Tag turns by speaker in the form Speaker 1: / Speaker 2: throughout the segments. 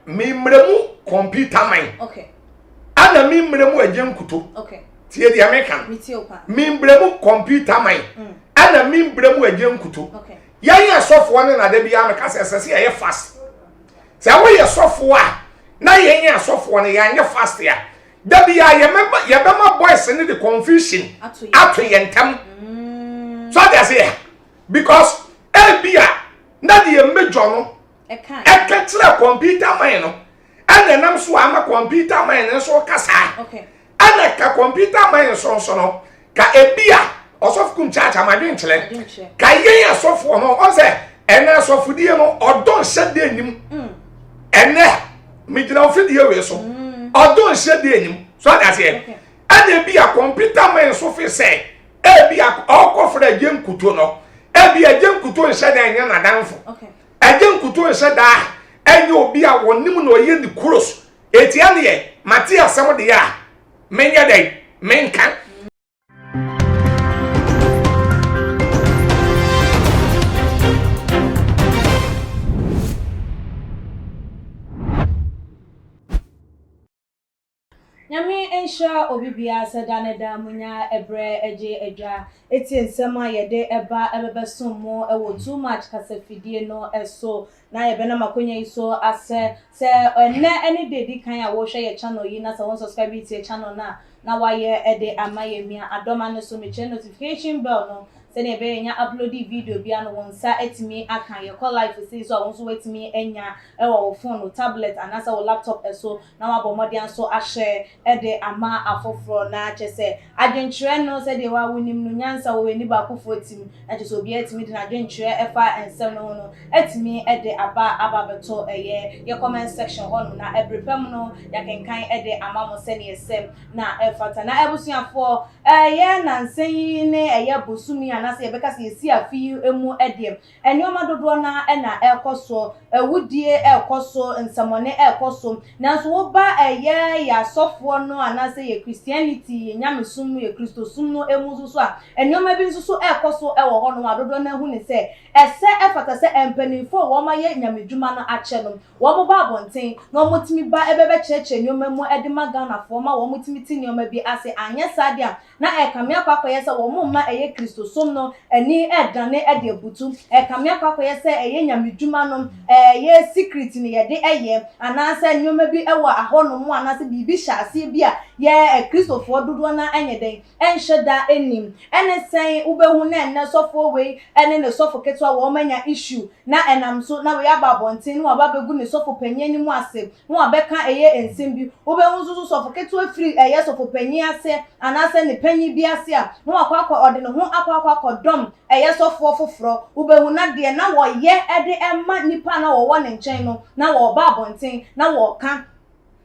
Speaker 1: mimremu computer mine.
Speaker 2: Okay.
Speaker 1: Ana mimremu Agya Nkuto.
Speaker 2: Okay.
Speaker 1: Tie dia mekan. Mimremu computer mine. Ana mimremu Agya Nkuto.
Speaker 2: Okay.
Speaker 1: Yan ya sofo ne na da bia meka sese ye fast. Se wo ye sofo a na yan ya sofo ne yan ye fast ya. Da bia ye bema boys ne the confusion ato yentam. So that's it. Because ebia na the mejo no e ka computer mine no. Ana nam so ama computer mine so kasa.
Speaker 2: Okay.
Speaker 1: Ana ka computer mine so no ka ebia osofukum chacha madwen chele ka yen asofo no o se ene asofudie no odon hyede anim ene migina ofidie we so odon hyede anim so that's it. Ana ebia computer mine so fi say ebia okofra Agya Nkuto no ebia Agya Nkuto hyede anya na danfo Agya Nkuto hyede enye obi a wonim no ye ni kuros etia ne mate asem de ya menye dai menka
Speaker 2: Nyame ensha obibia sedaneda munya ebre eje edwa eti nsema yede eba ebebesomo ewo too much kasafidie no eso na ye bena makonya iso ase se ene any day di kan ya wo hwe ye channel yi na se won subscribe to channel na waye ede amaye mia adoma no so me notification bell no sene be nya upload video bia no wonsa etimi akan ye call live say so won so wetimi enya ewo phone or tablet anasa or laptop eso na wa bomodian so ahye ede ama afoforo na chese adwenkyere no se de wa wonim no nyansa wo eni ba kofo etimi na chese obi etimi de na adwenkyere efa ensem no etimi ede aba beto ye comment section ho na ebrepem no ya kenkan ede ama mo se ne esem na efata na ebusuafo ye na nsen ne eye bosumi anase yebeka se yesi afi emu ediem enioma dodo na na ekoso ewudie ekoso nsamone ekoso nanso wo ba eye ya sofo no anase ye Christianity ye nyamesum ye Christosum no emu so a enioma bi nso ekoso ewo ho no adodo na hu ne se ese efata se empanifo wo ma ye nyamedwuma no ache no wo mo ba bonten na wo motimi ba ebebe cheche enioma mu ede magana fo ma wo motimi ti enioma bi ase anye sadia na ekamia kwakoye se wo mo ma eye Christosum no eni edane ede butu ekamia kwakoye se eye nyamedwuma no ye secret ni ye de eye anase enioma bi ewo ahono mu anase bibi hyase bi a ye Christopher dodo na anyeden enheda enim enesen ubehu na enne sofo we ene ne sofo ketwa wo manya issue na enam so na we aba bonten no aba begu ne sofo panyin mu ase no abeka eye ensem bi ubehu so sofo ketwa free eye sofo panyin ase anase ne panyin bi ase a no akwa ode ne ho akwa dom eye sofo foforo ubehu na de na wo ye ede emma nipa na wo ne nchen no na wo ba bonten na wo ka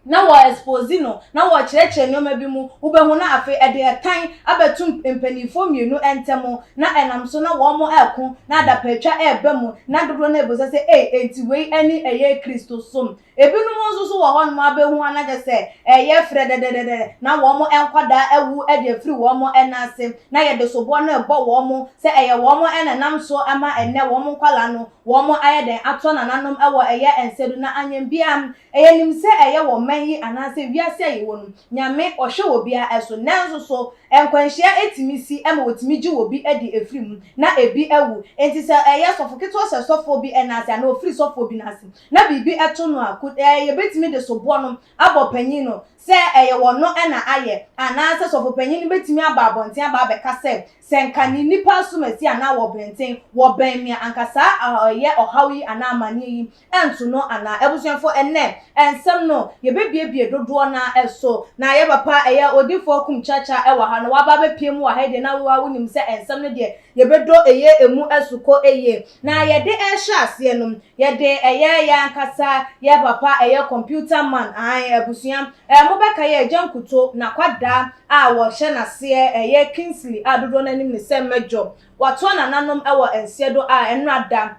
Speaker 2: na wo expose no na wo chereche nyoma bi mu ubehu na afi ede etan abetum empanifo mienu entemo na enam so na wo mo eko na adapatwa ebe mu na dodo na ebosa se enti wei ani eye Christosum ebinu mo so wo ho no abehu anaje se eye frededede na wo mo enkwada ewu ede free wo mo enase na ye de sobo na ebo wo mo se eye wo mo enanam so ama enne wo mo kwala no wo mo ayeden ato na nanom ewo eye ensedu na anyambia eye nim se eye wo manyi anase wiase ayi wonu nyame ohwe obia eso nanso so enkwanhia etimisi ema wotimiji obi edi efrim na ebi ewu enti se eye sofo keto se sofo bi enase na ofri sofo bi nase na bibi eto no akut ye betimi de sobo no abo panyin no se eye wono na aye anase sofo panyin betimi aba abonten aba beka se senkani nipa sumasi ana wo benten wo ben mi ankasa ye ohawi ana amani yi entu no ana ebusuafo enne ensem no ye bebie dodo na eso na ye papa eye odifo kum chacha ewa ha no waba bepie mu wa hede na wa wonim se ensem no de ye bedo eye emu esuko eye na ye de ehya ase no ye de eye ya ankasa ye papa eye computer man ebusuam mo beka ye Agya Nkuto na kwada a wo hye na se eye Kingsley adodo na nim ne se mejo wato na nanom ewo ensiedo a enrada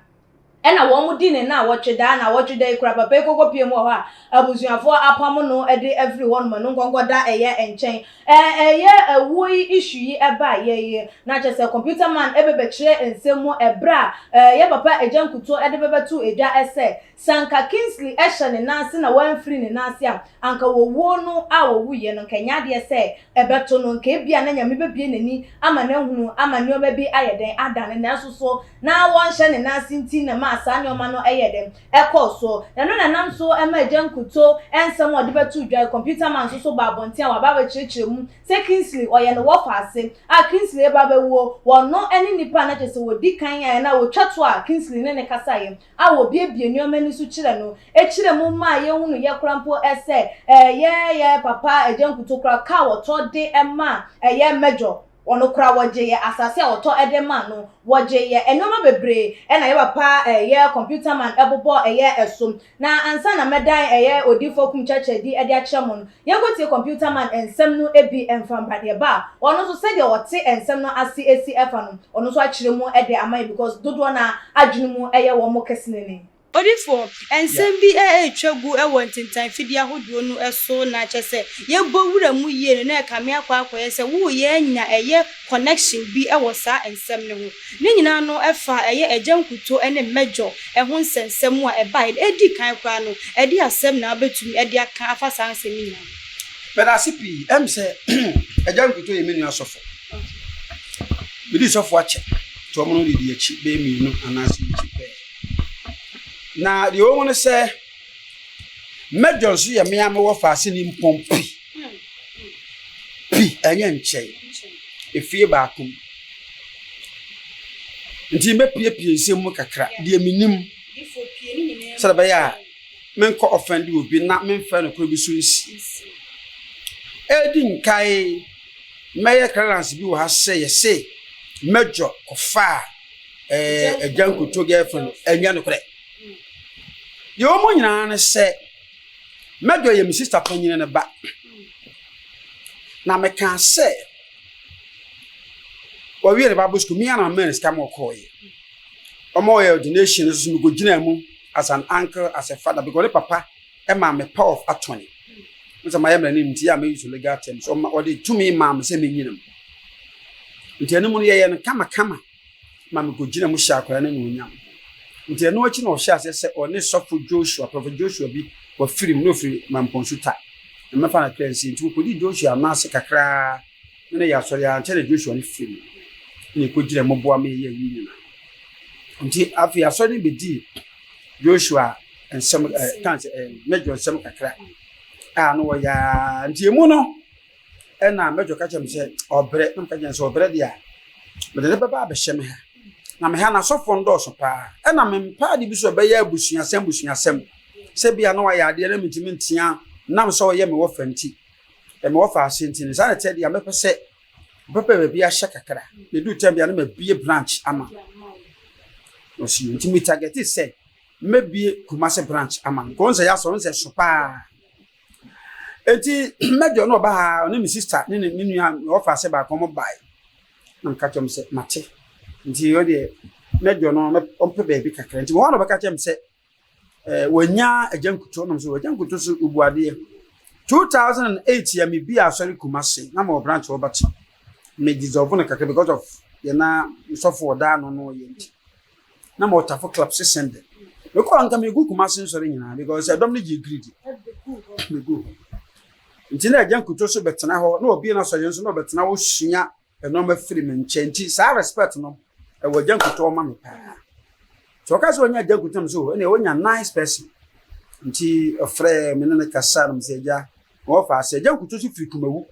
Speaker 2: ena wo mu di ne na wo tweda na wo tweda ikura papa ekoko pie mu ho a abusuafo apam no ede everyone ma no ngongoda eye enchen eye ewoi issue yi eba ye na chese computer man ebebe kire ensemu ebra ye papa Agya Nkuto ede bebetu edwa ese sanka Kingsley ehye ne nanse na wan free ne nanse a anka wowo no a wowuye no kanya de se ebeto no nka ebia na nyame bebie nani ama na hunu ama ne oba bi ayeden adane na so na won hye ne nanse nti na ma asa ne oma no eyeden ekoso na no na nam so ema Agya Nkuto ensem ode betu dwa computer man so ba bontia wa ba chirechire mu se Kingsley oye no wo faase a Kingsley ba bewo wono eni nipa na chese wodi kan ya na wo twato a Kingsley ne kasa ye a wo biebie ni oma ni so chire no echire mu ma ye hunu ye krampo ese ye papa Agya Nkuto kra ka wo to de ema ye mejo ono kra woje ye asase a woto edema no woje ye enoma bebre na ye papa ye computer man ebobo ye esom na ansa na medan ye odifo kum chache di ede achemo no ye gotie computer man ensem no ebi enfam bade ba ono so se de wote ensem no ase esi efa no ono so akire mu ede amai because dodo na adwunu mu ye wo mo kesenene
Speaker 3: Obofour ensem bi etwagu ewo ntintan fidi ahodo no eso na chese ye bowura mu ye na kame akwa se wo ye nya eye connection bi ewo sa ensem ne ho ne nyina no efa eye Agya Nkuto ene mejo eho nsensem a eba edi kan kwa no edi asem na abetumi edi aka afa sa nsem nyina
Speaker 4: beda sipi em se Agya Nkuto ye menu asofo bidi sofo ache to mo no di achi be mi no anasi chi be na the woman say mejo so ye me am wo faase ni mpompi pi enye nche efie ba akum nti me pie nsem kakra de minim sala ba ya men ko offend obi na men fa no kro bi so isi edin kai meye clearance bi wo ha se ye se mejo ko fa Agya Nkuto girlfriend enye no kre yo mo nyina na se mejo ye mi sister panyine ne ba na me kan se wa wi re ba busku mi ana men scam okoye omo ye ordination so mi go gina mu as an uncle as a father because papa e ma me power of attorney nso ma ye mra ni nti ya me use legal terms so o de to me ma me se me nyinam nti enu mu ye no kama ma me go gina mu sha akora na nyonyam nti enu achi na o sha se oni sofo Joshua prophet Joshua bi wa film no free mamponsuta me fa na clearance nti ko di Joshua na se kakra ne ya sori ya nti Joshua ni film ni ko gire mo boa me ye nyina nti afi asori be di Joshua and some Cant mejo some kakra no ya nti emu no na mejo ka chem se obre na ka jen se obre dia but de baba be hye me ha na me ha na sofo ndo so pa na me mpa de bi so be ya busuasem se bia na wa ya de na mitimi ntia nam so ye me wo fanti me wo fa asenti ni sa te dia me pese papa be bia hye kakra me du tem bia na me bie branch ama o si ntimi target se maybe Kumase branch aman ko nse ya so nse sopa enti mejo no ba ha oni mi sister ni nua offer se ba ko mo bai na ka chom se mate nti yo de mejo no ompe ba bi kakra nti wo no ba ka chem se wanya Agya Nkuto no so Agya Nkuto so ubuade 2008 ya mi bi asori Kumase na mo branch wo bati me dissolve na kakra because of ye na so for da no ye nti na mo tafo club se send we ko anka me gu Kumase nsori nyina because I don't need you greedy me go nti na Agya Nkuto so betena ho na obi na so yenso na betena wo hia eno ma firi me nchenti sa respect no e wo Agya Nkuto ma me pa so ka so nya Agya Nkuto so na wonya nice person nti ofre me na kasa no se Agya wo fa se Agya Nkuto so firi kumawu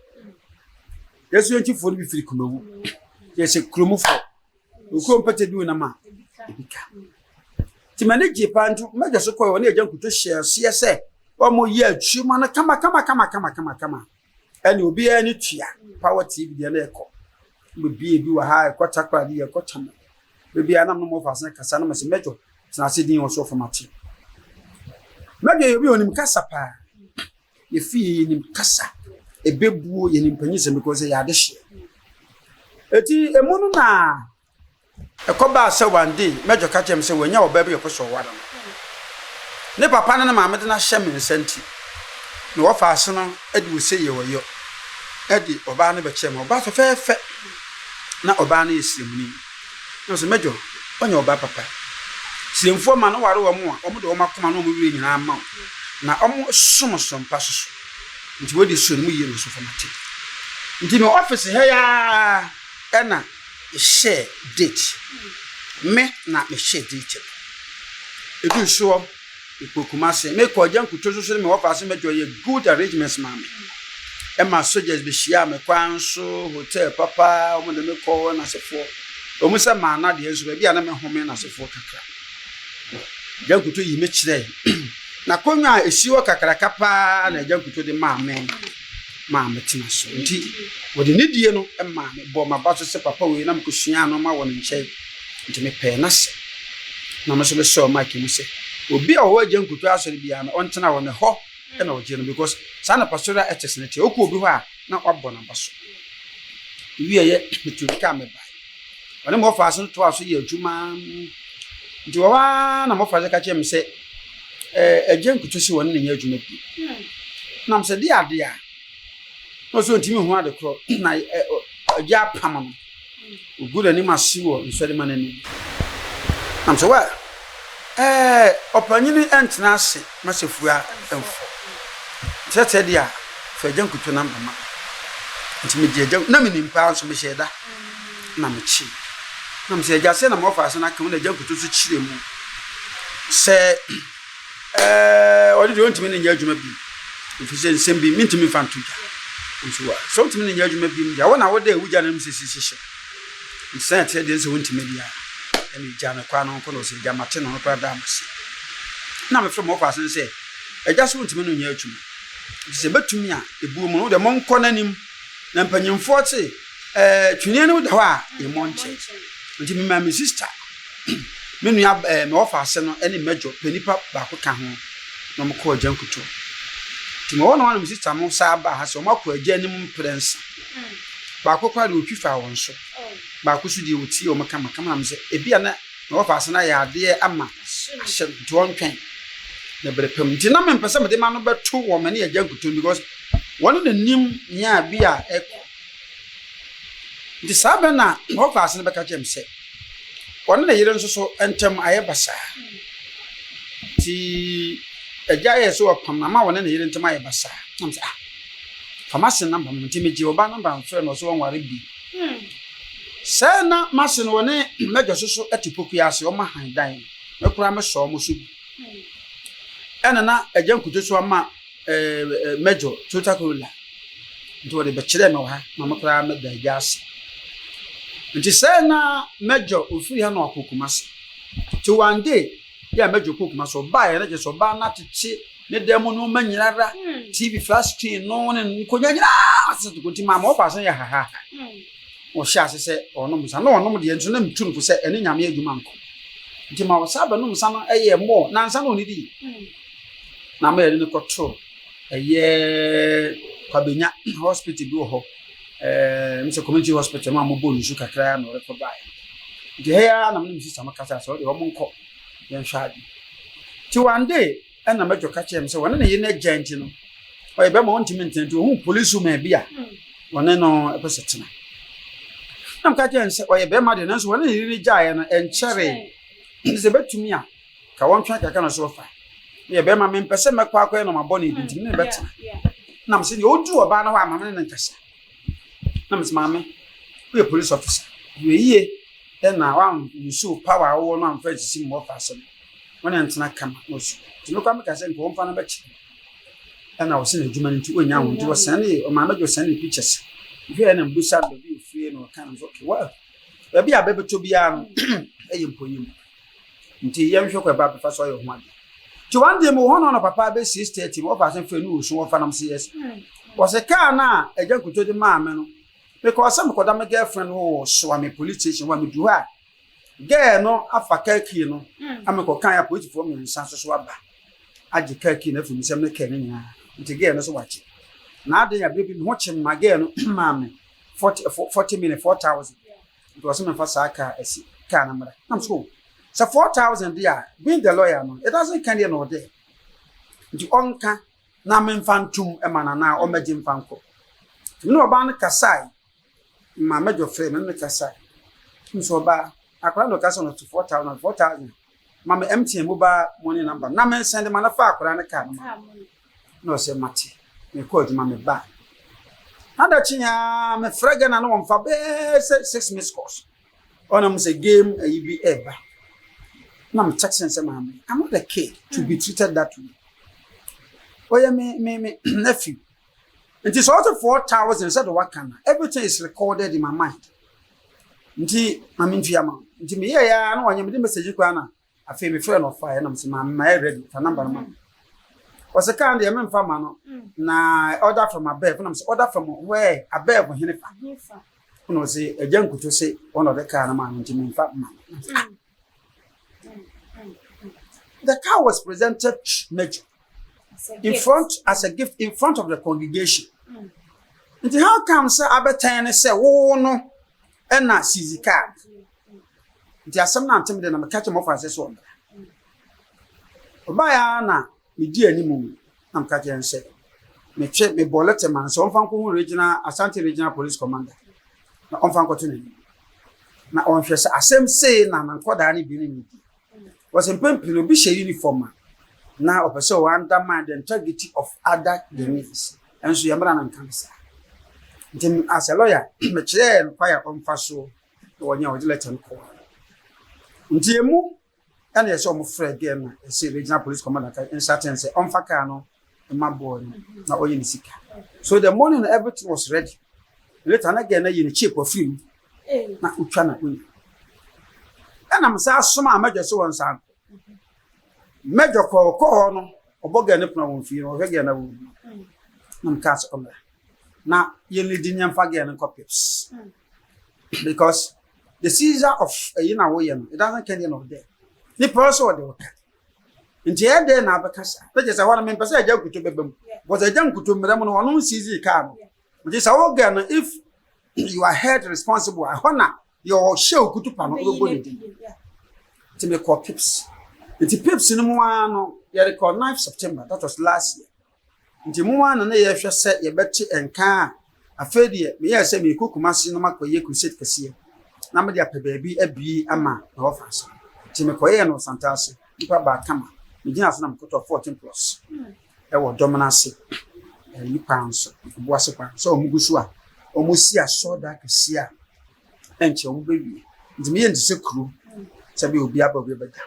Speaker 4: yesu nti fo bi firi kumawu yese kromufo uko mpete bi na ma ebika ti manage pantu mejo so koyo na Agya Nkuto share se omo ye atwuma na kama ani obi ani tua power tv de na ekọ bi wa ha kwata kwa de ekọ tama bi anam no mo fa kasa na mase mejo na se din so format mejo bi onim kasa pa ye fi nim kasa ebebuo ye nim panyise because ya de hye eti emunu na ekoba se one day mejo ka chem se wanya oba bi yekoso wada ne papa na ma mede na hye me nsanti ne wo fa ase no edi wo se ye wo yo edi oba ne be chem oba so fefe na oba na esimuni no so mejo onya oba papa Siremfo ma no ware wo mo a omo de wo makoma no mo wi nyina ma na omo som pa so nti wo de so mu yie no so fa mate nti me office he ya na share date me na me share date edu so ipokuma se me ko Agya Nkuto so me office me jo ye good arrangements ma me e ma soldiers be shia me kwan so hotel papa omo de me ko na sefo omo se ma na de enso bia na me home na sefo kakra Agya Nkuto yi me kire na konwa esiwo kakra kapa na Agya Nkuto de ma me tina so nti wo de nedie no e ma me bo ma ba so se papa we na me ko sua no ma wo ne nche nti me pe na se na me so be so ma ki mu se obi a wo Agya Nkuto asori bia na on tena wo ne ho e na wo je no because sana pastoral ethics ne te oku obi ho a na wabɔ na ba so wi ye metuka me ba wona mo fa so to aso ye adwuma nti wo wa na mo fa ka che me se Agya Nkuto si wona ne nya adwuma bi na me se de ade a no so ntimi hu ade kro na Agya pam no ogura ni masi wo nsori manani na me se wa opanyini entna ase masefua emfo tete dia fa Agya Nkuto na mama ntimi je Agya na me nimpa so me sheda na me chi na me se Agya se na mo fa ase na kam na Agya Nkuto so chire mu se odi de ntimi ne nya adwuma bi mfise nsem bi mintimi fa ntoja nso wa so ntimi ne nya adwuma bi mja wona woda ewuja na msisi nsa tete de so ntimi dia eni jana kwa no ko no se Agya mate no kwa da masi na me from mo fa ase se Agya so ntimi no nya adwuma se betumi a ebu mu no de monko nanim na mpanyimfo te twene no da ho a e monche nti me ma me sister me nua me ofa ase no ene mejo penipa ba ko ka ho no mo ko Agya Nkuto ti mo wona me sister mo sa ba ha so mo ko Agya nim prensa ba ko kwa de otwifa won so ba ko su de oti o maka na me se ebia na me ofa ase na ya de ama ahye to ontwen na berepam nti na me mpese me de ma no beto wo me ne Agya Nkuto because one na nim nya bia eko nti sabe na mo fa ase na beka chem se one na yire nso so entem aye basa ti Agya ye so opam na ma one na yire entem aye basa nam se famasi number mo nti meji oba number mfre no so wonware bi se na masin woni mejo so atipoku ase o ma han dan me kura me so mo so bi ena na Agya Nkuto so ma mejo total cola nti wo de be kire me wa ha ma kura me da Agya ase nti se na mejo ofiri ha na akokuma se ti one day ya mejo kokuma so ba ya na je so ba na tete ne demo no manyirara TV flash screen no ne nkonyanyira ase to konti ma ma ofa so ya ha o sha se ono musa na ono de ntu na mtunu ko se ene nyame adwuma nko nti ma wasaba no musa no eye mo na nsa no ni di na ma yele ne kotro eye kwabenya hospital bi ho mse community hospital ma mo bonu su kakra na ore ko bae nti he ya na me sister makasa so de ho mo nko yen hwadi ti one day na mejo ka chem se wona na ye na giant no o ye be mo ntimi ntenti o hu police ma bia wona no epesetena nam ka chem se o ye be ma de na so wona ye ri jae no enchere se betumi a ka won twa kaka na so fa ye be ma me mpese mekwa akwa no ma bɔ ne dinti ne betena nam se ye odu oba na ho ama me ne nkasa nam se ma me we police officer we ye na wa yusu power wo no am fa sisi mo fa so wona ntena kama osu tino kwa meka se nko mfa na bachi na wo se na djuma nti onya ho nti wo sane o ma mejo sane pictures ife na mbusa do bi ofie no kan so ke wa ba bia bebeto bia no eye mponyim nti yem hwe kwa ba fa so yo ho ade ti one day mo hono na papa be 6:30 mo fa se fe no osu wo fa nam se yes wo se ka na Agya Nkuto de ma me no because some koda me girlfriend wo so am police station wa me du ha girl no afa kaki no ameko kan ya police for me nsan so aba agi kaki na fumi sem ne kan nya nti girl no so wachi na ade ya baby ho chim ma girl no ma me 40 minutes 4000 it was me for saka esi kan na mara am so 4000 dia being the lawyer no it doesn't can no there nti onka na me mfantum e mana na o magi mfanko no ba no kasai ma mejo frame me kasai nso ba akwa no kasa no 4000 mama MTN mobile money number na me send ma na fa akora ne ka no say mate me call di mama ba ada chinya me frage na no mfa be 6 miss calls ona mo say game ayi eba na me check sense mama I'm not a kid to be treated that way oya me nephew it is also 4,000 instead of what can everything is recorded in my mind nti mama nfiama nti me ya na wanya me message kwa na afi me friend of fire na me say mama ready for number man was a kind of men farmer no na order from above na say order from where above hinifa no say Agya Nkuto say one of the car na man nti me fa man the car was presented major in front as a gift in front of the congregation nti how come say abetan say wo no na sizi car nti asem na antem de na me catch mo fa say so obaya na me di animu na me catch en say me che me bolete man so on fan ko regional Asante regional police commander na on fan ko to ni na on hwe say asem say na nkoda na bi ni was empempino bi she uniform na opese o undermine the integrity of other Ghanaians and so yamra na nkansa nti as a lawyer me che fire on faso wonya o dilete nko nti emu and yes o mo frɛ again na say regional police commander ka in certain say on faka no ma boy na oye ni sika so the morning everything was ready later na again na you cheap of film na utwa na oni ana msa asoma amaje so won san major ko no oboga ne pna won fi no hwege na wo na mkas omra na ye leading yam fage na copies because the seizure of wo ye no it doesn't care no there the person what they work nti e dey na abakasa be je say wana me pese Agya Nkuto bebam was Agya Nkuto mram no wono seize car no nti say wo ga no if you are held responsible I honor your show kutupa no go body nti me call pips nti pips no mo ano ye record 9 September that was last year nti mo ano na ye hwe se ye beti enka afedie me ye se me kokumase no makoye crusade kase na me dia pe baabi abi ama na office nti me koye no santase nipa ba kama me gina so na mkoto 14 plus e wo dominance nipa anso boase kwa so omugusu a omusi asoda kase a enche wo bewi nti me ye ndise kru sabi obi abawe bega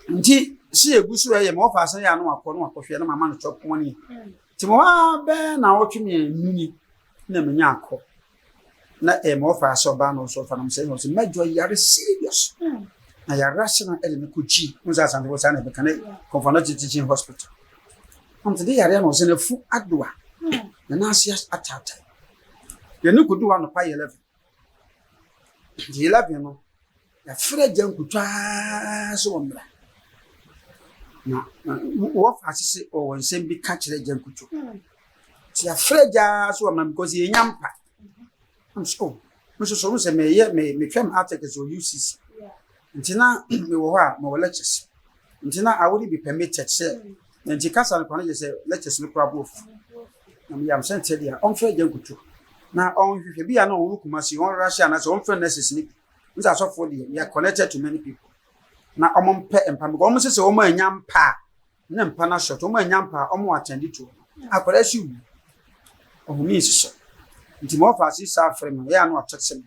Speaker 4: nti si egusu ye ma ofa asan ya no akọ no akọhwe na mama no chọpọ ni ti mo wa be na otweme nuni na menya akọ na ma ofa asoba no so fa na mse no so mejo yare serious na ya rational ele ko ji unza asan wo sana be kan Confronting teaching hospital amte yare no se na fu adoa na na asia atata ye ne kudu wa no pa 11 no ya frɛ Agya Nkuto so womra na wo fa asese o wonsem bi ka kyerɛ Agya Nkuto ti ya frɛ Agya so womra because ye nyampa I'm so so se me twam articles o UCC ntina me wo ha ma wo lectures ntina I would be permitted say nti kasa no je say lectures no kura bof na me am sent there on frɛ Agya Nkuto na on hwehwe bia na on kumasi on Russia na so on frɛ nurses ni nza so for the we are connected to many people na omompe empa me go se omo anyampa na empa na short omo anyampa omo attend to akwara shi omo mi so nti mo fa si sa frɛ me ya no atetse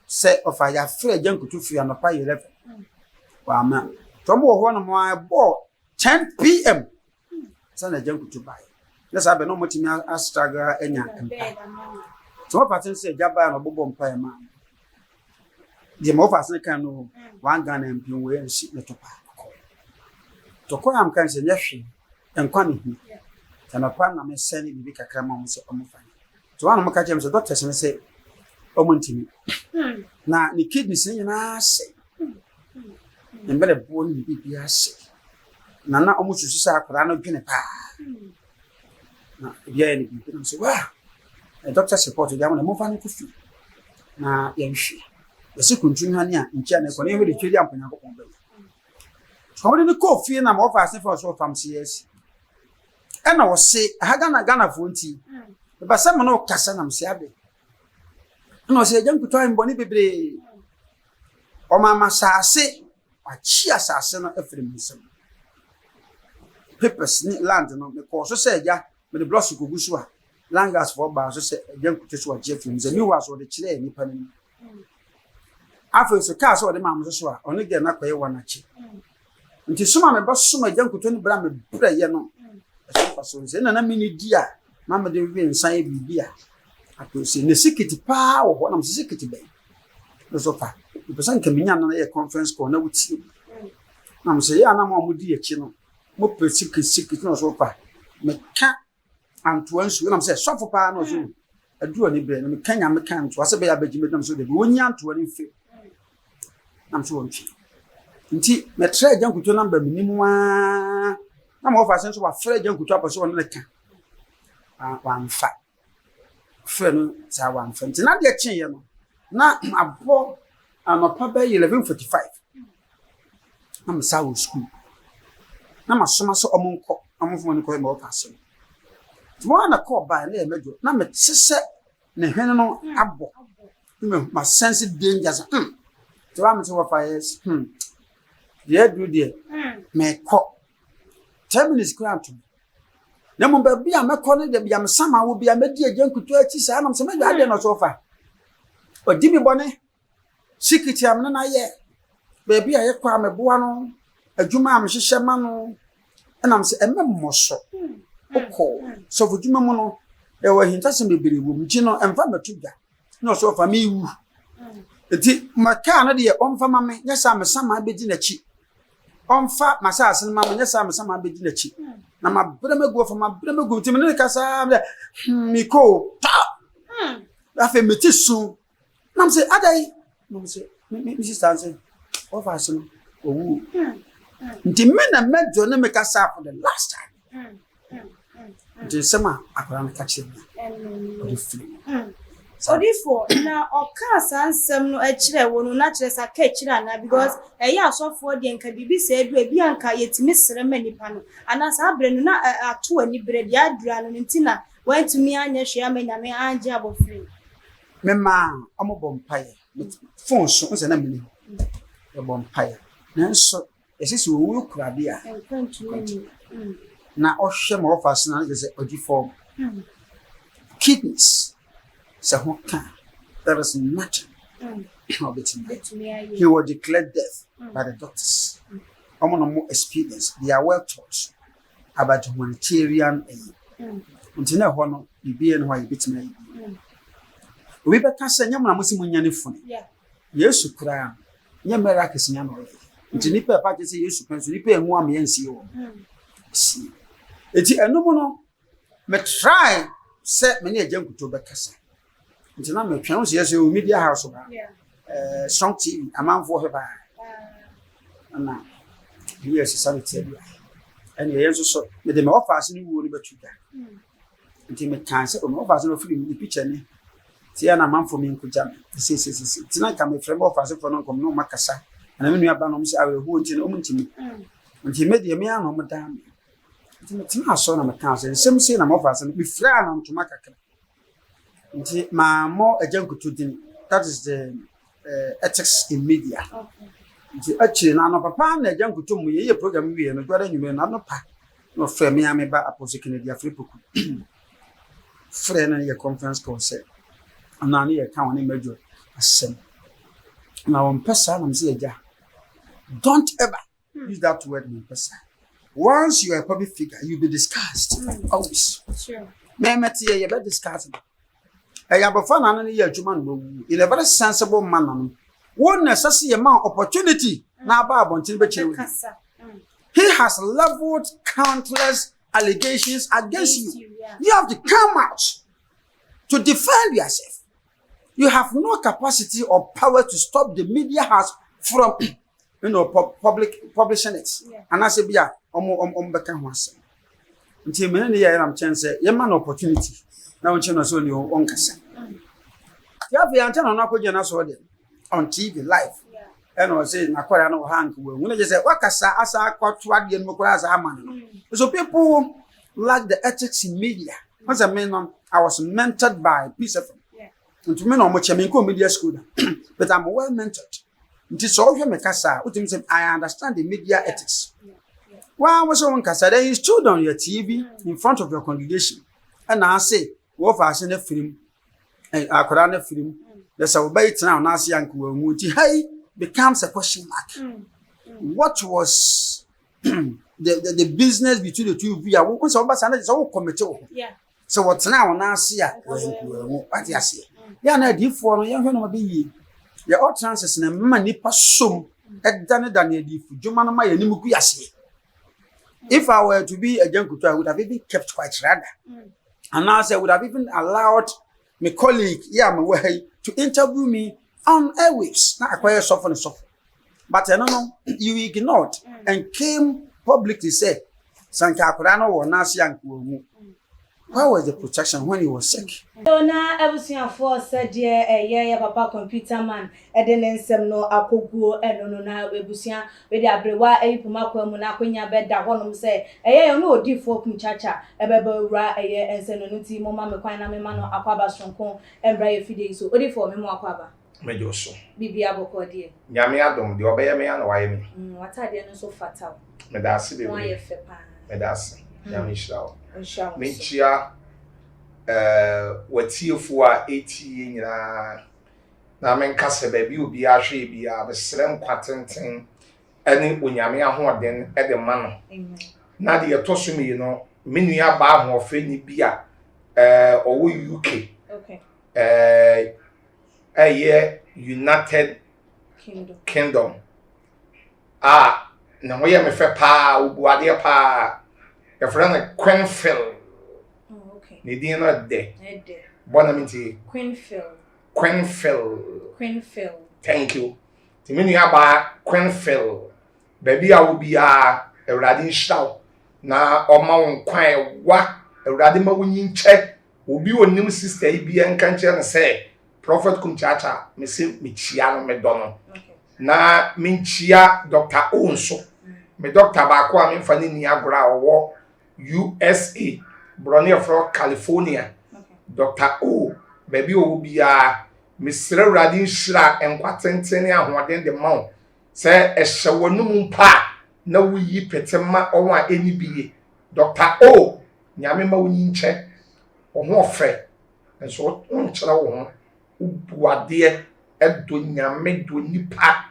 Speaker 4: se ofa ya frɛ Agya Nkuto fi anopa 11 wa ma to mo ho no mo abo 10 PM sana Agya Nkuto bai na sa be no mo timi astraga enya empa to mo fa se Agya bai no bobo mpa e ma the more fast can no one gun and pin we and ship the to ko am kan se nyahwe enkwa ne hu na pa na me send bi kakra ma mo se omofa to wan mo ka jem se doctor se say omontimi na ni kidneys ni na se mbele bo ni bi ase na omususu sa akra na dwene pa na bia ni bi no so wa doctor support ya mo na mo fa ni kufi na ya nhwe yesi kuntun hani a nkia na ko ne hwe de twedi amponya ko pon ba so de ko fie na mo fa ase for so fam CS e na wo se haga na Ghana fo nti ba se mo no kasa na mse abe na wo se Agya Nkuto ai mboni bebre o mama saase achi asase no afiri nsem papers ni land no me ko so say ja me the blocks ko gusu a langas for ba so say Agya Nkuto so agye afiri nsem mi was so de kire nipa ni afa so ka so de ma mo so a ono ge na kwaye wanachi nti suma me ba suma Agya Nkuto ni bra me bra ye no so fa so se na me ni di a mama de wi nsan e bibia ato se ne sikiti pa wo ho na mo sikiti be so fa the person kaminya na ye conference call na wuti na mo se ya na mo di echi no mo pe sikiti no so fa me ka antoansu na mo se so fa na so aduro ni bre na me kanya me kan to ase be ya bagime na mo so de wonyi antoa ni fe na mo so wonchi nti me tra Agya Nkuto number minimu a na mo fa senso wa fra Agya Nkuto apaso won na ka wanfa fra no sa wanfa nti na de echi ye no na abo anopa be 11:45 na me sa wo school na ma soma so omonko amofo ni ko me o pass mo na call by na e mejo na me sese ne hwene no abo ma sense dangers to wa me to wa fires dey do there me ko 10 minutes grant na mo ba bia me ko ne de bia me sama wo bia me di Agya Nkuto achi sa na me se me ade no so fa odi mi bone sikiti am na ye ba bia ye kwa me boa no adwuma am hyehyɛ ma no na me se ememmo so okọ so fudwuma mu no e wa hinta se bebere wo mji no emfa metudwa na so fa me wu eti maka na de omfa ma me nyesa me sama bedi na chi omfa masase ma me nyesa me sama bedi na chi na ma brema go fa ma brema go timi ne kasa mi ko ta afa meti su na me se adai na me se mi sister say ofa so owu nti me na mejo na me kasa for the last time nti sama akora na kache
Speaker 3: Odifo na oka sansem no akire wo no na kire sa ka akire na because eya asofo de nka bibi se edu ebi anka yetimi sere manipa no ana sa abre no na ato ani bre dia adura no ntina wantumi anya hwe amanya me anje abofre
Speaker 4: mema amobompaye phone so nse na mini bompaye nanso esisi owu kurade a na ohwe ma office na je se odifo kidneys so there is nothing of it. He was declared death by the doctors. I'm more experience. They are well taught about humanitarian aid. Until now, one be and why you beat me. We better say, Yaman Muslim Yanifun. Yes, you cry. Yamaraka is Yaman. Until Nipper parties, you should consider and 1 million CO. See, it's a no me try set many a junk to Becassa. Until I'm a chance, yes, you media house about strong TV, a man for her by. And now, here's a sanitary. And he also made them off as you would but you can. Until me cancer or offers no free the picture. See, I'm a man for me in Kujam. Tonight, I'm a friend of us for no Macassa. And I mean, you have done I will hold in Omunti. And he made the man on Madame. It's not son of a council, and some say I'm off as and we frown on to Macaca. My more Agya Nkuto din, that is the ethics in media. Actually, now papa na Agya Nkuto mu ye program we no gwara nyume na no pa no frɛ me ame ba apostle Kennedy Afripoku frɛ na ye conference call say ana na ye ka woni major asem na won pesa na mse Agya don't ever use that word in person. Once you are a public figure you be discussed always sure me meti ye be discussed. Ayabofana na ye adwuma no in a very sensible manner. One necessary amount opportunity na ba abontin be kire. He has leveled countless allegations against you. You have to come out to defend yourself. You have no capacity or power to stop the media house from publishing it. And I say bia beka ho asem. Nti me ne ye am chance ye man opportunity. Now, channel so you on Cassa. You have the antenna on Akoja on TV live. And I say, Nakoya no hank. When I just say, Wakasa, as I caught Twadi and Mokras Aman. So people like the ethics in media. Once I mean, I was mentored by Peace FM. And to me, no much I mean, media school. But I'm well mentored. Nti so hwe me kasa, utim say I understand the media ethics. Why was on kasa then you stood on your TV in front of your congregation and I say, "What fashion a film akora na film there's a bait now na say anko amu nti hey becomes a question mark." What was the business between the two of you? Who so ba sana so commit.
Speaker 3: Yeah.
Speaker 4: So what's now na say anko what you say? Ya na di for no ya hwe no be yi. Ya all chances na mma nipa som edane dane di fu dwuma no ma ya nimu ku yase. If I were to be a Nkuto, I would have even kept quiet rather. And now I would have even allowed my colleague, to interview me on airwaves. Now I quite suffer. But no, you ignored and came publicly say, Sanka Kurano or Nasi Yanku. Where was the protection when he was sick?
Speaker 2: So now everything for said yeah, papa computer man, then some no akogo and no na ebusia we dey abrewa eyipuma kwamu na kwenya beda honom say no di for kumchacha ebeba wura ense no nti mo ma me kwan na me ma no akwaba sonko embra ye fide so odi for me mo akwaba
Speaker 1: mejo so
Speaker 2: bibi aboko die
Speaker 1: nyame adom de obeye me na waye me
Speaker 2: watade no so fatal
Speaker 1: me da se be
Speaker 2: waye fe pa
Speaker 1: me da se nyame shirawo
Speaker 2: inshallah
Speaker 1: menchia watiefo a etie nyina na menkase ba bi obi ahwe bi a besrem kwatenten ene onyame ahoden e de ma no
Speaker 2: amen
Speaker 1: na de yetoso mi no menua ba ahofe ni bi a owo UK
Speaker 2: okay
Speaker 1: United Kingdom na hoye me fe pa obuade pa e frana Confronting ne din no de bona minti Confronting thank you ti menu aba Confronting baby a wo bia ewrade nhyiraw na oma won kwan wa ewrade ma wonyi nche obi onim sister yi bia nka nche na say prophet kumchacha me se me chia no me dono na me chia Dr. Onso me doctor ba ko a me fa ni agora owo USA Brony from California. Dr. O, baby o bia Mr. Radin Shra and Quatentene ahoden de mount. Say a shawonum pa na wuyi petema owa eni biye. Dr. O, nyame ma wunyi nche. Oho fe. Enso on chira wo ho. Ubuade edo nyame do nipa.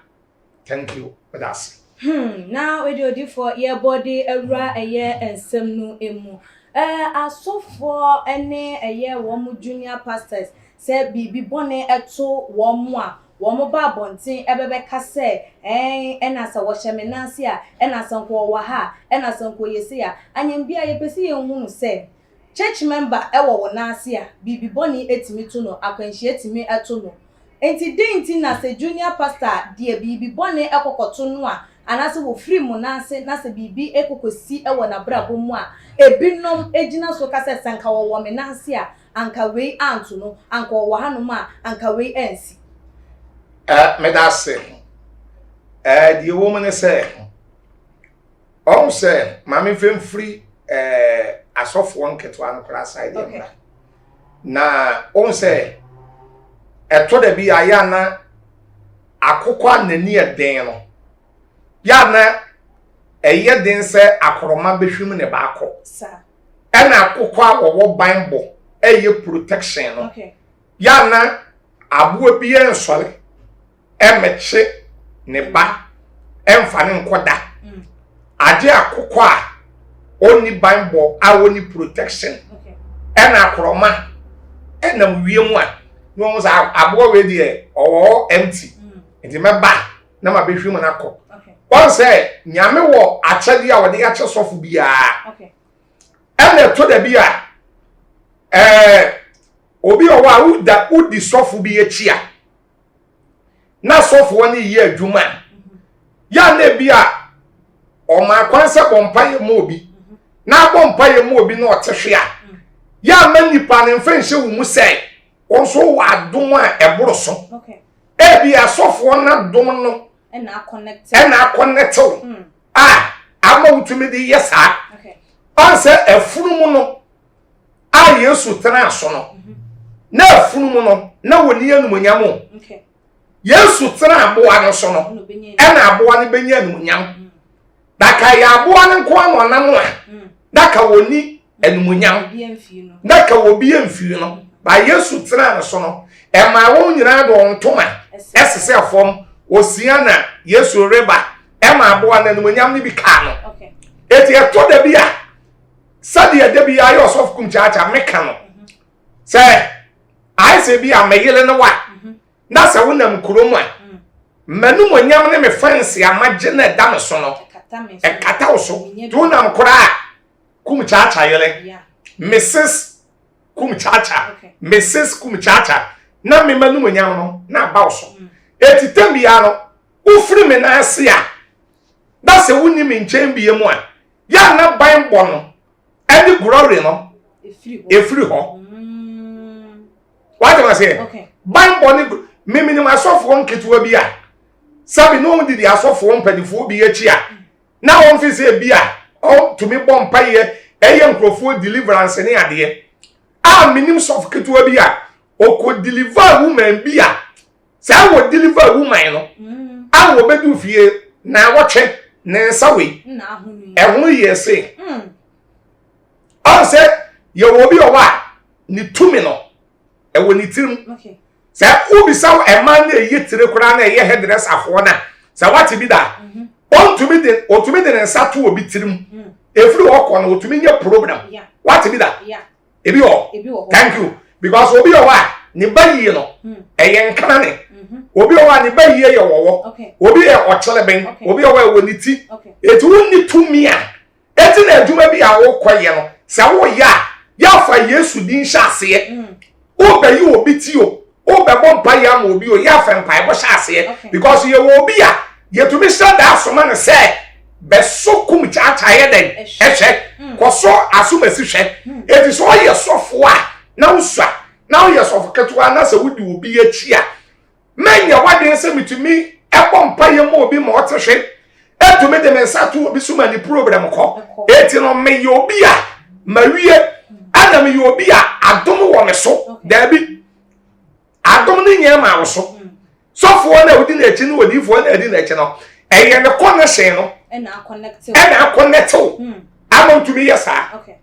Speaker 1: Thank you. That's
Speaker 2: now we do for your body ewra eye ensem no emu. Asofo ene eye wo junior pastors say bibi bone eto wo mo a wo mo ba bonten ebebe ka se ena sa wo hyeme nanse a ena sanko wo ha ena sanko yesi a anyem bia ye pesi ye hunu se church member ewo wo nanse a bibi bone etimi to no akwanhie etimi eto no enti denti na se junior pastor de bibi bone ekokoto no a anase wo free mu nanse na se bibi ekokosi ewo na brabo mu a ebinom ejina so kase sanka wo me nanse a anka wei anto no anka wo hanom a anka wei ensi
Speaker 1: me da se the woman say on say mama fem free asofo nketo an kra side dem na on say eto da bi aya na akokwa nani eden no ya na eye den se akoroma behwim ne ba akọ
Speaker 2: sa
Speaker 1: ena akokwa wo Bible eye protection no ya na abo bi ensole emeche ne ba emfa ne nkoda ade akokwa oni Bible a oni protection ena akoroma ena wiem a no za abo we de o empty enti meba na ma behwim na akọ one say nyame wo achade a wode ache sofo bia ene to da bia obi o wa uda udi sofo bia chia na sofo woni ye adwuma ya na bia o ma kwanse bompa ye mo obi na bompa ye mo obi na otehwe a ya ma nipa ne mfanhye wo mu sei onso wa adom a eboro so bia sofo na dom no
Speaker 2: ena connect
Speaker 1: ama utumi di yesa anse efunumu no a Yesu tena so no na efunumu no na woni anumonyam Yesu tena aboa no so no e na aboa no benya enumunyam daka ya aboa no nko ano nam a daka woni enumunyam daka wo bi emfiri no ba Yesu tena no so no e ma won nyina do ntoma esese fom osia na Yesu reba e ma aboa no enumunyam ni bi ka no eti eto da bi a sadi ya da bi a yo sof kum chacha meka no se ai se bi a meyele no wa na se wonam kurom a manu monyam ne me fancy amagye na da me so no e kata wo so tu nam kora kum chacha yele Mrs kum chacha Mrs kum chacha na me manu monyam no na ba wo so etitam bia no ufiri me na ase a da se woni me nchen bia mu a ya na ban bo no edi glory no efiri ho what do I say ban bo ni mimi ni masofo nketewa bi a sabi no di asofo mpadifo bi achi a na won fi se bi a o to me bom paye eye nkrofo deliverance ni ade a minim sof ketewa bi a o ko deliver woman bi a sa wo deliver woman no a wo bedu fie na wo twe na sawe
Speaker 2: na ahunu
Speaker 1: ehunu yese o se ye wo bi o wa ni tumi no e wo ni tirim se ubi saw e man na yetire kura na ye headress afo na se wati bi da ontumi de nsa to obi tirim efiri okọ na otumi nye program wati bi da ebi o thank you because obi o wa ni bayi no eye nkana ne obi o wa ni bayi ye wowo obi e ocheleben obi o wa wo ni ti eti wonni tumi a eti na adwuma bi a wo koye no se wo ya fa Yesu din hya ase o bayi obi ti o be bompa ya ma obi o ya fa mpa bo hya ase because ye wo obi a ye to be said that so man say be so kum chacha ye den ehwe ko so asumasi hwe eti so ye sofo a na usua na ye sofo ketua na se wudi obi achi a menya wade se mitumi e bompa ye ma obi ma otehwe etu me de mensa to obi suma ni program ko eti no me ye obi a mawie ana me ye obi a adom wo me so da bi adom ni nyema wo so sofo na wudi na echi ni wodifo na edi na echi no eye ne connection no
Speaker 2: na connect
Speaker 1: amon to me yesa
Speaker 2: okay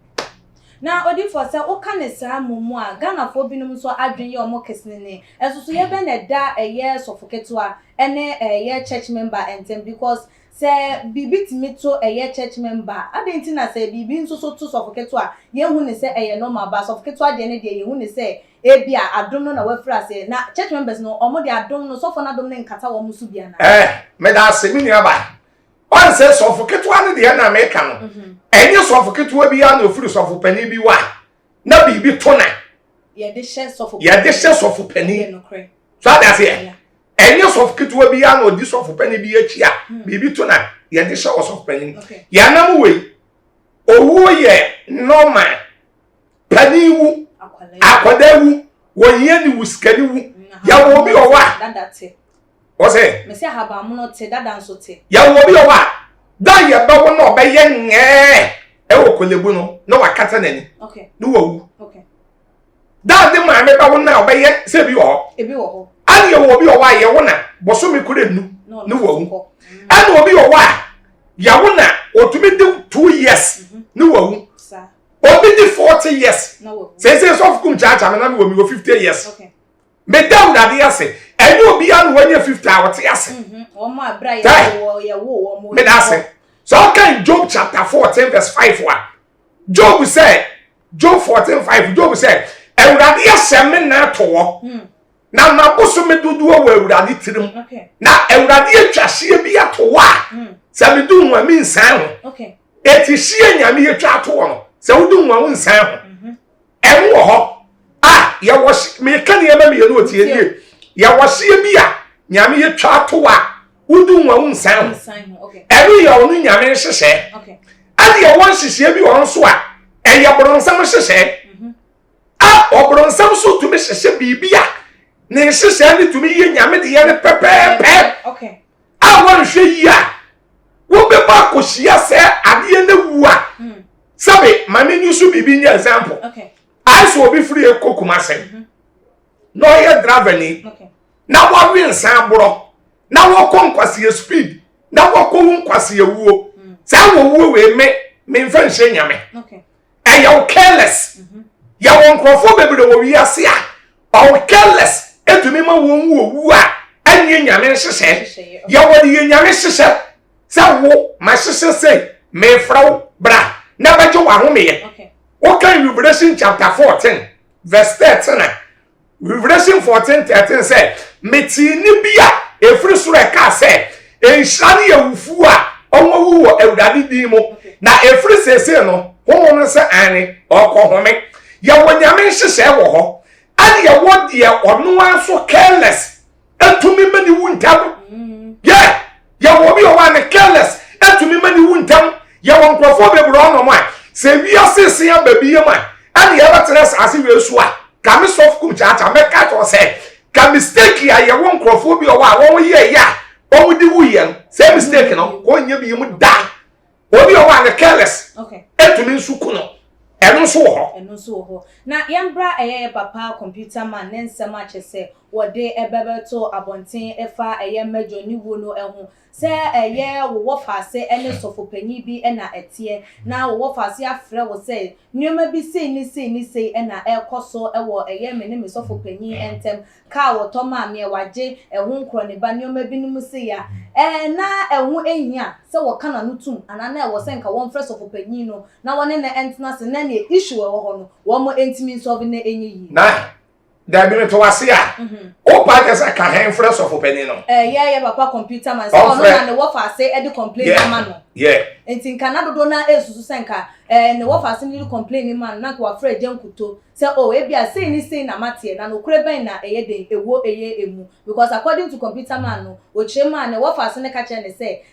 Speaker 2: na odifo say o ka ne sa mumu a Ghana fo binum so adwen ye omo kesene ne esusu ye be na da eye sofoketo ene eye church member entem because say bibi timito eye church member adenti na say bibi nso so to sofoketo ye hu ne say eye normal ba sofoketo ade ne de ye hu ne say ebia adom no na wafra say na church members no omo de adom no sofo na adom ne nkata wo musu bia na
Speaker 1: me da se mi nua ba on say sofoketo ane de na me ka no enye sofoketo bi ya na ofuru sofo pani bi wa na bibi to na
Speaker 2: ye de share sofo
Speaker 1: pani so that say enye sofoketo bi ya na odi sofo pani bi achi a bibi to na ye de share sofo pani ya na mu we owo ye normal pani wu akwadawu wonye ni wuskani wu ya wo bi o wa
Speaker 2: dadate
Speaker 1: o se
Speaker 2: me se haba mu no te dada nso te
Speaker 1: ya wo bi o wa da ye ba wo no be ye nge e wo kolebu no no wakata nani
Speaker 2: okay
Speaker 1: no wawu
Speaker 2: okay
Speaker 1: da de ma me ba wo na be ye se bi wo
Speaker 2: ebi wo ho
Speaker 1: ani ye wo bi o wa ye wo na bo so me kure nu no wawu ani wo bi o wa ya wo na otumi de 2 years no wawu obi di 40 years
Speaker 2: no
Speaker 1: say sof kum chacha me na me wo mi 50 years
Speaker 2: okay
Speaker 1: me down that yase eni obi anu wanye 50 awoti yase
Speaker 2: omo abra ye wo omo
Speaker 1: me da say so can Job chapter 14 verse 5 wa Job said Job 14:5 Job said ewurade yase me na to wo na maboso me dudu wo ewurade tirim na ewurade atwahye bi ato wa se me du nwa mi nsan ho
Speaker 2: okay
Speaker 1: eti hye nyame yetwa ato wo no se wudu nwa wo nsan ho enwo ho ya wash me kan ye ma me no tie nie ya washie bi a nyame ye twa to wa wudu nwa unsan
Speaker 2: okay
Speaker 1: eri ya onu nyame hyehyɛ
Speaker 2: okay
Speaker 1: ade ya won hyehyɛ bi won so a ɛyɛ bronsam hyehyɛ obronsam so tumi hyehyɛ bibia ne hyehyɛ ne tumi ye nyame de ye ne pɛpɛpɛ
Speaker 2: okay
Speaker 1: won hwɛ yi a wo be ba kohyia sɛ ade na wu a sabe mame ni so bibi nya example
Speaker 2: okay
Speaker 1: I saw be free a cokumase. No, you're driving. na wa wi nsan boro na wo kon kwase speed na wo kon kwase wuo sa wo wuo we me mfa nhye nyame
Speaker 2: okay
Speaker 1: and you careless ya won krofo bebre wo wi ase a o careless etumi ma wo wu a anye nyame hyehyɛ ya wo de nyame hyehyɛ sa wo ma hyehyɛ sei me fraw bra na ba jo wa homeye
Speaker 2: okay
Speaker 1: okay Revelation chapter 14 verse 13 Revelation 14:13 say metini bia efri soro e ka say enhyane yewufu a onwo wo awurade din mu na efri sese no hono se ane okohome ya wonyame hyehyɛ wo ho ade ya wo de ono anso careless etumi mani wuntam ya wo bi o wan careless etumi mani wuntam ya won krofo bebro ono mo a se wi asese ya babi yema ade ya batere asase wi su a kami soft kum chacha meka to say ka mistake ya ye won krofo bi o wa won ye ya o di wu ye say mistake no ko nya bi yemu da obi o wa careless
Speaker 2: okay
Speaker 1: etumi nsuku no eno so ho
Speaker 2: na yembra papa computer man nensem a chese wode ebebeto abonten efa mejo ni wo no ehu se wo fa se ene sofopanyi bi na etie na wo fa se afre wo se nyoma bi sei ni sei na ekoso ewo me sofopanyi entem ka wo to ma me waje ehu nkro ne ba nyoma bi nim se ya na ehu ehia se wo kana no tum anana ewo se nka won fre sofopanyi no na wone na entna se na ne issue ewo ho no wo mo entimi solve na enyi yi
Speaker 1: na da bi to wase a o pa ka sa ka hen fresh of opinion no
Speaker 2: papa computer man so no na ne wo fa say e dey complain man no enti nka dodo na esusu senka ne wo fa say ni complain man na ko afra Agya Nkuto say oh e bia say ni say na matie na no kure ben na eye den ewo eye emu because according to computer man no o chire man ne wo fa say ne ka che ne say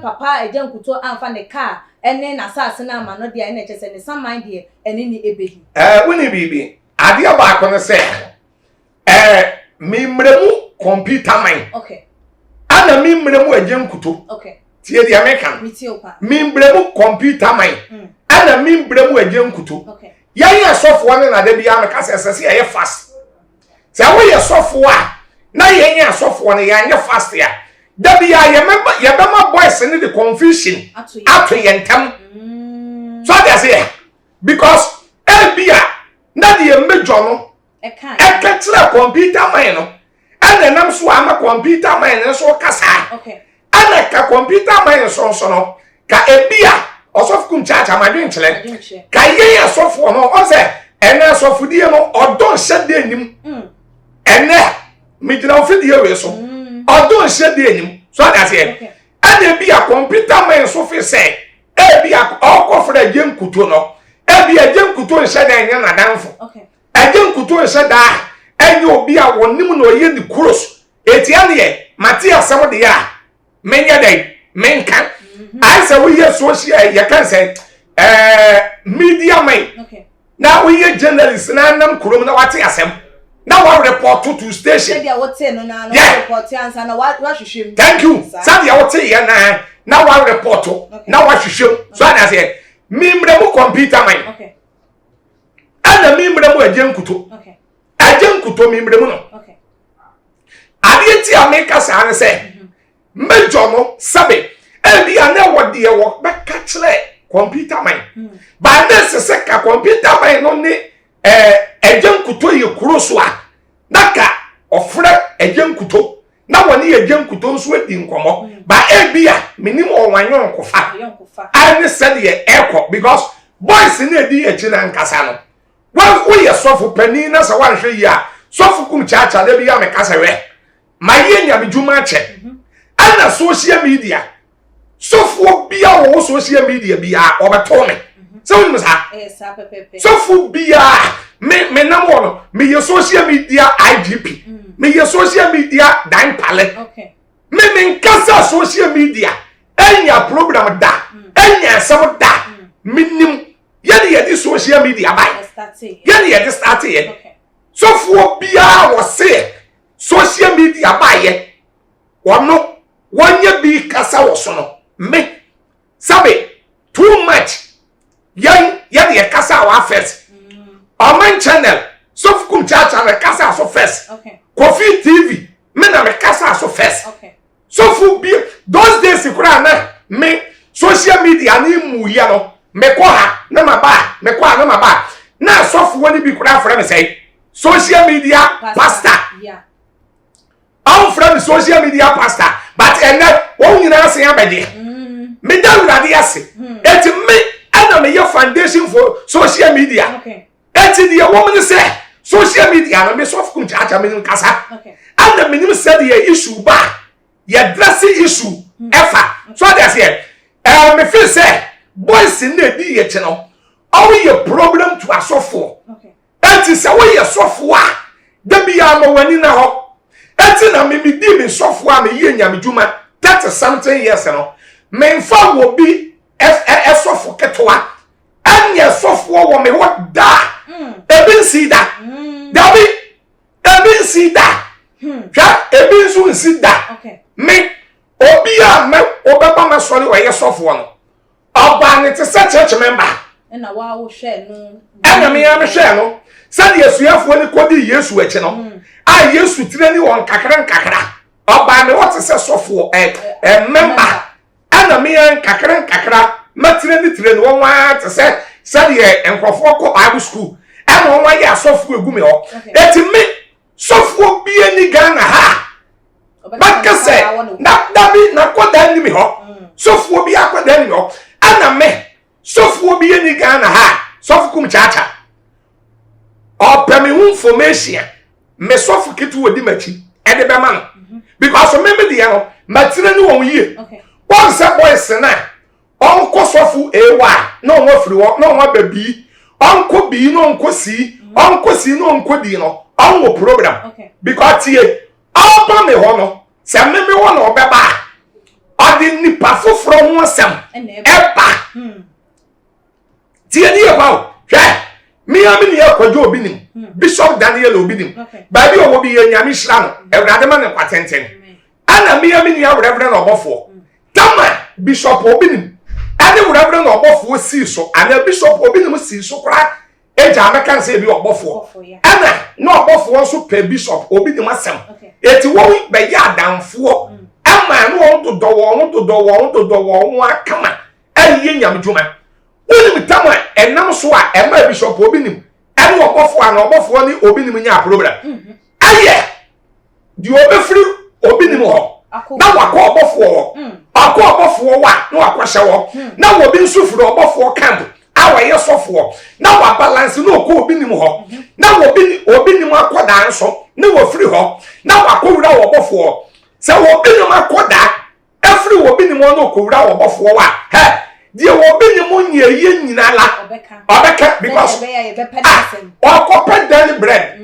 Speaker 2: papa Agya Nkuto amfa ne car ene na sase na ma no dia ene che say ne saman dia ene ni ebehi
Speaker 1: woni bibi ade ba ko ne say mimremu computer man
Speaker 2: okay
Speaker 1: ana mimremu Agya Nkuto
Speaker 2: okay
Speaker 1: tie dia meka mimremu computer man ana mimremu Agya Nkuto
Speaker 2: okay
Speaker 1: yan ya sofo ne na da bia me ka sese ye fast se wo ye sofo a na yan ya sofo ne yan ye fast ya da bia ye be ma boys ne the confusion ato ye ntam so that say because bia na de mejo no eka tira computer man no ana nam so ama computer man no so kasa
Speaker 2: okay
Speaker 1: ana ka computer man so no ka ebia osof kum chacha ma dwen chile ka yen asofo no o se ene asofudie no odon hyede anim ene midina ofidie we so odon hyede anim so that say ana bia computer man so fi say bia okofra Agya Nkuto no bia Agya Nkuto hyede enya na danfo
Speaker 2: okay
Speaker 1: Agya Nkuto hyede enye obi a wonim no ye ni cross etia ne Matia sam de ya menya dai menka I say we social you can say media man
Speaker 2: okay
Speaker 1: now we journalists na nam kurom na wate asem na wa report to station
Speaker 2: dia wote no na report answer na wa hwehwem
Speaker 1: thank you sadia wote ya na wa report na wa hwehwem so na say mimremu computer man
Speaker 2: okay
Speaker 1: ana mimremu Agya Nkuto
Speaker 2: okay
Speaker 1: Agya Nkuto mimremu no
Speaker 2: okay
Speaker 1: ade ti ameka sa ne say mejo no sabe ebia na wode ye wo beka kire computer man ba na sese ka computer man no ne Agya Nkuto ye kuroso a naka ofra Agya Nkuto na woni Agya Nkuto nso adi nkomo ba ebia minim onwanyon kofa ani said ye eko because boys na edi echi na nkasa no we ye sofu pani na sa wanhwe yi a sofu kum chacha da bia me kasa we maye nya bijuma che ana social media sofu bia wo social media bia obeto me so we must sofu bia me na mo me ye social media IGP me ye social media dan pale
Speaker 2: okay
Speaker 1: me nkasa social media enya program da enya sam da minim ye di social media bai ye di start ye sofu bia wo se social media bai ye wono wonye bi kasa wo so no me sabe too much yan de kasa wa first on my channel so kum chacha na kasa so first
Speaker 2: okay
Speaker 1: Coffee TV me na me kasa so first
Speaker 2: Okay.
Speaker 1: so fu bi those days kura na me social media na imu ya no me ko ha na maba me ko ha na maba na so fu woni bi kura fra me say social media pastor
Speaker 2: Yeah.
Speaker 1: I'm from social media pastor but and won nyina se abede me da urade ase eti me ana me your foundation for social media
Speaker 2: Okay.
Speaker 1: eti the woman say social media na me so fu chacha me nkasa
Speaker 2: Okay.
Speaker 1: and the minimum said the issue ba your dressing issue ever so that's here me feel say boys in the be yet no all your problem to asofo
Speaker 2: Okay.
Speaker 1: eti say we your sofo da bia ma wani na ho eti na me di me sofo a me ye nyame djuma 30 something years no me mfa wo bi sofo ketwa anya sofo wo me ho da ebi si da da bi ebi si da ja ebi nso nsi da
Speaker 2: Okay.
Speaker 1: me obi a me obeba me sori we ye sofo no oba ne te se church member
Speaker 2: And now wow share no.
Speaker 1: anya me ya me hwe no sani yesuafo ni kodi yesu eche no a yesu tire ni won kakra oba me what se sofo member ana me ya kakra matire ni tire ni won wa te se sani enkrofo ko bible school ana won wa ya sofo egu me ho eti me sofo bi ani Ghana ha bakase na bi na koda ni me ho sofo bi akoda ni me ho ana me sofo bi ani Ghana ha sofo kum chacha or me information me sofo kitu wodi machi e de be ma no because so me de no matire ni won yie
Speaker 2: Okay.
Speaker 1: one say boys na on ko sofo ewa na on afiri wo na on babi on ko bi na on ko si on ko si na on ko di no on wo program
Speaker 2: Okay.
Speaker 1: because tie on pa me ho no se me wo na obeba odi nipa foforo ho asem eba tie ni eba o hwe me am ni akwajo obi nim Bishop Daniel obi nim ba bi owo bi ye nyame hira no ewrade ma ne kwatenten ana me am ni Reverend Obofour tama Bishop obi nim ane Reverend Obofour si so ana Bishop obi nim si so kra eja ameka nse bi Obofour ana no Obofour so pe Bishop obi nim asem eti wo be ya adamfo ama no on to do wo akama aye nyame dwuma woni tama enam so a ema Bishop obi nim ene Obofour na Obofour ni obi nim nya problem aye di obefiri obi nim ho na wakọ Obofour akọ Obofour wa na wakọhye wo na wo bi nsufuru Obofour camp awaye sofo na wa balance na okọ obi nim ho na wo bi obi nim akoda nso na wo firi ho na wakọ wura Obofour se wo bi nim akoda afiri wo bi nim no okọ wura Obofour wa he die wo bi nim nya ye nyina la obeka because okọ daily bread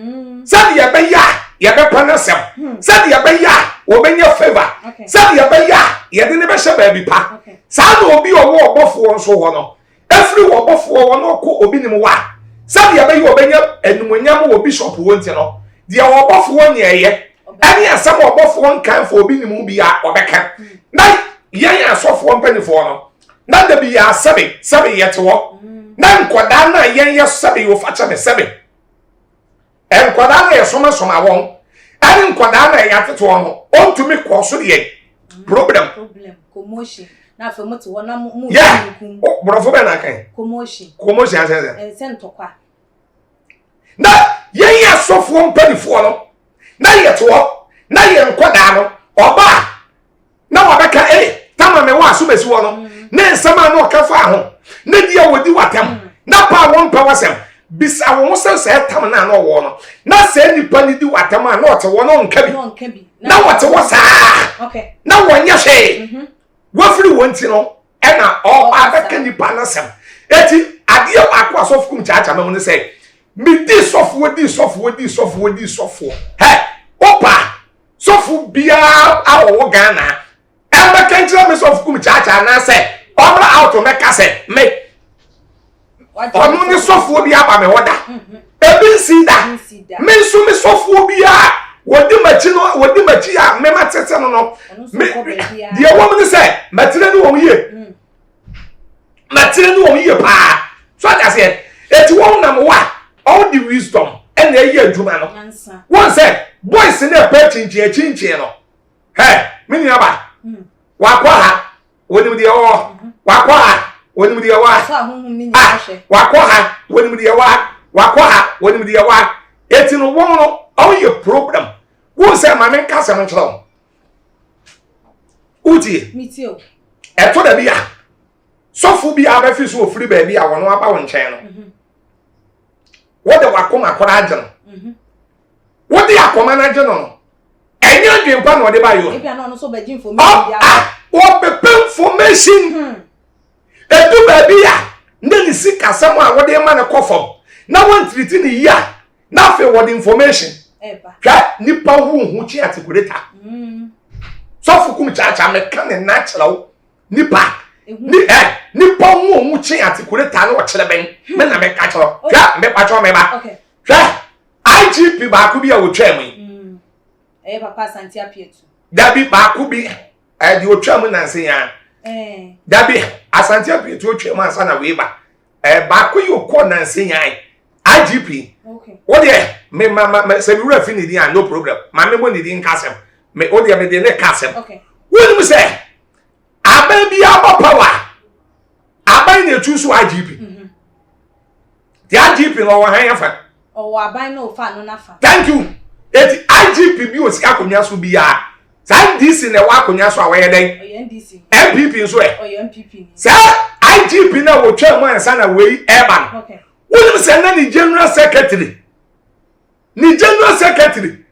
Speaker 1: said ye be ya ye be panasem said ye be ya wo be nya favor said ye be ya ye de ne be hye ba bi pa sa na obi owo Obofour nso ho no afiri wo Obofour wo no ko obi nim wa said ye be ya obe nya enumunyam wo Bishop wo nti no de wo Obofour nya ye ani asem Obofour nkan fo obi nim bi ya obeka na yen asofo mpanifo no na da bi ya sebe yete wo na nkoda na yen ye sebe wo facha me sebe nkoda na ye soma won ani nkoda na ye atete wo no ontumi ko so de problem
Speaker 2: commotion na fa mo te wo na mu
Speaker 1: yeah brofo be na kan commotion asese
Speaker 2: sentokwa
Speaker 1: na yen ye asofo mpanifo no na ye te wo na ye nkoda no oba na wabeka tama me wa so besi wo no na nsama na okafa ho na dia wodi watam na pa won pa wasem bisa wo so se tam na na wo no na se nipa ni di watam na ote wo no nka bi na wote wo saa
Speaker 2: okay
Speaker 1: na wonya hwe wafiri wonti no e na o abeka nipa na sem eti ade akwa asofu chacha me no se mi di sofu he opa sofu bia awo Ghana ebe kanchira me sofu chacha na se obra out me kase me onu ni sofu bia ba me hoda ebi nsi da me nso me sofu bia wodi machi a me matete no de wo me se matire ni wo yie pa so that say eti wo na mo wa all the wisdom and a year Jumano. One said, boys in a chinchie no. Hey, Miniaba. Wakwaha, when you dear Wakwaha, when you dear Wakwaha, when you dear Wakwaha, when you dear Wak. It's in a one all your problem. Who said my main cousin? Uti,
Speaker 2: me too.
Speaker 1: I told the beer. So for be our fish will free baby, I want to about channel. What the Wakoma Corajan? What the Aquaman General? And you're doing one or the bio.
Speaker 2: Maybe I'm not so bad for me.
Speaker 1: What the information? A do baby, then you seek as someone what they man a cough. Now one treating a year. Now for what information? Nipa who cheer to greater. So for come church, I'm a kind natural nipa. Nipa who cheer to greater or children. Men I make catch up. Make patch on my okay. IGP Bakubi will train me.
Speaker 2: Papa Santia Piet.
Speaker 1: That be Bakubi and your chairman and say, that be Asantia Piet, your chairman, son of Weber. Baku, you call and say, IGP.
Speaker 2: Okay.
Speaker 1: Oh yeah, me mama say we refinity and no problem. Mama when didn't cast him. Me oh yeah me didn't cast him.
Speaker 2: Okay.
Speaker 1: What do say? I be our power. I buy the choose IGP. The IGP no one higher.
Speaker 2: Oh, I buy no fan no nafa.
Speaker 1: Thank you. It IGP be was akonya so bia. Say this in the wakonya so away den.
Speaker 2: Oh NDC.
Speaker 1: MPP so e.
Speaker 2: Oh MPP.
Speaker 1: Say IGP na wo twa man sana we urban.
Speaker 2: Okay.
Speaker 1: What say na the general secretary? Ni general secretary.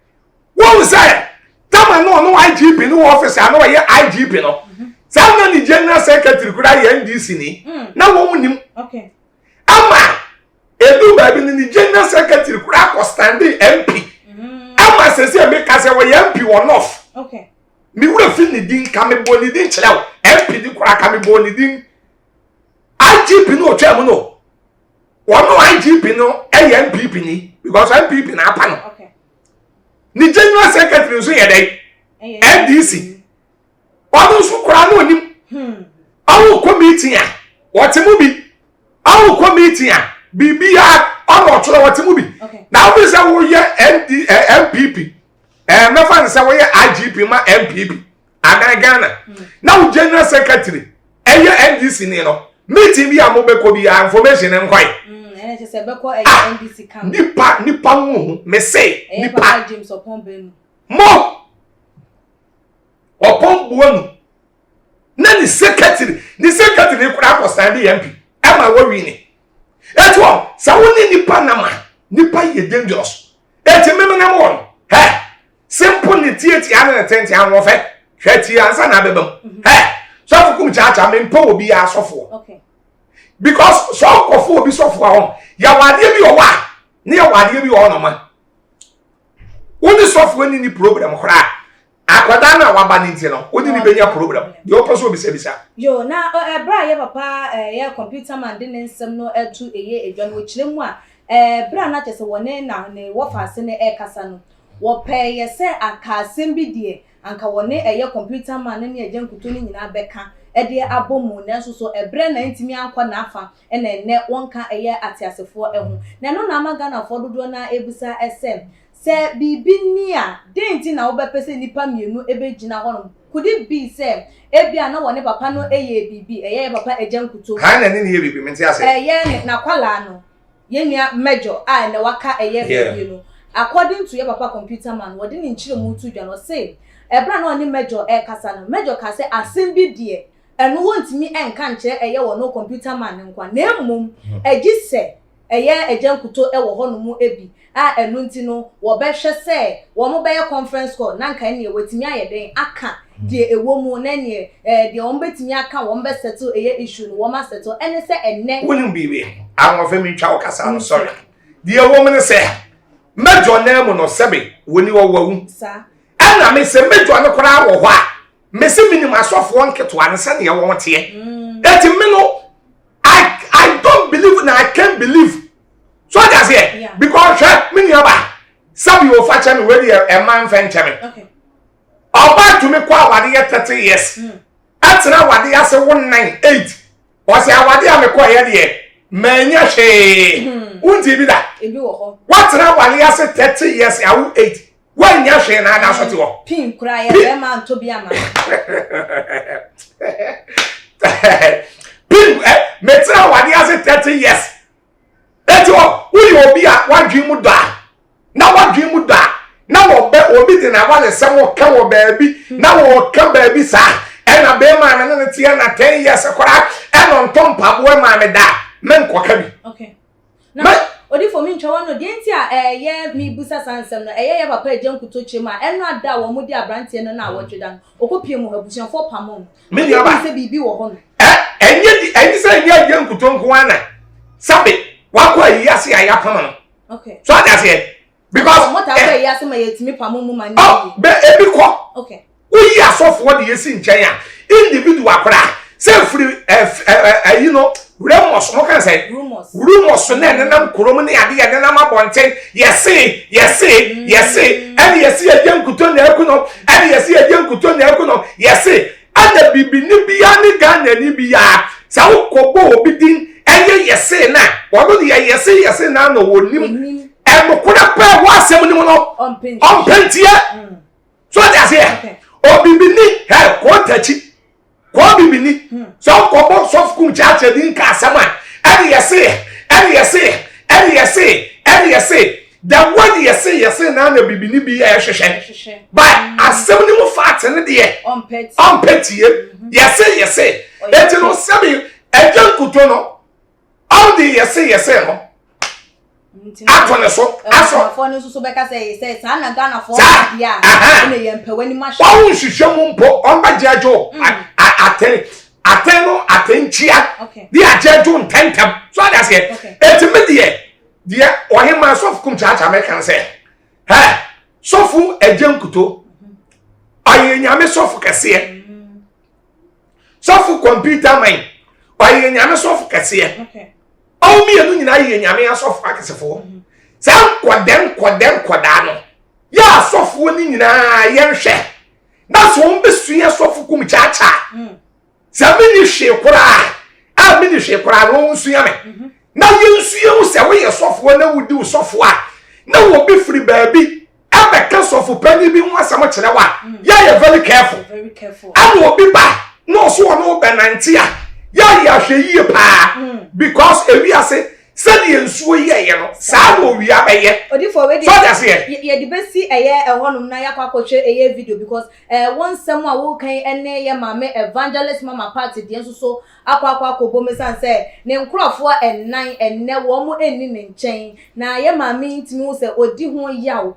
Speaker 1: What we say? Tama no IGP no officer no ye IGP no. Say na the general secretary kura ye NDC ni. Na wo nim.
Speaker 2: Okay.
Speaker 1: Ama edu baby ni general secretary kura ko standing MP. Ama say make say we MP one off.
Speaker 2: Okay.
Speaker 1: Mi wura fi ni din ka me bo ni din kire MP di kura ka me bo ni din. IGP no twa mu no. One no IGP no MPP ni because MPP na apa no.
Speaker 2: Okay.
Speaker 1: Ni general secretary so ye dey. NDC. Wadu so kura no nim. Awu committee a. What mu bi? Awu committee a. Bibia ono tro what mu bi. Now we say we ye MPP. Me fan say we ye IGP ma MPP. Ana Ghana. Now general secretary. NDC ni no. Meeting bi amobeko bi information enkwai.
Speaker 2: Say beko NDC come.
Speaker 1: Nipa hu me say
Speaker 2: nipa James upon benu.
Speaker 1: Mo upon buonu. Na ni secretary kura ko stand MP. Am I worry ni? Etwo sa woni nipa nama. Nipa ye dangerous. Eti meme na mo. He. Simple ni tieti ana na tenti an wo fe. Hweti ansa na bebam. He. So fukum chacha me mpo obi asofo.
Speaker 2: Okay.
Speaker 1: Because so kofo obi sofo ahon. Ya wade bi o wa. Ne ya wade bi o no ma. Woni sofo ni program kora. Akwada na waba ni nti no. Woni ni benya program. Ye opo so bisa.
Speaker 2: Yo na bra ye papa ye computer man de nsem no etu eye edwan wo kire mu a bra na chese wone na ne wo fa se ne kasa no. Wo pe ye se akasem bi de anka wone eye computer man ne Agya Nkuto ni nyina beka ede abomu na so ebre na ntimi akwa na afa ene wonka eye atiasefo ehu na no na amaga na fododo na ebusa esem se bibi ni a denti na wo bepese nipa mienu ebegina hono could it be say ebia na wone papa no eye bibi eye papa Agya Nkuto
Speaker 1: ha na ni ye bibi menti ase
Speaker 2: eye na kwala no ye nua major a na waka eye bibi no according to your papa computer man wodi ni nchire mu tu dwa no say ebra na oni major kasa no major ka say asembi die enu wontimi enka nche eye wo no computer man nkwa na emum agise eye Agya Nkuto wo ho no mu ebi a enu nti no wo behwe se wo mo be conference call na nka ne wetimi ayeden aka die ewo mu na ne die wo betimi aka wo be settle eye issue no wo ma settle ene se enne
Speaker 1: wonim bibi awon femi twa okasa no sorry die wo me ne se major na mu no sebe woni wo wawu
Speaker 2: sa
Speaker 1: ana me se major no kora wo ho a me se minim asofo nketo an se ne wo te eti me no I don't believe and I can't believe. So that's here. Yeah. Because me nyaba sabi wo fa cha me we a man fan cha me.
Speaker 2: Okay.
Speaker 1: Oba to me kwa wade 30 years. Atena wade ase 198. O se awade a me kwa ye de manya hwe unti bi da
Speaker 2: ebi wo ho
Speaker 1: what na wale ase 30 years awu 8 wanya hwe na da so te ho
Speaker 2: pin kura ye be ma nto bi ama
Speaker 1: pin metra wale ase 30 years eti ho uyi obi a wadwi mu da na wadwi mu da na wo be obi de na wale sem wo ka wo baabi na wo ka baabi sa ena be ma na na tie na 10 years kora ena ntompa bo ma me da men koka bi
Speaker 2: okay na odi for me ntwa no de ntia ye mi busa sansem no ye papa eje Nkuto chema eno ada wo mudi abrante no na awotweda okopie mu abusian for pamon
Speaker 1: me dia ba
Speaker 2: se bibi wo ho no
Speaker 1: enye se enye Nkuto nko ana sabe wakwa yi ase aya pamon no
Speaker 2: okay
Speaker 1: so that's it because
Speaker 2: what I say yes ma yetimi pamon mu mani
Speaker 1: oh be ebi ko
Speaker 2: okay
Speaker 1: uyi asofo de yesi nchen ya individual akora say free you know rumors mo kan say rumors na nenam kurom ne ade ya nenam abonten yes and yes Agya Nkuto na ekuno and yes Agya Nkuto na ekuno yes and bibini bia ni Ghana ni bia sa ukobo obi din enye yes na wodo de yes na no wonim emokura pa wa asem ni mo no on pentie so that's here obibini ko tachi ko bibini so ko bo sof kum chacha din ka sama and yes the word yes na na bibini bi ya hwehwe but asem ni mo fat ne de on petie yes eti no sabi Agya Nkuto no all the yes no atone so aso
Speaker 2: for no so beka say sa na Ghana for ya na ye mpawani ma hwe
Speaker 1: won hwehwe mpo on ba jajo atenchia di ajajo ntentem so that's it etime die ohima sof kum chacha me kan say sofu Agya Nkuto aye nyame sofu kase sofu computer mind aye nyame sofu kase all me anu nyina aye nyame asofu akesefo sa kodem no ya asofu ni nyina ye nhwe na so on besu asofu kum chacha sa mini hwe kura mini hwe kura no nsu ya me na yensu ye wo se wo ye sofu na wudi wo sofu a na wo be free baby abeka sofu pani bi ho asam kire wa ya very careful and wo be ba no so no be 90 a ya hwe yie pa because ewi ase send yensu ye no sa no wi abeye
Speaker 2: odi for we
Speaker 1: so that's it
Speaker 2: ye di besi ehonum na yakwa kwotwe video because one sem a wo kan ene ye mama evangelist mama party de so akwa akobo mesan say ne nkrofo ennan enne wo mo enni ne nchen na ye mama intimi wo say odi ho yawo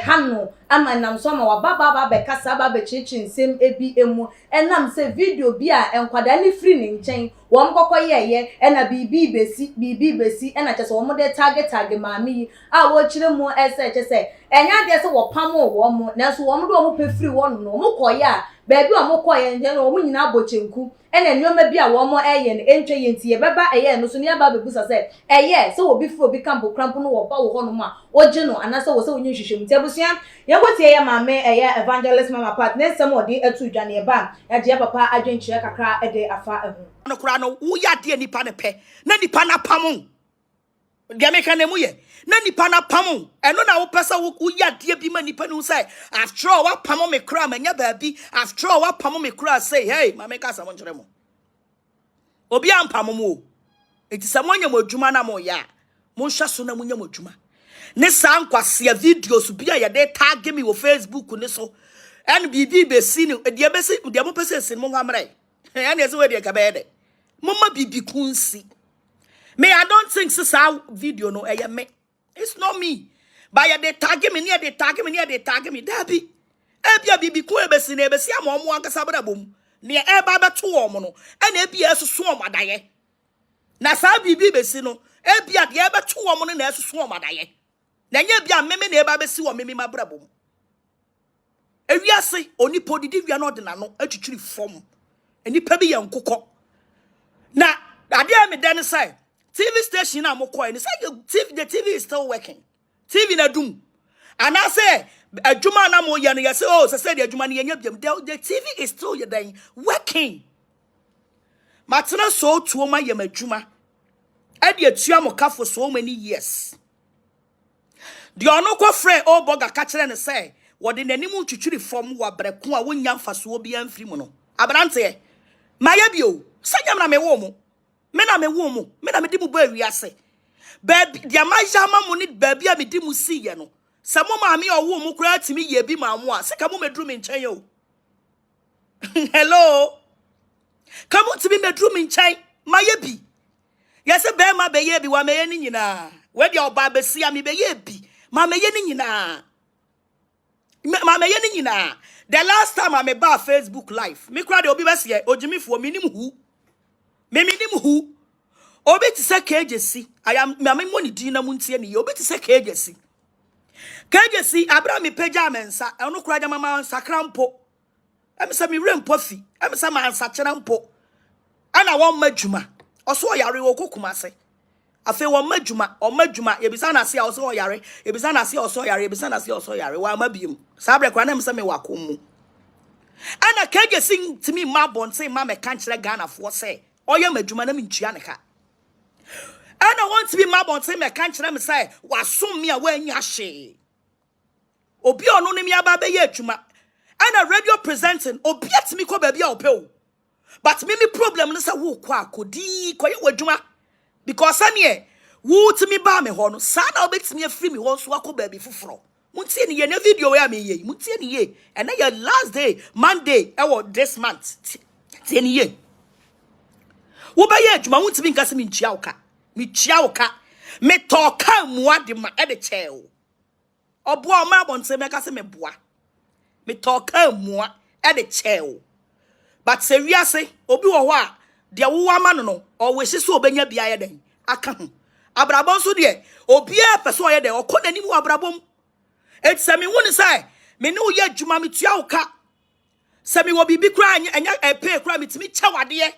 Speaker 2: hanu ama nam so ma wa baba be kasa baba chichi nsem ebi emu enam say video bi a enkwada ni free ne nchen wo mkokọ ye ena bibi besi ena chese wo mo de target mami a wo chire mu ese chese enya de se wo pamo wo mo na so wo mo do mo pe free wo no mo koye a ba bi o mo koye nje no mo nyina abochenku ena nneoma bi a wo mo eye ne entwe ye ntie beba eye no so ne aba bebusa se eye se wo bi fro bi kampo krampo no wo ba wo ho no ma oje no anase wo se wo nyihwehwem ntie busia ye gotie ye mame eye evangelist mama part ne nsem odi atu dwa ne ba ya je papa adwenkyere kakra ede afa ehu
Speaker 5: no kura no wo ya de nipa ne pe na nipa na pam de ameka na mu ye na nipa na pam eno na wo pesa wo ya de bi ma nipa no say after all wa pam me kura manya baabi after all wa pam me kura say hey mama ka sa mo nkyere mo obi am pam mo enti sa mo nya mo adwuma na mo ya mo hwa so na mo nya mo adwuma ne sa nkwase videos bi a ye de tag me wo Facebook ne so en bibi be si ni de mo pesa sin mo ngamre en ese we de ka be de mama bibi kunsi me I don't think this video no me it's not me but ya they tag me near they tag me dabi ebia bibi ku ebesi na ebesi ama omo ankasa bra bom ne e ba beto omo no e na ebia esusu omo adaye na sa bibi besi no ebia de e beto omo no na esusu omo adaye na nya bia meme na e ba besi wo meme mabra bom ewiase oni podidi wia no de na no atwitwiri fom enipa bi ye nkokọ na ade me den say TV station na mo coin say the TV is still working. TV na dum. And I say adwuma na mo ye no say oh say the adwuma na yenya biam the TV is still working. Matena so tuo ma ye madwuma. Edi etua mo ka for so many years. The onokwa frɛ Oboga ka kyerɛ ne sɛ wɔde n'anim twitwiri fam wa brɛko a wonya mfaso bi amfiri mu no. Abrante maya bio sanyam na me wo mu. Me na me wo mu. Me na me di mu ba wiase. Baby dia maja ma mu ni baby a me di mu si ye no. Sɛ mo ma me owo mu kura timi ye bi ma mo a sika mo medru me nkyɛn yo. Hello. Come on to me medru me nkyɛn maya bi. Yes be ma be ye bi wa me ye ni nyina. We dia oba be sia me be ye bi. Ma me ye ni nyina. Ma me ye ni nyina. The last time I me ba Facebook live, me kura de obi be se ojimi fo me nim hu. Me nim hu. Obi ti se KJC. I am me money din na muntie ni. Obi ti se KJC. KJC abra me pagya mensa. E no kura de mama sakra mpo. E me se me rempo fi. E me se ma ansa kyera mpo. Ana won madwuma. Oso oyare wo kokuma se. Afe won madwuma ye bisa na se oso oyare. Ye bisa na se oso oyare. Ye bisa na se oso oyare. Wa mabiem. Sa abra kwa na me se me wakomu. Ana KJC timi ma bon say ma me kan kyerɛ Ghana fo say oye madwuma na me ntua ne ka. Ana want to be ma bon say me kan kyerɛ me say wasom me a wanya hye. Obi ono ne me aba be ye adwuma. Ana radio presenting obi atimi ko ba bia opɛ. But me problem no say wo kwa akodi koye wadwuma because ane wo timi ba me ho no sa na obetimi afiri me ho so akɔ ba bi foforo. Muntie ni ye na video we am ye. Muntie ni ye. And na your last day, Monday, this month. Tie ni ye. Wo ba ye adwuma wuntimi nka se me ntua wo ka. Me tua wo ka. Me toka mua de ma e de che wo. Oboa ma bonse me ka se me boa. Me toka mua e de che wo. But se wiase obi wo ho a de wo ama no o we hye so obenya bia ye den aka ho. Abrabon so de obi a pese o ye de okonanim wo abrabom. It's a me won say me no ye adwuma me tua wo ka. Se me wo bibi kra anya pay kra me timi kyawade.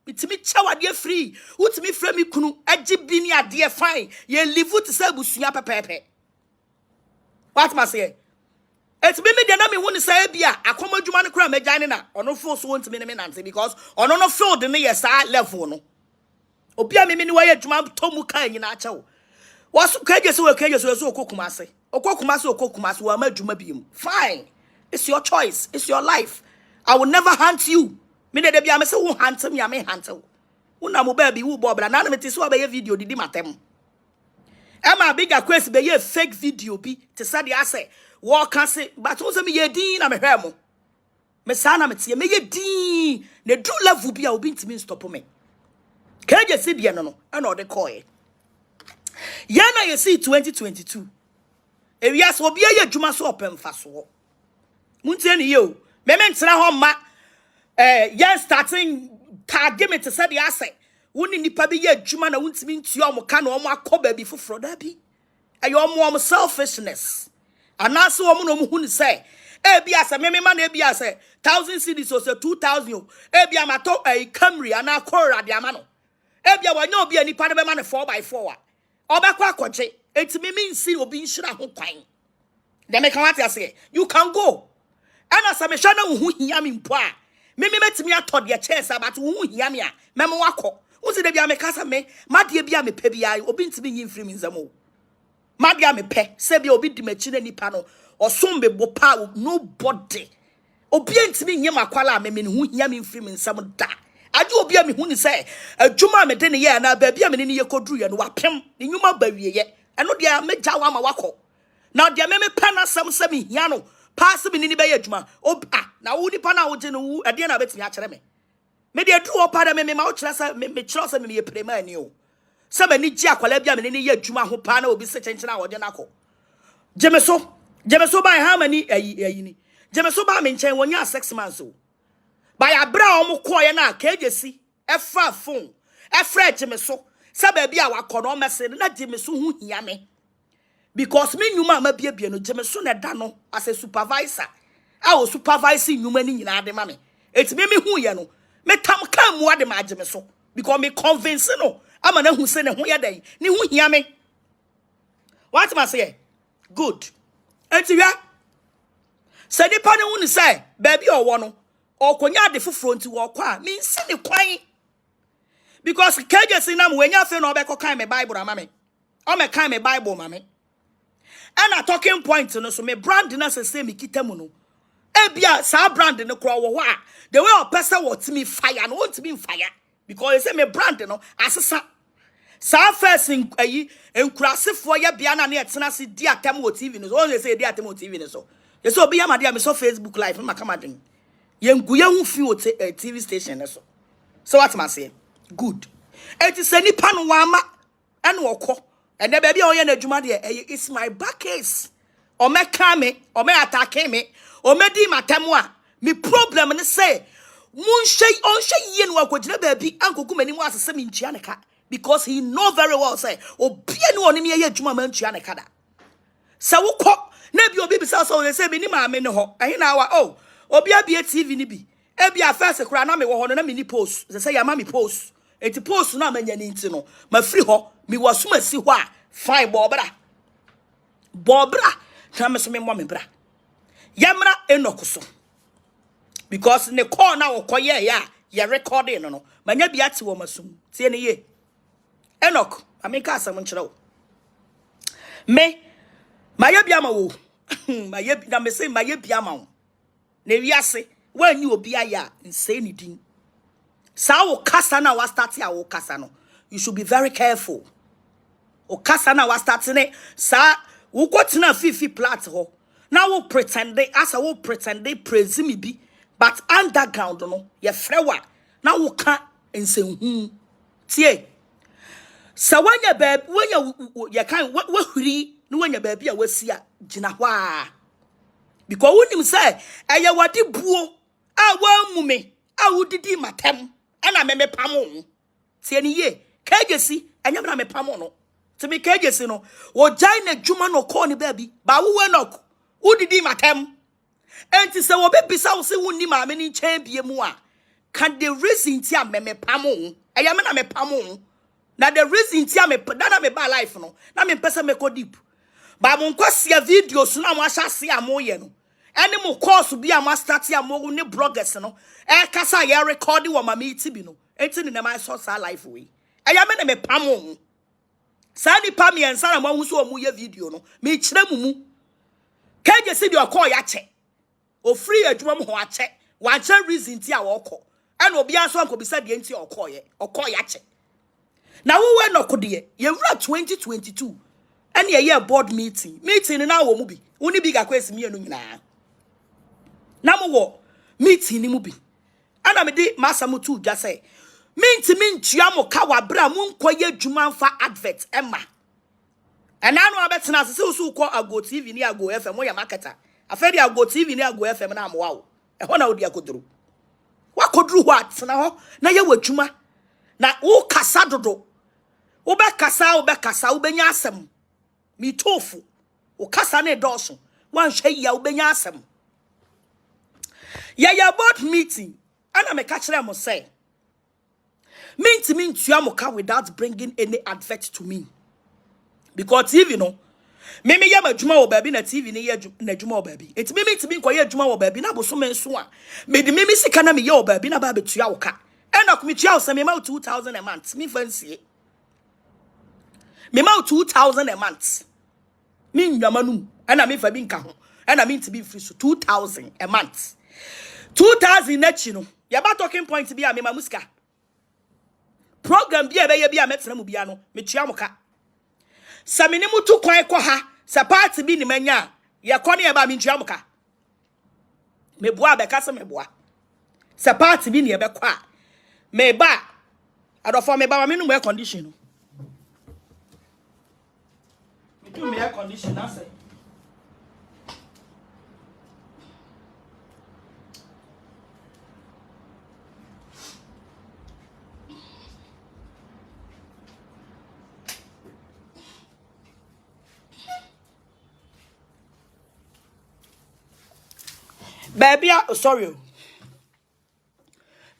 Speaker 5: Mitimi kyawade free. Utimi frɛ me kunu agi bi ni ade fine. Ye live to say busua pepepe. What must say? It's me de na me won say bia akoma adwuma no kra me gyan na ono fo so wontimi ne me nante because ono no field ne ye sa level no. Obi a me ni wa ye adwuma tomu kan nyina akyɛw. Wasu KJC we KJC so okokumase. Okokumase wa ma adwuma bi mu. Fine. It's your choice. It's your life. I will never hunt you. Me de bia me se wo hunt me a me hunt wo. Wo na mo ba bi wo bo bra na na me te so ba ye video didi matem. Emma bigger quest be ye fake video bi te say de ase wo kan se but wo se me ye din na me hwe mo. Me sa na me te me ye din na do level bi a obi ntimi stop me. KJC de no e na o de call e. Ya na ye see 2022. Ewiase obi ye adwuma so opem faso. Muntie ni ye o. Me ntra ho ma yen starting target me to say the asset. Woni nipa bi ye adwuma na wontimi ntua omo ka na omo akɔ bi foforo da bi. Ayo omo selfishness. Anase omo no mu hu ni say e bia se me ma na e bia se 1000 cedis or 2000 o. E bia mato Camry ana Cora de ama no. E bia wanya obi nipa na be ma na 4x4 a. Obekwa akɔgye. Etimi mi nsi obi nhira ho kwan. Dem e kan what you say. You can go. Ana sa me hwa na hu hia me mpo a. Me metimi atɔ de chance about hu hia me a. Memo wakɔ. Unsi de bia me kasa me, madie bia me pɛ bia obi ntimi nyi mfiri nzamo. Madie me pɛ, se bia obi di machi na nipa no. Osom be bopa nobody. Obi ntimi nyi makwala me hu hia me mfiri nsam da. Ade obi a me hu ni se adwuma me de ne ye na ba bia me ne ye koduru ye no wapem. Ne nyuma ba wie ye. Eno dia me gya wa ma wakɔ. Na dia me pɛ na sam se me hia no. Pass me ni be ye adwuma. Na wo nipa na wo je no wo ade na betimi a kyerɛ me. Me de dru opada me ma wo kyerɛ sɛ me kyerɛ sɛ me ye prema ani o. Sɛ me ni gye akwala bia me ne ye adwuma ho pa na obi se kyenkyena a wo de na kɔ. Jemeso by how many ayi ni. Jemeso ba me nkyɛn wonya 6 months o. By abra o mo kɔ ye na KJC ɛfa phone ɛfrɛ Jemeso sɛ ba bia wakɔ no message na Jemeso hu hia me. Because me nyuma ma bia no Jemeso na da no as a supervisor. I was supervising nyuma ni nyina de ma me. Eti me hu ye no. Me tam kan mu ade ma Jemeso because me convince no ama na hu se ne ho ye dan ne hu hia me. What am I say? Good. Enti ya se nipa ne hu ni say ba bia owo no okonya de foforo nti wo kwa me nsi ne kwan because KJ na when you say no be kind me Bible mama. O me kind me Bible mama. And a talking point no so me brand na say me kita mu no. Ebia sa brand no kro wo ho a the way of person what me fire no want me fire because say me brand no asesa sa first in enkurasefo ya bia na na etena se di atem wo TV no so only say di atem wo TV no so ye so obi amade me so Facebook live ma kama den ye nkuye hu fi wo TV station no so what am say good it is any pan wa ma ene wokọ ene ba bia o ye na adwuma de it's my back case o me kame o me attack me o me di matem a me problem ne say mun shey on shey ye no akogina ba bi ankoku mani mu asese me ntua ne ka because he know very well say obia ne oni me ye adwuma ma ntua ne ka da se wokọ na bi obi bisa so say me ni ma me ne ho ehe na wa oh obia bi TV ni bi e bi afese kura na me wo ho no na me ni post say ya ma me post eti post na ma nya ni nti no ma free ho me waso ma si ho a fine bobra na me so me mo me bra yamra enokuso because ne call na wo koye ya recording no manya bi ate wo masum tie ne ye Enoch ameka asam nkyere wo me maye bia ma wo maye na me say maye bia ma wo na wiase wanyi obi aya nse ni din sa wo kasa na wa start ya wo kasa no you should be very careful o kasa na wa start ne sa wo kwotena fifi plat ho na wo pretend asa wo pretend praise me bi but underground no ye frewa na wo ka ensenhu tie sa wanya bab wanya ye kan wahuri no wanya bab a wasia gina hwa because wonim say eye wade buo a wamume a wodidi matem ana me pamo tie ne ye kagesi anya na me pamo no to me kagesi no wo jai na dwuma no call ni baby ba wo wenok wodidi matem enti se wo bebisa wo se wonni ma me ni nchen bie mu a can the reason ti a me pamo eye me na me pamo na the reason ti a me na me ba life no na me pese me ko deep ba mo nkwase videos na mo ahase amoye no ene mo course bi a mo start a mo ne bloggers no e kasa ye record wo ma me ti bi no enti ne my source life we eye me na me pamo sa ni pa me ensa na mo hu so mo ye video no me kire mumu kaje se bi o call ya che o free adwuma mo ho ache wa che reason ti a wo kọ ene obi aso anko bi sa de enti o call ya che na wo we no kode ye wura 2022 ene ye ye board meeting na wo mu bi woni bi ga kwesi mi enu nyina na mo wo meeting ni mu bi ana me di masamu tu dwa say mintua mo ka wa bra mo nkoye adwuma mfa advert emma ena no abetena se so ko Ago TV ni Ago FM mo ya marketer afedi Ago TV ni Ago FM na mo wawo e ho na odi akoduru wakoduru ho atena ho na ye wadwuma na wo kasa dodo wo be kasa wo benya asem mi tofu wo kasa na edoso wan hwe ya wo benya asem ya board meeting ana me ka kire mo say mintua mo ka without bringing any advert to me because TV no me ye madwuma wo baabi na TV ne ye na adwuma wo baabi enti me nko ye adwuma wo baabi na boso me nso a me de me sika na me ye wo baabi na ba betua wo ka ena ko me tua wo se me ma 2000 a month me fancy me ma 2000 a month me nyamanum ena me fa bi nka ho ena me nti bi free so 2000 a month 2000 na chi no ye ba talking point bi a me ma musika program bi a be ye bi a metena mu bia no me tua mo ka samini mutu kwan ko ha sa party bi ni manya ye ko ne ye ba me tua mo ka me boa be ka se me boa sa party bi ni ye be ko a me ba adofo me ba me no air condition no me do me air condition na say baby sorry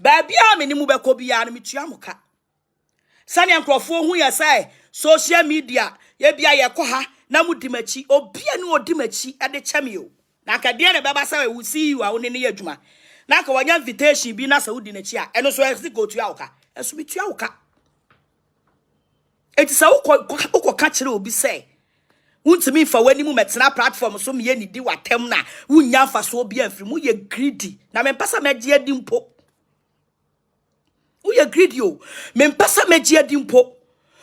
Speaker 5: baby me ni mu be ko bia no metua moka sane ankrofo hu ya sai social media ye bia ye ko ha na mu dimachi obia ni odimachi e de chame o na ka de ne beba sai we see you a wo ne ne adwuma na ka wanya invitation bi na sa wudi na chi a eno so e go tua woka eso metua woka It is a uko catcher will be say. Won't me for when you met na platform so me any di watem na wunya fa so bia mfiri mu ye greedy na me pesa me dia dimpo wo ye greedy o me pesa me dia dimpo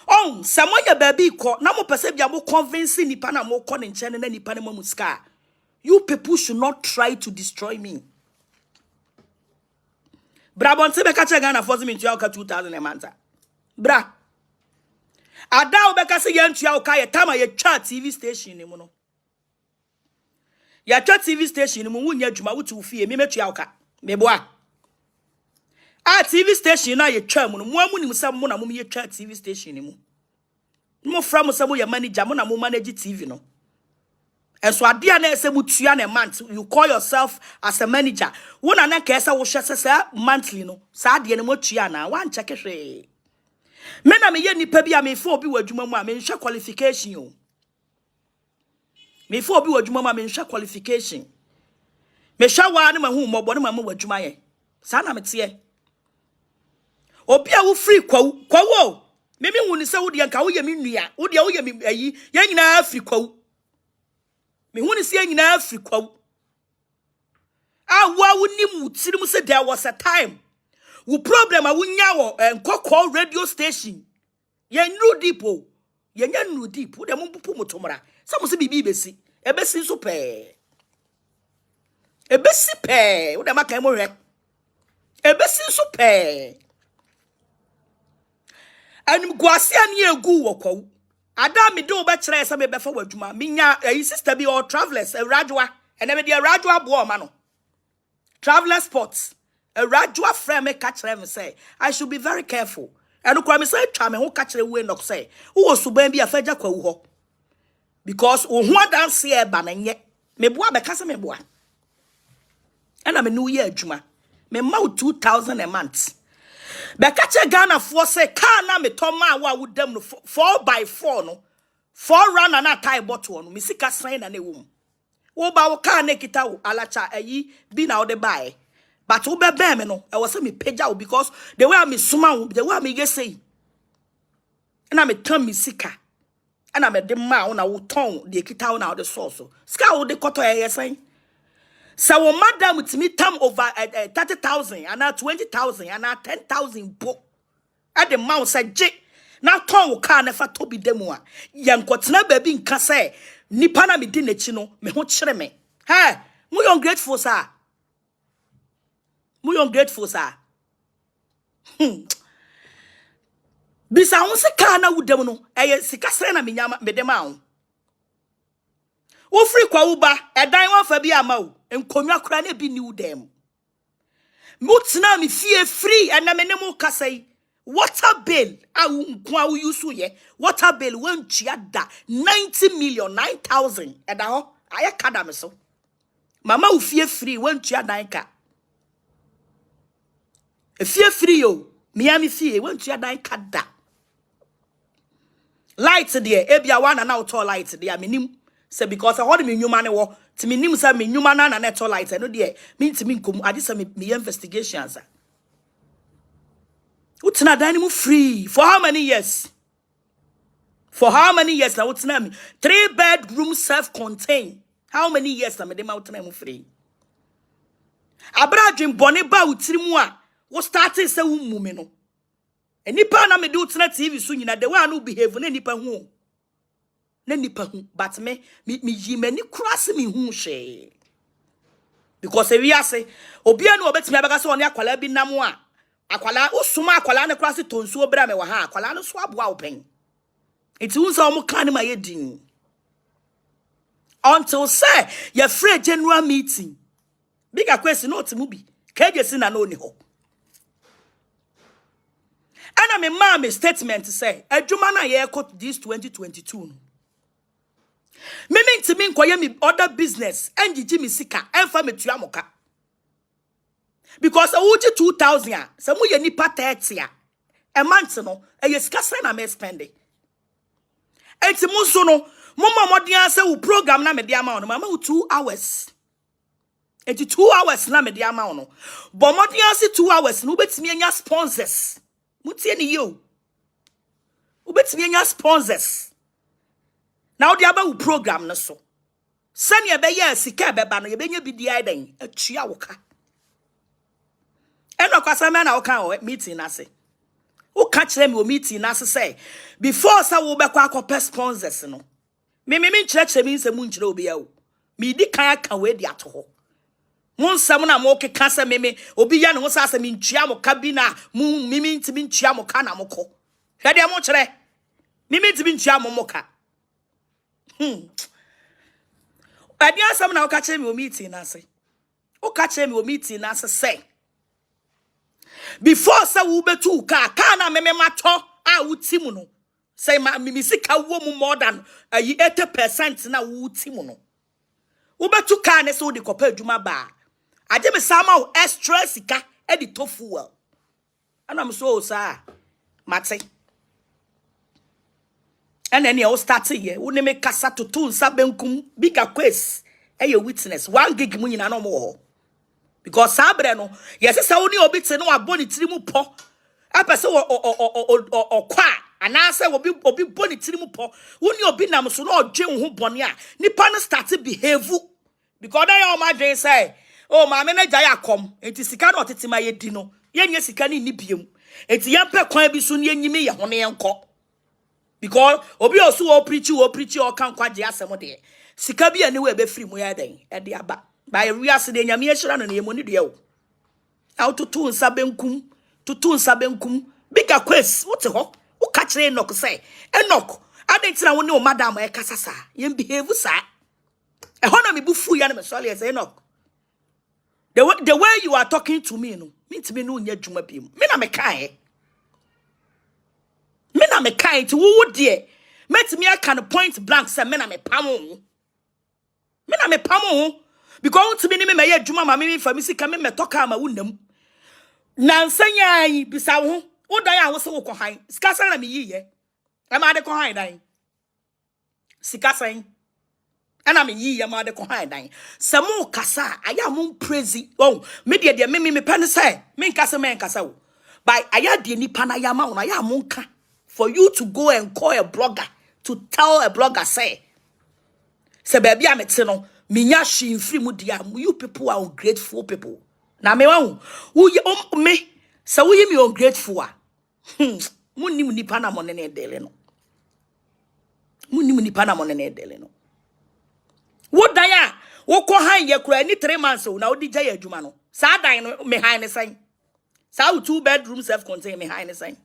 Speaker 5: on samoya baby ko na mo pesa bia mo convince nipa na mo ko ne nche na nipa na mo muska. You people should not try to destroy me. Bra bon se be ka che Ghana force me to 2000 a month. Bra ada obeka se yentua oka ye tama ye twa TV station ni mu no ya twa TV station ni mu wunya adwuma wutu fie me metua oka meboa a TV station na ye twa mu no mu amu ni musam mu na mu ye twa TV station ni mu mo fra mo se mo ye manager mo na mo manage TV no enso ade na ese mutua na month you call yourself as a manager wona na ka ese wo hwe se monthly no sa ade na mo tua na wan check hwe. Me na me ye nipa bi a me fo obi wadwuma mu a me nhwe qualification o. Me fo obi wadwuma mu a me nhwe qualification. Me hwa wa na mahu mobo na mamu wadwuma ye. Sa na mete. Obi a wo free kwawo. Me hu ni se wo de nka wo ye me nua. Wo de wo ye me ayi. Ye nyina free kwawo. Me hu ni se ye nyina free kwawo. A wa wo nim wutirim se there was a time. Wo problem a wunya wo nkokọ radio station ye nru deep o ye nya nru deep wo de mo pupu motomra sa mo se bibi besi ebesi so pe ebesi pe wo de maka mo hwe ebesi so pe anim guase ani egu wo kwawu ada me de wo be kire se me be fa wadwuma minya sister bi or travelers radwa ene me de radwa bo ma no traveler sports. A radua friend me catch them say I should be very careful. And ukwa me say twa me ho catch we nok say wo suban bi afaja kwawu ho because wo ho dance e ba na nye me boa be kase me boa and am new year adwuma me ma 2000 a month be catch Ghana for say car na me to ma wa wo dam no 4x4 no 4 run na tie bottle no me sika sign na wo wo ba wo car na kita wo alacha ayi bi na wo de buy. But who be me no, I was saying me page out because the way I me suma, the way I me get say, and I me turn me sika, and I me the ma on a tongue the kita on the source. Ska wo the koto e saying. So wo madam with me term over 30,000 and now 20,000 and now 10,000 book. At the mouth said J. Now tongue car never to be demoa. Yan kotna baby in kase nipa na me di nechino me ho kyere me. Hey, mu ungrateful sir. Muy ungrateful sir. Bisa won se ka na wudam no eye sika sere na menyama medema wo. Wo free kwa uba edan wan fa bi ama wo enkonwa kura na bi ni wudam. Mutna me fie free and na me ne mo kasai. Water bill a nkwa wo yusu ye. Water bill wan tua da 90 million 9,000 eda ho aya kada me so. Mama wo fie free wan tua dan ka. If you're free, yo, Miami fee, won't you die cut that? Lights there, Abia one and out all lights there. Minim say because I hold me new man war to me nim say me new man and net all lights. I know there mean to me come. I just me investigations. What's not dynamo free for how many years? For how many years now? What's not 3 bedroom self-contained. How many years now? Me dem out na free. Abra dream boni ba utirimu what started say mume no enipa na me do tena TV so nyina the way no behave na nipa hu but me yi mani cross me hu hwe because we are say obi anu obetimi abega so one akwala bi nam a akwala osuma akwala ne cross tonsu obra me wa ha akwala no so aboa open iti hu so mo kan ma yedin until say your free general meeting bigger question no timu bi kejesi na no ni ho. And I'm a mommy statement to say, a Jumana year cut this 2022. Meaning to me, inquire me other business, and Jimmy Sika, and family Tuamoka. Because I would 2,000, some way nipa 30, a month no, a yescassan I may spend it. And to Musono, Mama Modian say, who program na me the amount, Mamma 2 hours. 82 hours na me the amount. But Modian say 2 hours, no bets me and your sponsors. Mutie ni yo. Ubetimi nya sponsors. Now the aba program no so. Sani ebe ye sika beba no ye benya bidia den atua woka. Eno kwasa me na woka o meeting na se. Wo ka kire me o meeting na se say before sa wo be kwa akopɛ sponsors no. Me nkyerɛkyerɛ mi nsɛm nkyerɛ obi ya o. Me di kan aka we di ato ho. Mon nsɛm na mo keka sɛ me obi ya ne ho sa sɛ me ntua mo ka bi na mo me ntimi ntua mo ka na mo kɔ. Hwɛ de mo kyerɛ. Me ntimi ntua mo ka. Adi asɛm na wo ka kyerɛ me o meeting na se. Wo ka kyerɛ me o meeting na se say before sa wo betu ka na me mato a wuti mu no say ma me sika wo mu more than 80% na wuti mu no wo betu ka ne so de kopa adwuma ba ade me sama wo extra sika e di tofu well ana me so sa mate and then you start here wo ne me kasa to nsa benkum bigger quest e ye witness 1 gig mu nyina no mo because sabre no yes say woni obi te no aboni tiri mu po apese o kwa ana say obi boni tiri mu po woni obi nam so no odwe ho bone a nipa no start behave because that your madwen say oh ma me na gya yakom enti sika no tetima ye di no ye nye sika ni biem enti ye pe kwan bi so ne enyimi ye ho ne enko because obi osu o preach o kan kwaje asem de sika bi ane we be free mu ya den e de aba by reas de nyame ehira no ne yemoni de o out to nsa benkum bigger quest what ho wo ka kire Enoch say Enoch adentina wo ne o madam e kasa sa ye behave sa e ho na me bufu ya na me sole say Enoch the way you are talking to me no me ntime no nya dwuma bi mu me na me kai ti wo de metimi aka no point blank say me na me pam because to me ni me ye adwuma ma me fa me sika me metoka ma wunam na nsanya yi bisa wo wo dan a wo se wo kɔ han sika san na me yiye e ma de kɔ han dan sika san ana me yiye ma de kɔ han dan se mo kasa aya mo praise oh me de me pen say me nkasa wo by aya de nipa na ya ma wo na ya mo nka for you to go and call a blogger to tell a blogger say se baby amete no minya shi free mu dia you people are ungrateful people na me wan wo me se wo yi me ungrateful a munni nipa na mo ne dele no wo dan a wo kɔ han ye kura ni 3 months na wo di gya ya adwuma no sa dan no me han ne san sa 2 bedroom self contained me han ne san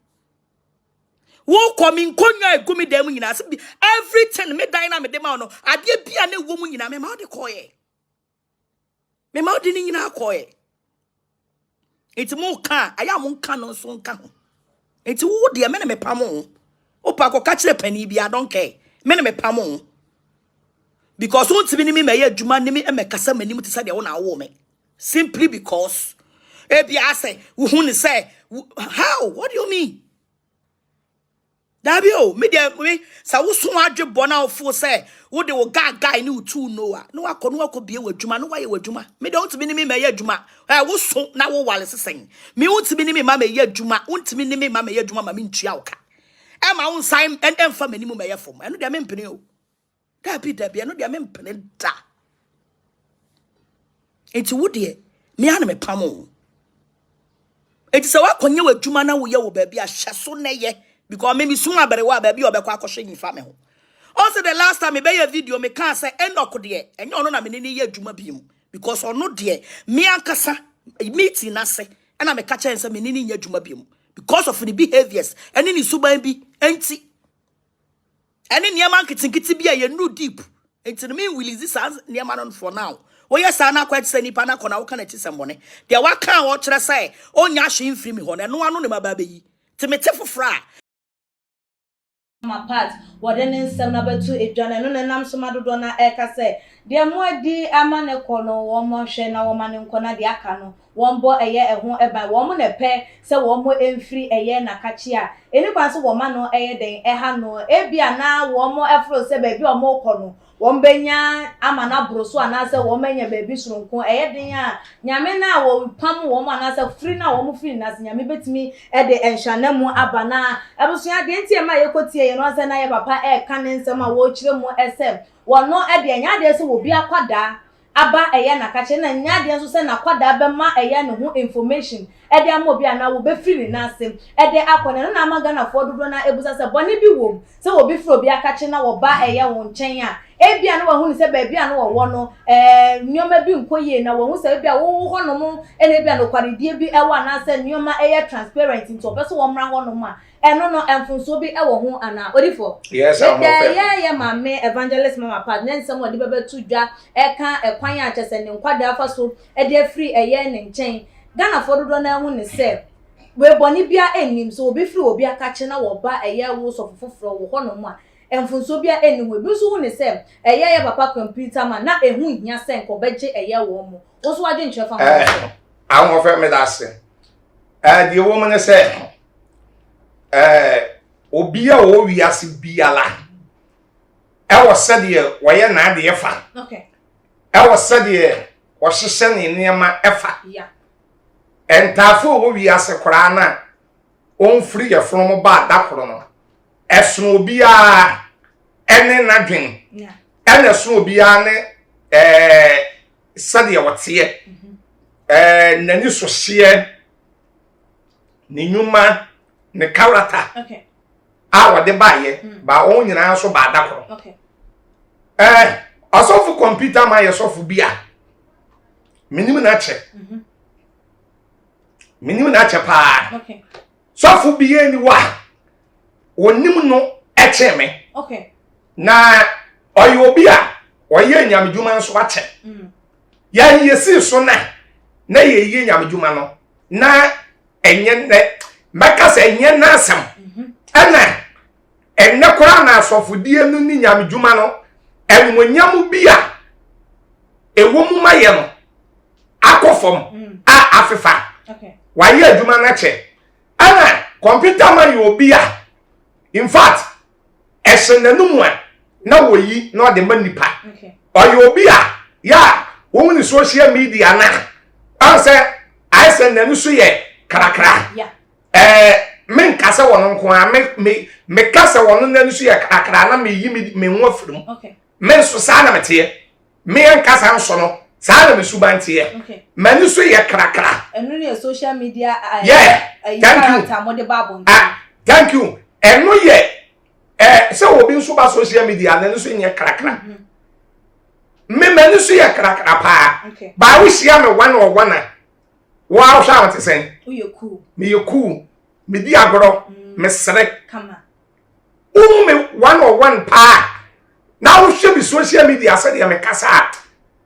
Speaker 5: wo komi nkonya egumi dem nyina se everything me dan na me dem no ade bia na ewo mu nyina me ma de koye me ma de ni nyina koye enti mo ka aya mo nka no so nka ho enti wo de me na me pamo o pa ko ka kire pani bia don't care me na me pamo because won tibi ni me ya adwuma ni me e me kasa manim te sa de wo na wo me simply because e bia say wo hu ni say how what do you mean Dabio, me sa wo so adwe bona ofo say wo de wo guy ni utu no akọ bie wadwuma no waye wadwuma me de ontimi ni me ma ye adwuma wo so na wo wale sesen me ontimi ni me ma ye adwuma ontimi ni me ma ye adwuma ma me ntua wo ka e ma wo nsan emfa mani mu ma ye fom eno de me mpene o dabi eno de me mpene da enti wo de me ana me pamo enti sa wa konye wadwuma na wo ye wo ba bia hyeso na ye because me soon aberewa baby obekwa akoshe nyifa me ho. Also the last time me be a video me can say Enoch de enye ono na me ni ye adwuma bi mu because ono de me ankasa meeting na se na me ka chen say me ni ye adwuma bi mu because of the behaviors ene ni suban bi enti ene niam ankitikiti bi ye no deep enti me release this niam anon for now we yes na kwet say nipa na kona wo kana ti sembone de wa kan wo kire say onya hwe mfiri mi ho na no ano ne mababa yi timete fofra
Speaker 2: my part whatever nsem na betu edwane no nenam so madodo na eka se de mo adi ama ne kono wo mo hwe na wo ma ne nkona de aka no wombo eye eho eba womo na pe se womo emfiri eye na kachi a eni kwan so woma no eye den eha no ebia na womo efro se ba bi omo kono wombenya amana broso anase womenya baby soronko eye den a nyame na wo pam womo anase free na womo free na nyame betimi e de enhwana mu abana ebusua de ntie ma yekotie ye no ase na ye papa e ka ne nsem a wo kire mu esem wono e de nya de se wo bi akwada aba eye na kache na nya de nso se na kwada be ma eye ne ho information e de ama obi ana wo be free na asem e de akone no na amaga na fo dodo na ebusa se boni bi wom se wo bi free obi akache na wo ba eye wo nchen a ebia no wo hu se ba bia no wo no nyoma bi nkoye na wo hu se bia wo ho no mo ene bia no kwaredie bi e wa na se nyoma eye transparent nto be so wo mra ho no ma eno no enfunso bi e wo ho ana odifo
Speaker 1: yes I'm okay
Speaker 2: yeah mama evangelist mama part na nsem odi bebe tudwa e kan ekwan a chese ne nkwada afa so e de free eye ne nchen Ghana for dodo na hu ne se we boni bia enim so obi free obi akache na wo ba eye wo so fofoforo wo ho no ma enfunso bia eni we bi so hu ne se eye ye papa computer man na ehu hia se nko beje eye wo mo wo so wadwe nchwe fa mo
Speaker 1: I'm over me that say the woman say obi a o wiase biala e wo sede wo ye na de fa
Speaker 2: okay
Speaker 1: e wo sede wo hyehyɛ ne nneɛma ɛfa
Speaker 2: yeah
Speaker 1: entafo wo wiase kora na on free ye from ba da koro no ɛsono obi a ɛne nadwen
Speaker 2: yeah
Speaker 1: ɛna so obi a ne sede wo tie nani so hye ne nyuma ne character
Speaker 2: okay
Speaker 1: a wode baye ba on nyina so ba da koro
Speaker 2: okay
Speaker 1: asofu computer ma ye sofu bia minim na che minim na che pa
Speaker 2: okay
Speaker 1: sofu bia ni wa onim no eche me
Speaker 2: okay
Speaker 1: na oyo bia oye nyamdwuma nso wa che ya yesi so na ye nyamdwuma no na enye ne meka se enye na asem enne kora na asofudie no ni nyamdwuma no enwonyam bia ewomu maye no akofom a afefa
Speaker 2: okay
Speaker 1: waye adwuma na che ana computer man yo bia in fact esenanum a na woyi na ode manipa
Speaker 2: okay
Speaker 1: oyo bia ya wo ni social media na anse aisenanu so ye krakra
Speaker 2: yeah
Speaker 1: men kasa wono nko a me kasa wono nanu so ye krakra na me yi me nwa firim
Speaker 2: okay
Speaker 1: men so sa na mete me en kasa nso no sa na me subantie
Speaker 2: okay
Speaker 1: mani so ye krakra
Speaker 2: enu ne social media
Speaker 1: yeah thank you enu ye se obi nso ba social media na nso ye krakra me mani so ye krakra pa
Speaker 2: okay
Speaker 1: ba wo hia me one or one wa hwa what say
Speaker 2: you cool
Speaker 1: me ye cool me di agoro me sere
Speaker 2: kama
Speaker 1: me one or one pa na wo hwe bi social media se de me kasa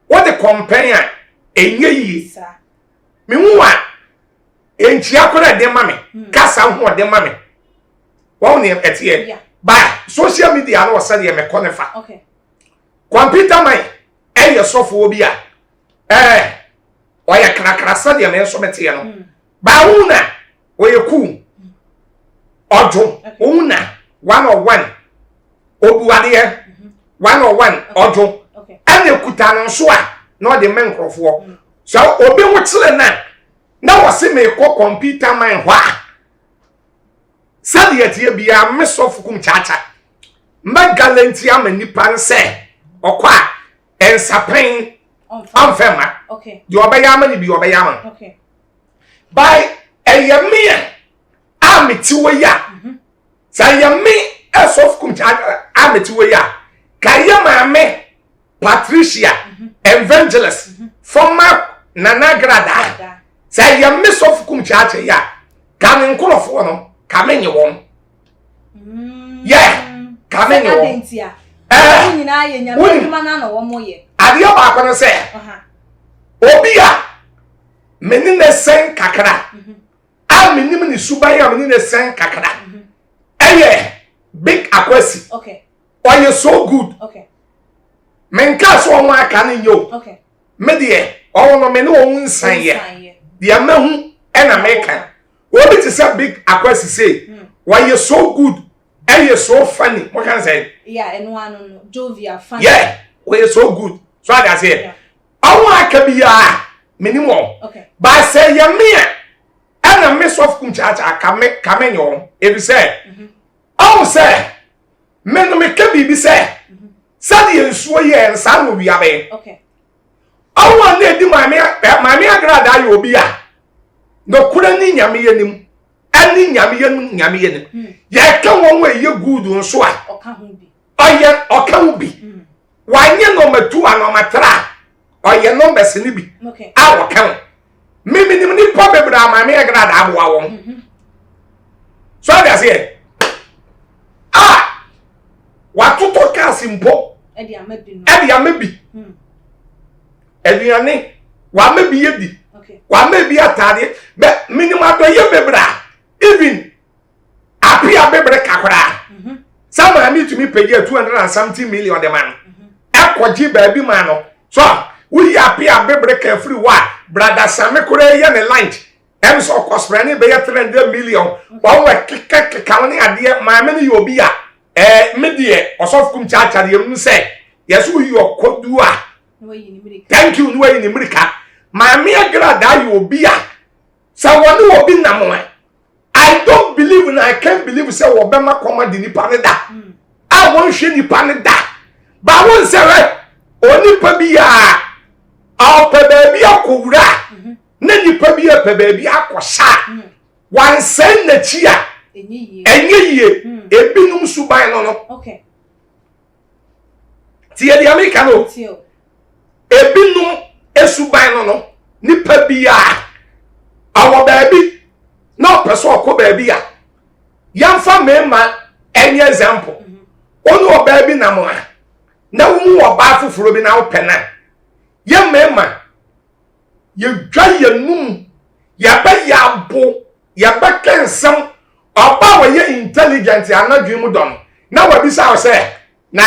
Speaker 1: what the compare enye yi
Speaker 2: sa
Speaker 1: me hu a enchi akora de mame kasa ho de mame wo ne etie
Speaker 2: yeah
Speaker 1: ba social media no se de me konefa
Speaker 2: okay
Speaker 1: computer man e sofo obi a oya krakra se de me so metie no ba hu na wo ye ku ojo hu na 101 obuade 101 ojo
Speaker 2: okay
Speaker 1: ane kuta no so a na ode menkrofo so obi wo kire na wose me ko computer man hwa sadi etie bia mesofu kum chacha mba galanti amani pan se okwa ensapen amfema
Speaker 2: okay
Speaker 1: di obeyama ni bi obeyama
Speaker 2: okay
Speaker 1: by eyemia ametiwe ya sayemi esofu kum chacha ametiwe ya kayama me Patricia Evangelist former Nanagrada say ya miss of kum chache ya kamen nkurofo no kamenye won yeah kamenye won
Speaker 2: nyina ye nyama na na wo moye
Speaker 1: ade ba akono se obi a meni ne sen kakra a menim ni suban ya meni ne sen kakra eye big akwasi
Speaker 2: okay
Speaker 1: oh you so good
Speaker 2: okay
Speaker 1: menka so won aka ne yo
Speaker 2: okay
Speaker 1: me de o no me no won san ye the mahu and American. What it is a big aquasi say, why you're so good and you're so funny. What can I say?
Speaker 2: Yeah, and one jovial funny.
Speaker 1: Yeah, why you're so good. So I say, I want to be minimum.
Speaker 2: Okay.
Speaker 1: But say, you're me. And a miss of Kumchacha come in your, if you say, oh, say, men make a baby say, Sunny and Swoye and San will be away.
Speaker 2: Okay.
Speaker 1: I want to do my grad, I will be a. No, couldn't yammy any yammy. Yet come one way you good on so.
Speaker 2: Or can't be.
Speaker 1: Oh, yeah, or can be. Why, you number 2 and number 3. Or your number Sinibi.
Speaker 2: Okay.
Speaker 1: Our count. Mimi probably my grad abu. So that's it. Ah, what to talk as simple?
Speaker 2: Eddie, maybe.
Speaker 1: Ediane, what may be yedi.
Speaker 2: Okay.
Speaker 1: What may be a tardy, but minimum to your bebra. Even appear bebra kakra. Some I need to me pay 270 million the man. Aquaji baby mano. So we appear bebra carefree wa. Brother Sammy Korea and lunch. And so cost for any 300 million. While we're counting a dear, my many you'll be a media or soft cum charge. You say, yes, we are could do. Thank you, no in America. My mere glad that you will be a someone who will be number. I don't believe and I can't believe so Obama command in the Panada. I won't share the Panada. But I won't say, only Pabia. Our baby a kura. Nani Pabia baby a kwasa. One send the chia. And ye, a binum subai.
Speaker 2: Okay.
Speaker 1: Tia the Americano. Ebinum esuban no nipa bia awo baabi na opeso okọ baabi a yamfa mema any example onu obaabi na mo na wo oba foforo bi na wo pena ye mema ye dwa ye num ya ba ya bo ya ba kensam oba wo ye intelligent anadwe mu don na wa bisa wo se na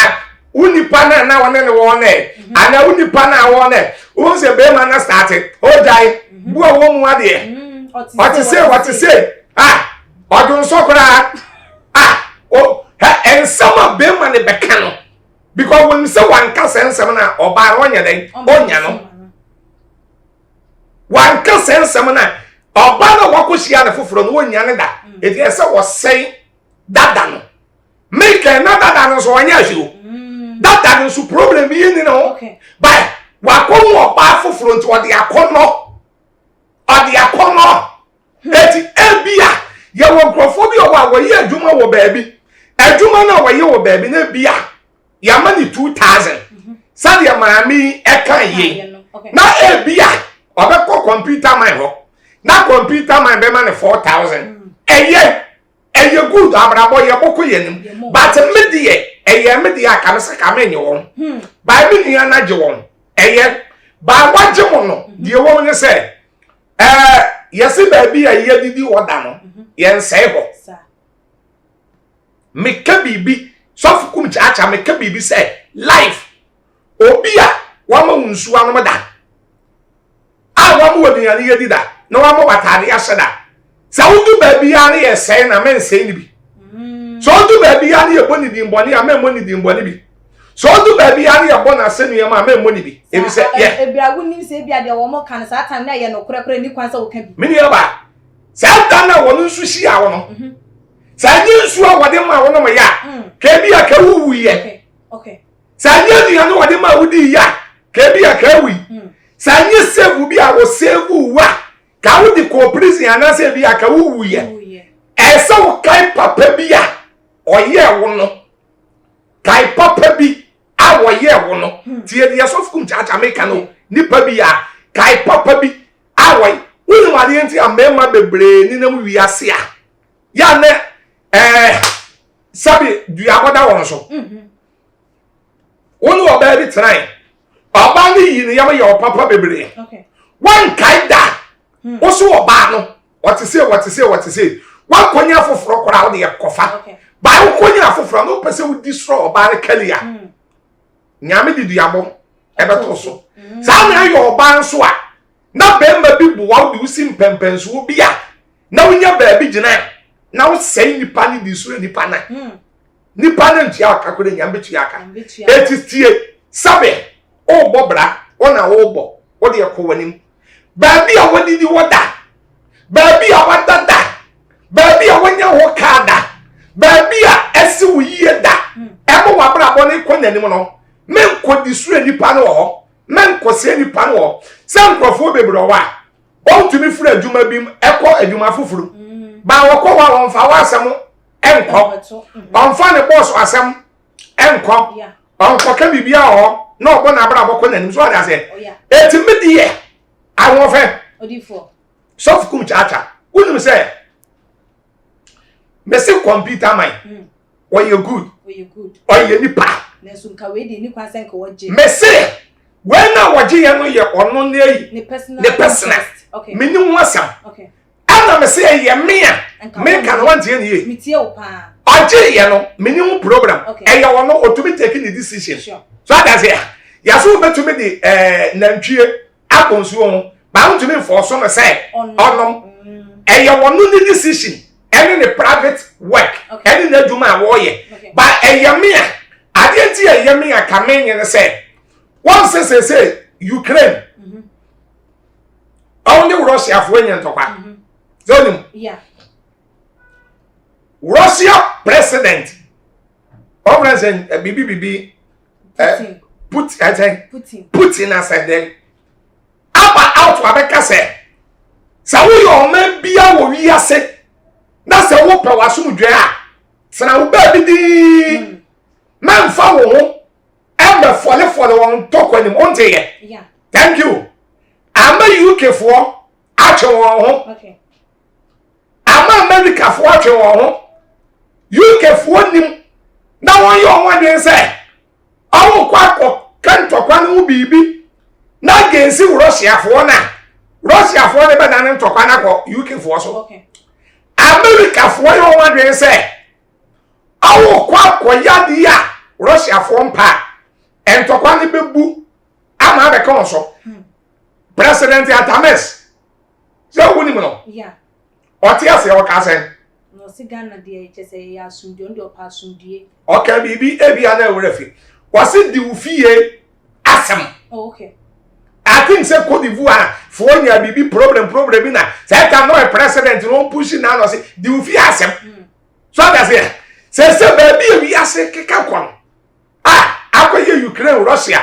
Speaker 1: unipa na wane ne wone ana unipa na wone won se be man na start o jai bu wo mu ade what to say ah odun sokora ah o and some be man be kan because when say one ka sensem na oba wonya den onya no one ka sensem na oba na wakohia na foforo no onya ne da e dey say wo say dada no make another dada so onya hio that is the problem you know. Okay. But wakomu oba foforo nti odi akono. Eti ebia ye wo grofo bi owa wo ye adwuma wo baabi. Adwuma na wo ye wo baabi na bia ya mani 2000. Sadi ya maami eka ye. Na ebia obekọ computer man ho. Na computer man be man 4000. Eye good abrabo ye boko ye nim. But medie media can say come in your own. By me, you are not your own. By what you want, the woman said, yes, baby, I hear did you what done. Yes, say, make a baby, soft cum chacha, make a baby say, life. Obia, woman, swan, madam. I want more than you did that. No one more I said that. So, do baby, I say, I mean, say, so do baby ani e boni di mboni a money di mboni bi so do baby ani e bona senu e ma money bi e bi say yeah
Speaker 2: e bia woni se bia de wo mo kan sa time na ye no kure ni kwan sa wo ka bi
Speaker 1: mini e ba sa dan na wonu nsu hia wo no sa nyi nsu a wode ma wo no ma ya ka bi aka wuwu ye
Speaker 2: okay
Speaker 1: sa nyi nsu a no wode ma wudi ya ka bi aka wi sa nyi save bi a wo save wa ka wudi ko prison ana se bi aka wuwu ye e sa wo kai papa bi ya oye wono kai papa bi a woye wono tie dia so fukum cha Jamaica no nipa bi ya kai papa bi a woy wonu ma de nti amema bebre ni na mu wiase a ya ne sabi dua boda won so wonu oba bi tran oba ni yi ni yama ye papa bebre
Speaker 2: okay
Speaker 1: wan kai da wo so oba no what to say wan konya foforo kora wo de kofa
Speaker 2: okay
Speaker 1: ba ukonya afofra no pese wo destroy oba ne kalia nyame diduabo ebeto so sa na yo oba nso a na bemba bi boa de usi mpempenso bi a na wonya ba bi gina na wo sei nipa ni di suro nipa na nipa na ntia akakore nyambe tua aka etistie sabe o bobra ona wo bo wo de ekowanim ba bi a wodidi woda ba bi a wadada ba bi a wonya ho kada ba bi a esi wo yie da emo wabra bo ne konanim no men ko di suro nipa no ho men ko se nipa no ho se nkrofo bebro wa on tumi fura adwuma bim ekọ adwuma fufuru ba wokọ wa won fa wa asem enko on fa ne boss asem enko on ko ka bibia ho na obo na abra bokọ nanim so ada se etimi die awon fe
Speaker 2: odifo
Speaker 1: so fukum chacha unum se me se computer mind or you good or you nipa
Speaker 2: na so nka we di ni kwanse nka woje
Speaker 1: me se when na woje ye no ye ono na yi
Speaker 2: ne personal
Speaker 1: okay me ni wasam
Speaker 2: okay
Speaker 1: ana me se ye me a me kan want ye ni
Speaker 2: me tie o pa
Speaker 1: oje ye no me ni mu program e ye wono otumi taking the decision so that say ya so betumi di nantwie akonsu ho ba ntumi force me say onom e ye wono ni decision any the private work any na djuma a wo ye ba e ye me a ade ti e ye me a kamenye ne say one say Ukraine only Russia for any tokwa zonim
Speaker 2: yeah
Speaker 1: Russia president president bibi Putin as then aba out wa beka say sa wo yo man bia wo wi ase na se wo pe wasumdwe a sana wo ba bi di man fa wo ho ebe fole won tokwa ni monte ye
Speaker 2: yeah
Speaker 1: thank you ama UK for ache won ho
Speaker 2: okay
Speaker 1: ama America for ache won ho UK for nim na won yo won den say awu kwa Cant kwa no bibi na gensi Russia for na Russia for ne be na ntokwa na ko UK for so
Speaker 2: okay
Speaker 1: America for yo won den say awu kwa yadi ya Russia for mpa entokwa ne bebu ama be kon so president Atames so woni mo no
Speaker 2: yeah
Speaker 1: otia se o ka sen
Speaker 2: no sigana de chese ya sundio ndo pa sundie
Speaker 1: okay bibi ebia na ewrefi wasi di ufie asem
Speaker 2: oh okay
Speaker 1: I think say Cote d'Ivoire for nya bibi problem na say can no a president no push na no say di ufie asem so that say baby we ase keka kon akoye Ukraine Russia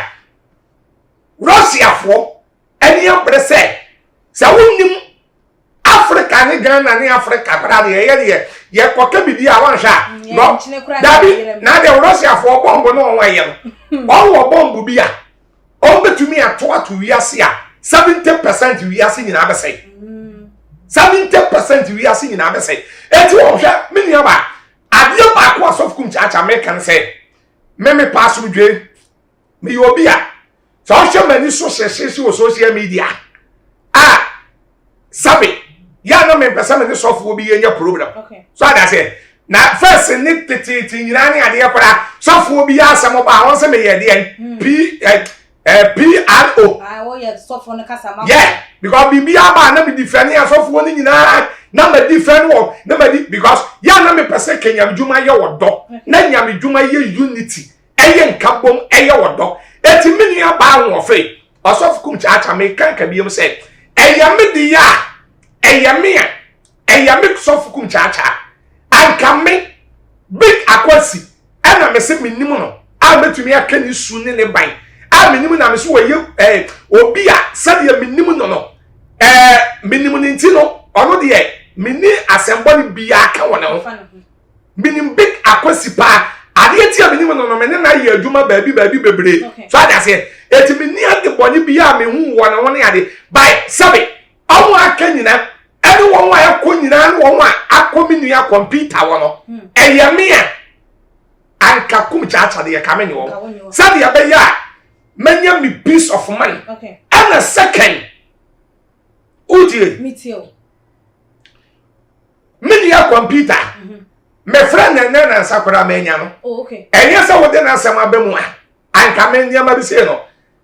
Speaker 1: for any empress say wonim Africa ni Ghana ni Africa brother ye koke bidi a wan sha no dabi na de Russia for bomb no wan ye no wo bomb bi a on betumi ato wiase a 70% wiase nyina abesai 70% wiase nyina abesai eti wo hwa me nua ba ade ba ko asofkum chacha me kan say me pass dwe me yobi a so hwa mani so hwehwe wo social media sabe ya no me pesa me sofo bi yenya program
Speaker 2: okay
Speaker 1: so that say na first ni titi nyina ni ade yakora sofo bi asem ba won se me ye de PRO
Speaker 2: wo ye sofo no kasa ma
Speaker 1: yeah because bibi aba na me defend ya sofo ni nyina na me defend wo na me because ya na me pesa Kenya djuma ye wodo na nyame djuma ye unity eye nkabom eye wodo eti mini aba won fe osof kum cha me kan ka biem say eye me di ya eye me sof kum cha anka me big akwasi ana me se minim no a betumi aka ni su ne ne ban a minim na me so we obi a sade minim no minim ni nti no ono de mini asembo ni bia aka wona ho minim big akwasi pa ade ti a minim no me ne na ye adwuma baabi bebre so ada se eti mini ade boni bia me hu wona wona ade by sabe omo aka nyina ade won wa yakọ nyina no won wa akominu ya computer wono eyeme a anka kum chacha de yakame ni wo sabe ya be ya manya me peace of mind
Speaker 2: okay
Speaker 1: and a second udie
Speaker 2: mitio
Speaker 1: mini ya computer me friend na sakura menya no
Speaker 2: oh okay
Speaker 1: enye se wo de na asem abemu a anka me nyama bi se no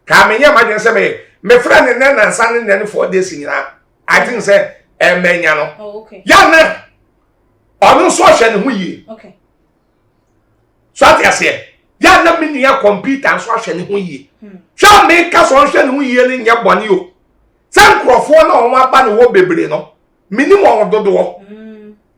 Speaker 1: ka me nyama de se me me friend and then and Sunday then 4 days in I think say menyano.
Speaker 2: Oh, okay.
Speaker 1: Yana ono so hwe ne ho yi.
Speaker 2: Okay.
Speaker 1: So at ase yana me nua computer so hwe ne ho yi. Sha me ka so hwe ne ho yi ne nya bone o. San krofo na on aba ne wo bebre no. Minimum dodo.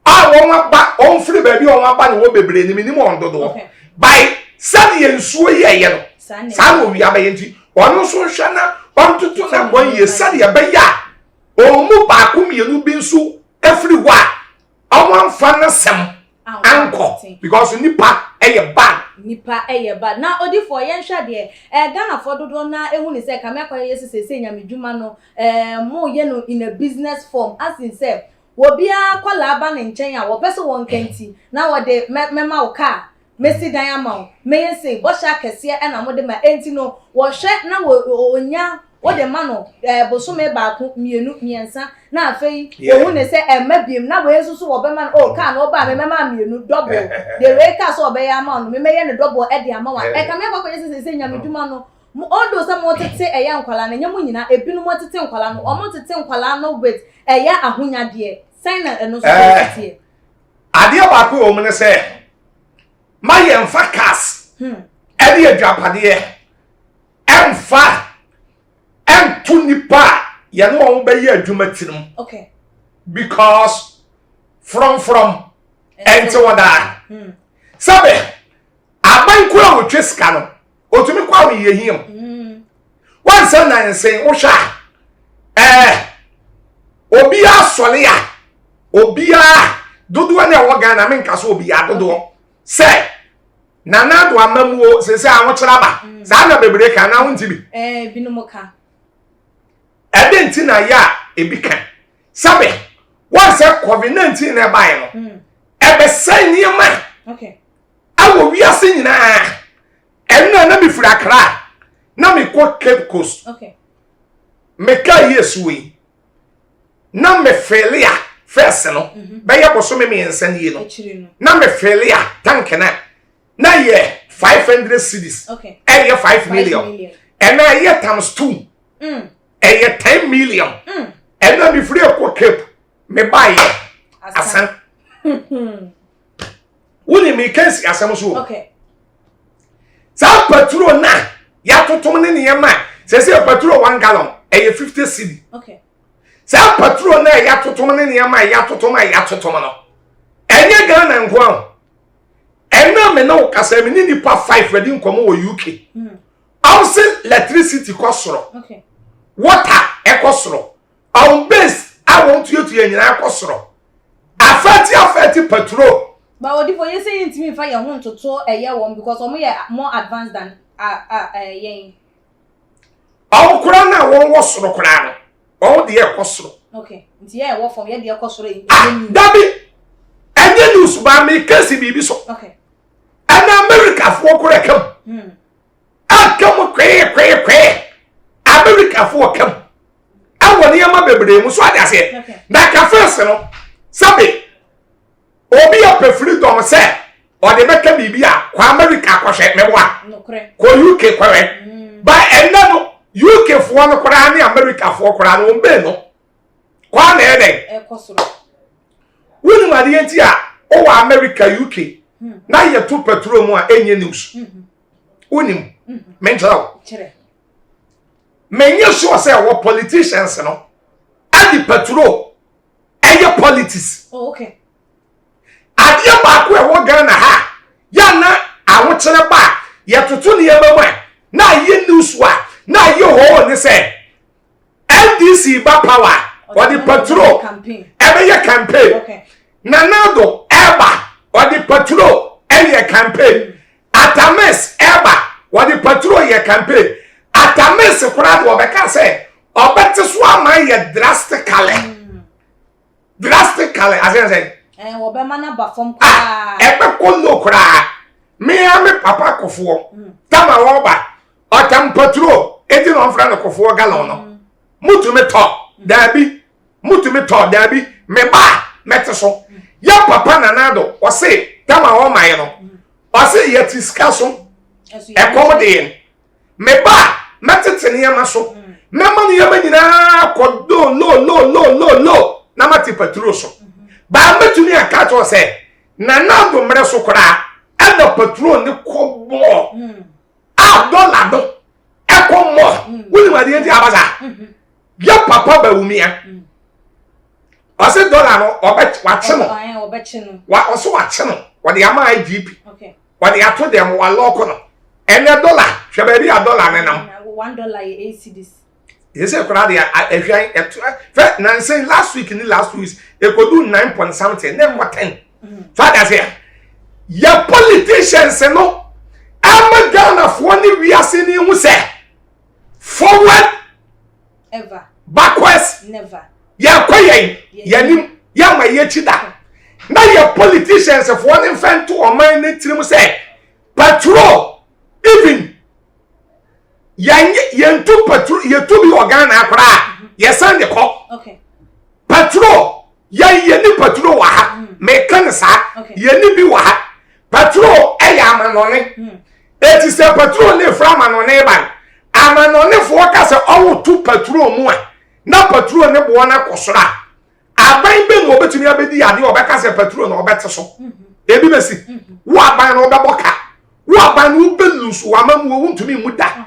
Speaker 1: Ah won aba on free baby on aba ne wo bebre ni minimum dodo.
Speaker 2: Okay.
Speaker 1: By san ye nsuo ye no. San wo wi abaye nti ono so hwe na on tutu na bon ye san ye be ya. O mu ba ku mienu bi nsu everywhere. Awon fa na sem anko because nipa eye bad.
Speaker 2: Nipa eye bad. Na odi for yen hwa de Ghana for dodo na ehu ni say kame akwa yesese nyamedwuma no mo ye no in a business form as in say wo bia kwala aba ne nchen a wo pese won kanti na wo de mema wo car mesi dan ama me yese bo sha kese e na mo de ma enti no wo hwe na wo onya wo de ma no bosome ba ku mienu miensa na afei wo hu ne se emabiem na wo yesusu wo be ma o car no ba me mema mienu double de we car so be ya ma no me ye ne double e de ama wa e ka me akwa yesese nyamedwuma no ondo se mo tete eya nkwala na nyemu nyina ebinu mo tete nkwala no o mo tete nkwala no with eya ahonya de sign na eno so tete
Speaker 1: ade ba ko o mo ne se ma ye mfa cars ade adwapade emfa entu nipa ye no o be ye adwuma tirim.
Speaker 2: Okay.
Speaker 1: Because from ente wada sabe aban ko a wotwe ska no otumi kwa wo ye hiem wansa na nsen wo hwa obi asole ya obi a dodo na wo Ghana menka so obi a dodo se nana do amamuo se anwo kyera ba za na bebre ka na wonti bi
Speaker 2: binumo ka
Speaker 1: edenti na ya ebi kan sabe wansa COVID-19 na bai no ebe sai ni ma
Speaker 2: okay
Speaker 1: awo wiase nyina enna na mi fura Accra na mi ko Cape Coast.
Speaker 2: Okay.
Speaker 1: Me ka Yesu yi. Na me felia first no. Be ya boso me ensa ni no. Na me felia tank na ye 500 cedis.
Speaker 2: Okay.
Speaker 1: E ye 5 million. And na ye times 2. E ye 10 million. And na mi fura ko Cape me buy asan. Woni me kansi asam so.
Speaker 2: Okay.
Speaker 1: Sa petrol na ya totom ne niyama se petrol 1 gallon e 50 cedi.
Speaker 2: Okay.
Speaker 1: Sa petrol na ya totom ne niyama ya totom no enye Ghana nko enna me no kasa me ni nipa 5 ready nkomo wo UK house electricity kosoro.
Speaker 2: Okay.
Speaker 1: Water ekosoro on base I want you to nyina ekosoro afati petrol.
Speaker 2: But what if you say into me if I want to tour a year one because I'm more advanced than yen.
Speaker 1: Our Kurana won't was no Kurana. Oh, dear Cosro.
Speaker 2: Okay. Yeah, what from your dear Cosro.
Speaker 1: Dabby, and then you by me, Cassie Bibi so.
Speaker 2: Okay.
Speaker 1: And America for Kuracum. I come quay. America for come. I want near my baby, was what I said.
Speaker 2: Okay.
Speaker 1: Like a first, no. Sabi. Obi a freedom say or the make bibia kwa America kwa hwe mewa
Speaker 2: no correct
Speaker 1: ko UK kwa by enda no UK fo no kwa na America fo kwa no mbe no kwa na eden
Speaker 2: ekosoro
Speaker 1: woni ma de enti a o wa America UK na ye to petrol mu a enye news woni mental
Speaker 2: chere
Speaker 1: menye sure say what politicians no and the petrol and your politics.
Speaker 2: Oh, okay.
Speaker 1: Adia ba ko e wo Ghana ha ya na awochere ba ye tutu ne yema na ye news wa na ye ho ne say LDC ba power or the patrol
Speaker 2: campaign
Speaker 1: ebe ye campaign.
Speaker 2: Okay.
Speaker 1: Nanado eba or the patrol ebe campaign Atames eba or the patrol ye campaign Atames kwara do be ka say obete so ama ye drastically as I say
Speaker 2: Obama na ba fom kwa
Speaker 1: ebe ko no kra me am papa kofo tama wo ba otam patrol edi no mfra no kofo gallon no mutumi to dabi me ba mete so ya papa nanado o se tama wo mai no o se yeti ska so e komode me ba mete tete ne ma so mema ne yema nyina kodo lo na mati petrol so ba metumi aka to se na do mre so kora e do petrol ne kobo dollar do e komo woni ma de abaza ya papa ba wumia ase dollar no wache no wa oso wache no wode ama IGP
Speaker 2: okay
Speaker 1: wode ato dem wa loko no ene dollar hwebari a dollar ne nam
Speaker 2: $1 AC this
Speaker 1: yes e kora de ehwan fe na say last week e kodu 9 point something then what 10 father say ya politicians no am Ghana for ni wiase ni hu say forward
Speaker 2: ever
Speaker 1: backwards
Speaker 2: never
Speaker 1: ya kwayen yanim ya ma ye chida na ya politicians for ni fan to o man ni tirim say patrol even yentu patrol yetu bi organa akora yesan de ko
Speaker 2: okay
Speaker 1: patrol yeni patrol wa ha me kan sa yeni bi wa ha patrol eya amanone eti se patrol ne fra amanone ban amanone fo ka se owo tu patrol mu a na patrol ne bo na kosora aban be mo betumi abedi ade obeka se patrol na obete so ebi besi wo aban na obeboka wo aban no belus wa mamu wo ntumi mu da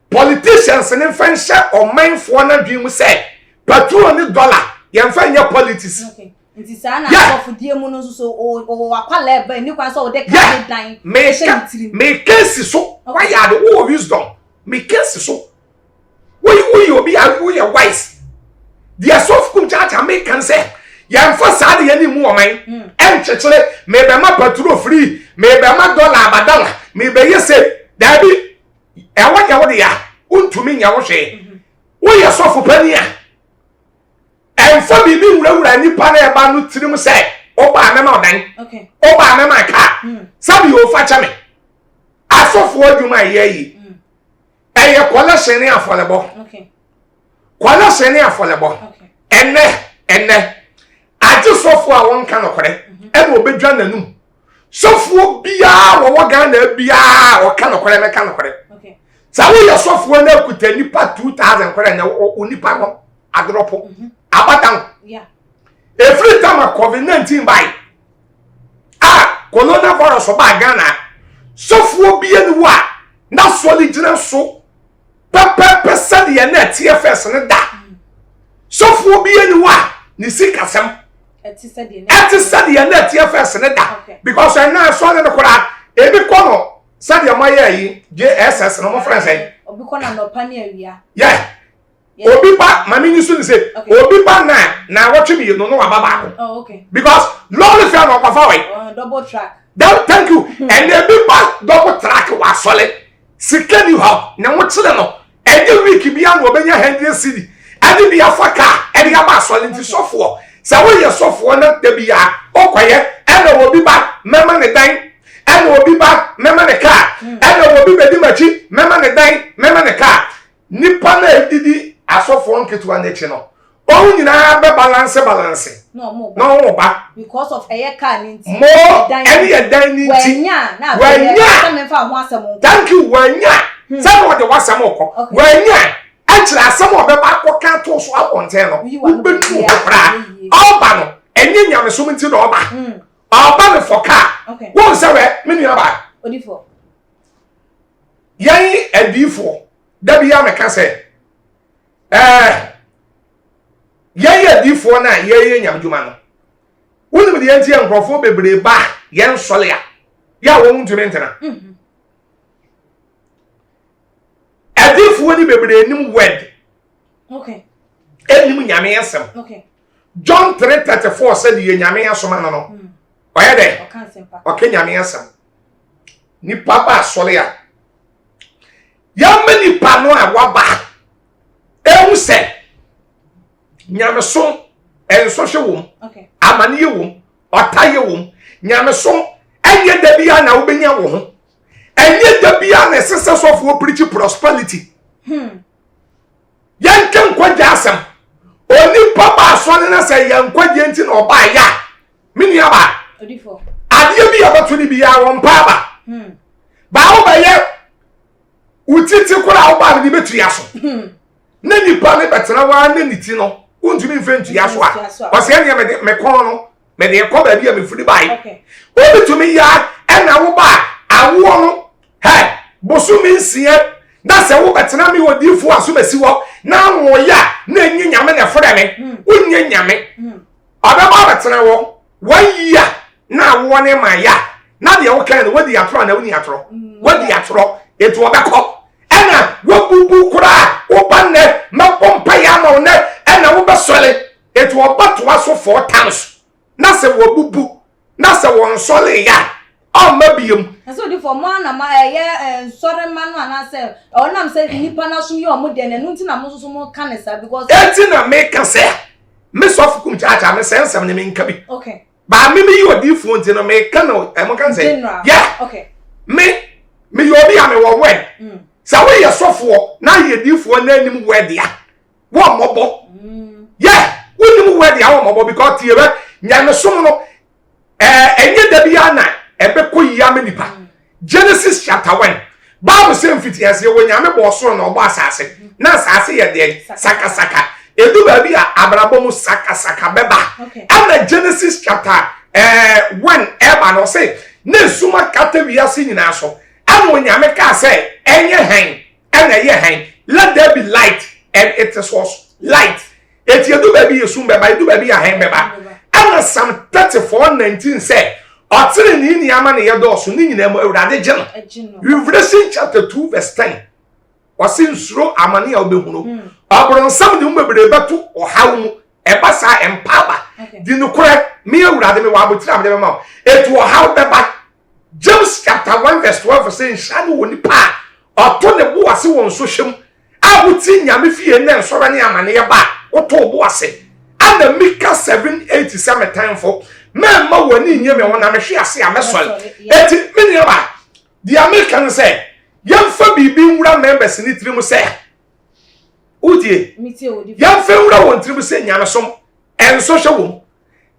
Speaker 1: politicians ne fanshe o manfo na dwi mu se patrol ne dollar yemfa nya politics
Speaker 2: okay nti sa na afofudie mu no so o akwala eba ni kwa so o de ka dan
Speaker 1: me case so why ya the wisdom me case so we obi we wise dia sof kum cha me kan say yemfa sa de yani mu o man enchechele me be ma patrol free me be ma dollar abadala me be yese dabi e wa de ya untumi nya wo hwe wo ye sof pani a enfa bibi wurawura nipa na eba no tirim se oba mema odan
Speaker 2: okay
Speaker 1: oba mema ka sabi o facha me asofo adwuma yeyi eye collection ni afolebo
Speaker 2: okay
Speaker 1: collection ni afolebo
Speaker 2: okay
Speaker 1: enne ati sofo a won ka no kore e na obedwa nanum sofo bia wo ga na bia o ka no kore me ka no kore
Speaker 2: okay
Speaker 1: sa wo ye sofo na kuta nipa 2000 kore na onipa no adropo abatan
Speaker 2: yeah
Speaker 1: every time a COVID-19 by coronavirus ba Ghana sofuo bia ni wa na soli gina so pepe sade ye na TFS ne da sofuo bia ni wa ni sikasem
Speaker 2: eti sade
Speaker 1: ye na TFS ne da because I na so ne kora ebi kono sade amaye yi JSS no mo friends eh
Speaker 2: obi kono no pa ne awia
Speaker 1: yeah obi pa mami ni so ni say obi pa na watch me no ababa
Speaker 2: oh okay
Speaker 1: because lorry fan no pafa we
Speaker 2: double track
Speaker 1: thank you and the big pa double track wa solid sikani ho na wo chile no every week bia no obenya 100 cedi ade bia faka ade ga ba solid ti sofo sa wo ye sofo na de bia okoye e na obi ba mema ne dan e na obi ba mema ne car e na obi be di machi mema ne dan mema ne car nipa na edidi asofo nketu na echi no o nyina be balance
Speaker 2: no
Speaker 1: ba
Speaker 2: because of eye car ni nti
Speaker 1: mo any e dan ni nti
Speaker 2: wanya na
Speaker 1: wanya
Speaker 2: me fa ho asem
Speaker 1: thank you wanya say no de wasam okọ wanya akira asem obeba akọka to so aponten no ubetu okra oba no enye nyame so nti no oba oba me foka won say we me nua ba
Speaker 2: odifo
Speaker 1: yan adifo da bia me ka say ye adifo na ye nyamdwuma no wonu de yanti enkrofo bebre ba ye nsole ya wo ntumi ntena adifo ni bebre nim word
Speaker 2: okay
Speaker 1: enim nyame yesem
Speaker 2: okay
Speaker 1: John 3:34 said ye nyame yesoma no oye de
Speaker 2: o kan sempa
Speaker 1: okay nyame yesem ni papa sole ya mani pa no a waba ehu se nyame so enso hwe wom
Speaker 2: okay
Speaker 1: amane ye wom otaye wom nyame so enye da bia na wo benya wo ho enye da bia na sese sofo preach prosperity yanke nkwaje asem oni papa so ne na se yankwaje nti na oba ya mini aba
Speaker 2: odifo
Speaker 1: ade bia bato ni bia won pa ba ba wo ba ye utiti kura oba ni betu yaso na nipa ne betena wa na niti no untumi mfentu yaso a o se ene me kon no me de ko ba bia me fudi bai obi tumi ya ena wo ba awo no he bosumi nsie na se wo betena mi odifu aso besi wo na wo ya na enyi nyame na fode me unye nyame odaba betena wo waya na wo ne ma ya na de wo kan wo di atro na wo ni atro wo di atro etu obekọ ena wo bubu kura wo banne ma pompa ya ma one ena wo besole etu obato aso 4 times na se wo bubu na se wo nsole ya o mabiem
Speaker 2: so di for mo na ma sore ma no ana se o nam se nipa na so ye o mo de na nti na mo so mo kanesa because
Speaker 1: eti na me ka se me so fukum chacha me se nsem ne me nka bi
Speaker 2: okay
Speaker 1: ba me yi odi fu nti no me ka no mo kan se yeah
Speaker 2: okay
Speaker 1: me yobi ame wo wen sa we ye sofo na ye difo na anim wedia wo mobo yeah wonim wedia wo mobo because tie be nyame som no enye da bia na ebe ko yia me nipa Genesis chapter 1 Bible say mfitiase wo nyame bo so na obo asase na asase ye de saka saka edu ba bia abrabo mu saka saka beba ama Genesis chapter 1 eba no say na suma kata wiase nyina so amo nyame ka say enye hen ena ye hen let there be light and it was light etiedu ba bi yesum beba edu ba bi ya hen beba ana Psalm 34:19 say otire ni niama ne yedoso ni nyina mu awurade gye no Revelation chapter 2 verse 10 wasin suro amane ya obehuno obronsam de umbebre betu ohaw mu ebasa empaba di nukure mi awurade me wa abotira am de ma etu ohaw beba James chapter 1 verse 12 saying shanu woni pa oto ne bo ase won so hwem abuti nyame fie ne nsoro ne amane ye ba oto bo ase ana Mika 7:87 time for memma woni nye me wona me hwe ase amesol eti mini ba the American say yamfa bibi nwura members ni tiri mu say udie yamfa nwura won tiri mu say nyame som enso hwe wom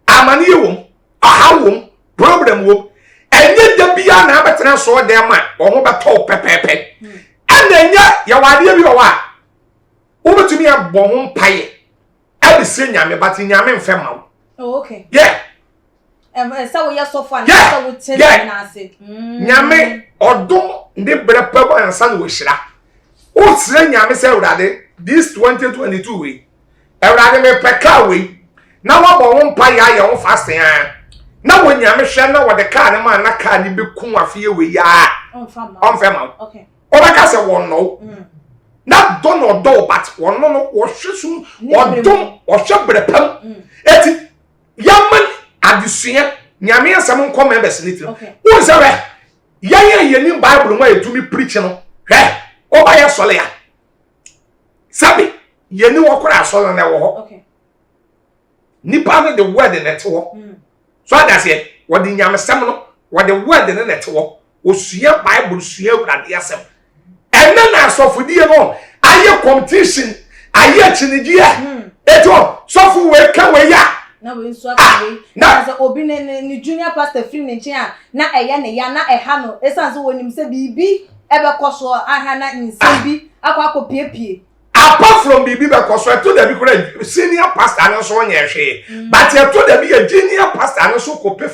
Speaker 1: amane ye wom aha wom problem wom enye da bia na abetena so de ma wo beto pepepe anenya ya wade bi wa wo betumi abọ ho mpaye abi se nyame bati nyame mfe ma wo
Speaker 2: oh okay
Speaker 1: yeah
Speaker 2: so we so far na so we tell na ase
Speaker 1: nyame odom ndi brepa bo ansa na wo hira o sire nyame se urade this 2022 we urade me peka we na wo bọ ho mpaye aye ho fast ya na wo nyame hwe na wo de car ne ma na car ni bekum afie we ya on fema
Speaker 2: okay
Speaker 1: o ba ka se won no na don odo but won no wo hwesu odom o hwe brepam eti yaman adusua nyame asam nkom members ni tiro wo se we yan yeni bible mo etumi preach no hwe o ba ye sole ya sabi yeni wo kora sole na wo ho
Speaker 2: okay
Speaker 1: nipa no the word in it wo so that's it what the nyame sam no what the word in it wo osua bible sua urade asem enne na asofodie no aye competition aye chinijia eto sofu we ka we ya
Speaker 2: na we nso akawe na za obi ne junior pastor film ne nchen a na eya ne ya na eha no esanso wonim se bibi ebe koso aha na nsem bi akwakopiepie
Speaker 1: apart from bibi be koso to da bi kura senior pastor no so nya hwe but e to da bi a junior pastor no so kope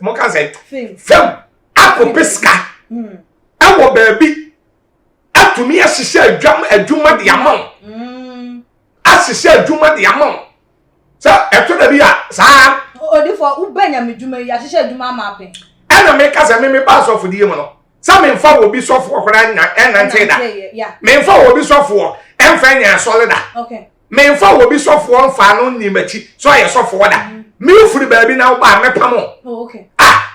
Speaker 1: mo kan say fem akopeska awo baby atumi asise adwuma de amon asise adwuma de amon so e to da bi a sa
Speaker 2: odifo ubanya medwuma ya asise adwuma ma apen
Speaker 1: ana me ka say me ba so fodie mo no sa me mfa wo bi so fo okora nya enante da me mfa wo bi so fo emfa nya solida
Speaker 2: okay
Speaker 1: me mfa wo bi so fo mfa no nimachi so ye so fo da me ufuri ba bi na wo ba me pamo
Speaker 2: okay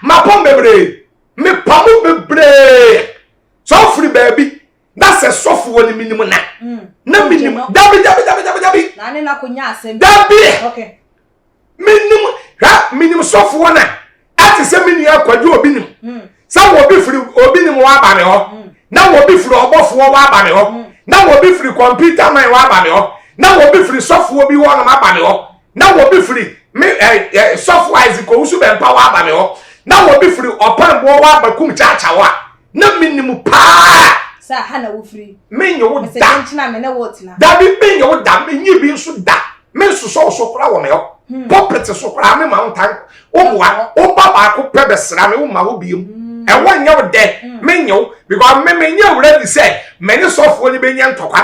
Speaker 1: ma pom bebre me pamo bebre so ufuri ba bi na se so fo ni minimum na minimum dabi
Speaker 2: na ne na konya asem
Speaker 1: dabi
Speaker 2: okay
Speaker 1: minimum so fo na ati se mini akwadwo obi nim sa wo bi firi obi nim wa ba me ho na wo bi firi obofo wa ba me ho na wo bi firi computer man wa ba me ho na wo bi firi software bi wo na ma ba me ho na wo bi firi me software iziko usu be mpa wa ba me ho na wo bi firi opan bo wa ba kum chacha wa na minimum pa
Speaker 2: sa hana wo free
Speaker 1: me nye wo
Speaker 2: me se
Speaker 1: da
Speaker 2: ntina me na wo tina
Speaker 1: da bi me nye wo da me nye bi nso da me nso so kora wo me ho poppet so kora me ma ntan wo boa wo ba ko pe besra me wo ma wo biem e wo nye wo de me nye wo because me nye already say me ne sofo ni be nya ntokwa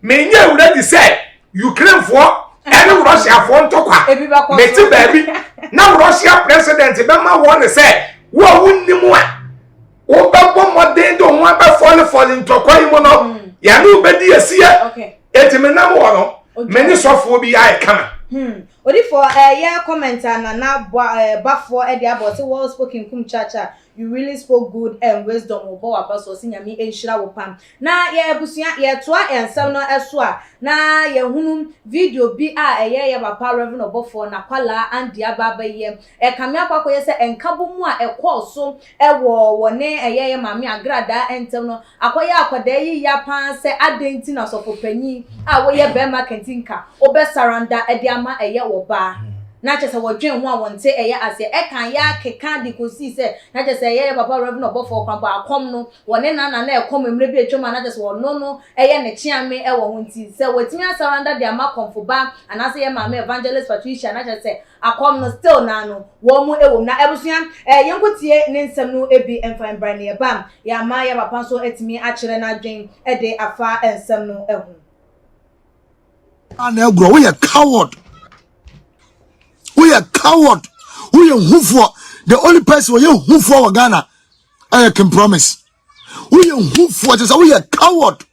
Speaker 1: me nye already say Ukraine for any Russia for ntokwa me ti baby na Russia president be ma wo ne say wo wunnimu a wo ba bo modern do ho ba fall ntokwa yi mo no ya no be di asie etime na mo no me ne sofo bi ai kana
Speaker 2: odi for yeah commenter na bafo e dey about well spoken kum chacha you really spoke good and wisdom obo abaso sinyami enhira wo pam na ye busua ye toa ensem no eso a na ye hunu video bi a ye papa Reverend Obofour na kwala andi ababa ye e kame akwa ye se enkabo mu a ekọ wo ne ye mame agrada entem no akoye akoda yi ya pan se adenti na sofopanyi a wo ye be marketinka obe saranda e di ama ye wo ba na chese wodwen ho a wonte eye ase e kan ya keka di kosi se na chese eye papa Reverend Obofour kwa ba akom no wone na ekom emre bi etwoma na chese wono no eye ne chiame e wo honti se wetimi asaranda dia ma konfoba anase ye mama Evangelist Patricia na chese akom no still na no wo mu ewo na ebusuan yenkotie ne nsem no ebi enfan brand ye bam ya ma ya papa so etimi a kire na dwen e de afa ensem no ehu
Speaker 6: ana egro we coward. We are coward. We are who for the only person we are who for Ghana. I can promise. We are who for just we are coward.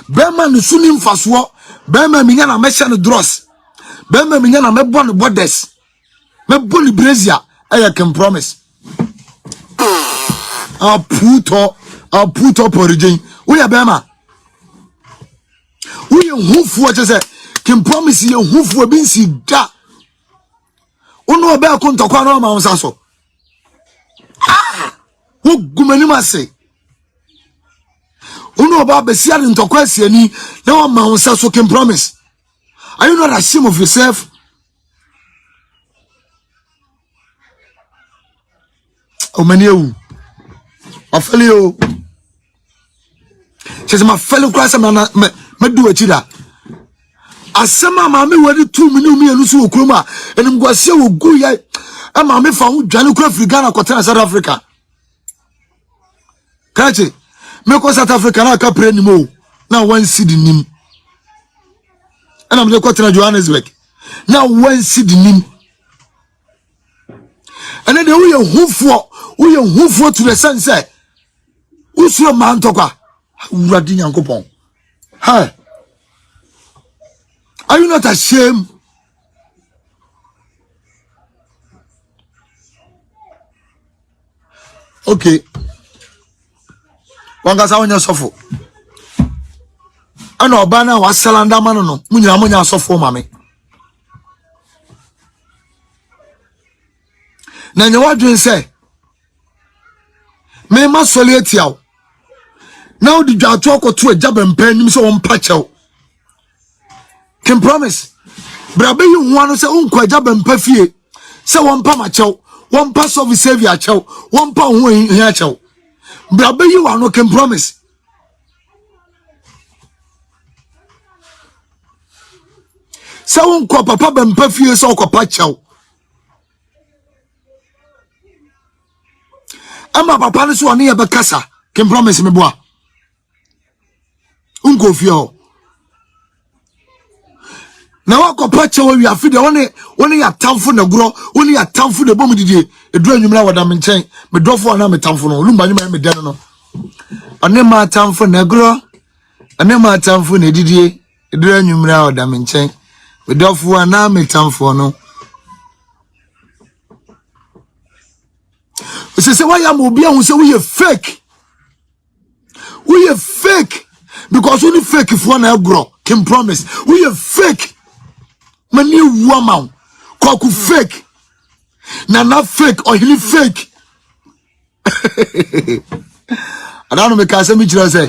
Speaker 6: Bema ni sunim faswo. Bema minyana mesha no dross. Bema minyana me bon borders. Me bon brazier. I can promise. I'll put up origin. We are Bema. We are who for just can promise you who for being see da. Uno be akontokwa na ma unsa so wo gumani ma se uno ba be sia ntokwa asiani na ma unsa so can promise. Are you not ashamed of yourself? O mani ewu afeli o chese ma feli kwa se ma du achida asema maame wadi 2 minutes mi enu so okroma enim gwase wo gu ye e maame fa hu dwane kura Africa na kotena South Africa kache me ko South Africa na ka pre nimo na one seed nim ana me kotena Johannesburg na one seed nim ene de wo ye hufo to the sense usuo man tokwa uradi nyankopon ha. Are you not ashamed? Okay. Wangasa wonya sofo. Ana obana wasalanda mano no. Munya sofo mame. Na nya wadwen say. Me ma sole atiawo. Na odi dwato akoto agya mpan nim so won pa chew. Can promise. Brabe you want say unko agya bempa fie. Say won pa ma chew, won pa service savior chew, won pa ho hia chew. Brabe you want can promise. Say unko papa bempa fie so okopa chew. Ama papa ne so one ye be kasa. Can promise me boa. Unko fie ho. Na wakopa chewo wi afide woni ya tamfo na gro woni ya tamfo de bom didie edu anwumra wada me nchen me dofo na me tamfo no lumba nyuma me den no ane ma tamfo na gro ane ma tamfo na didie edu anwumra wada me nchen me dofo na me tamfo no se why am obi ahun say we fake because only fake if one agro can promise we fake. Many woman koku fake na fake or he fake. I don't know me can say me chira say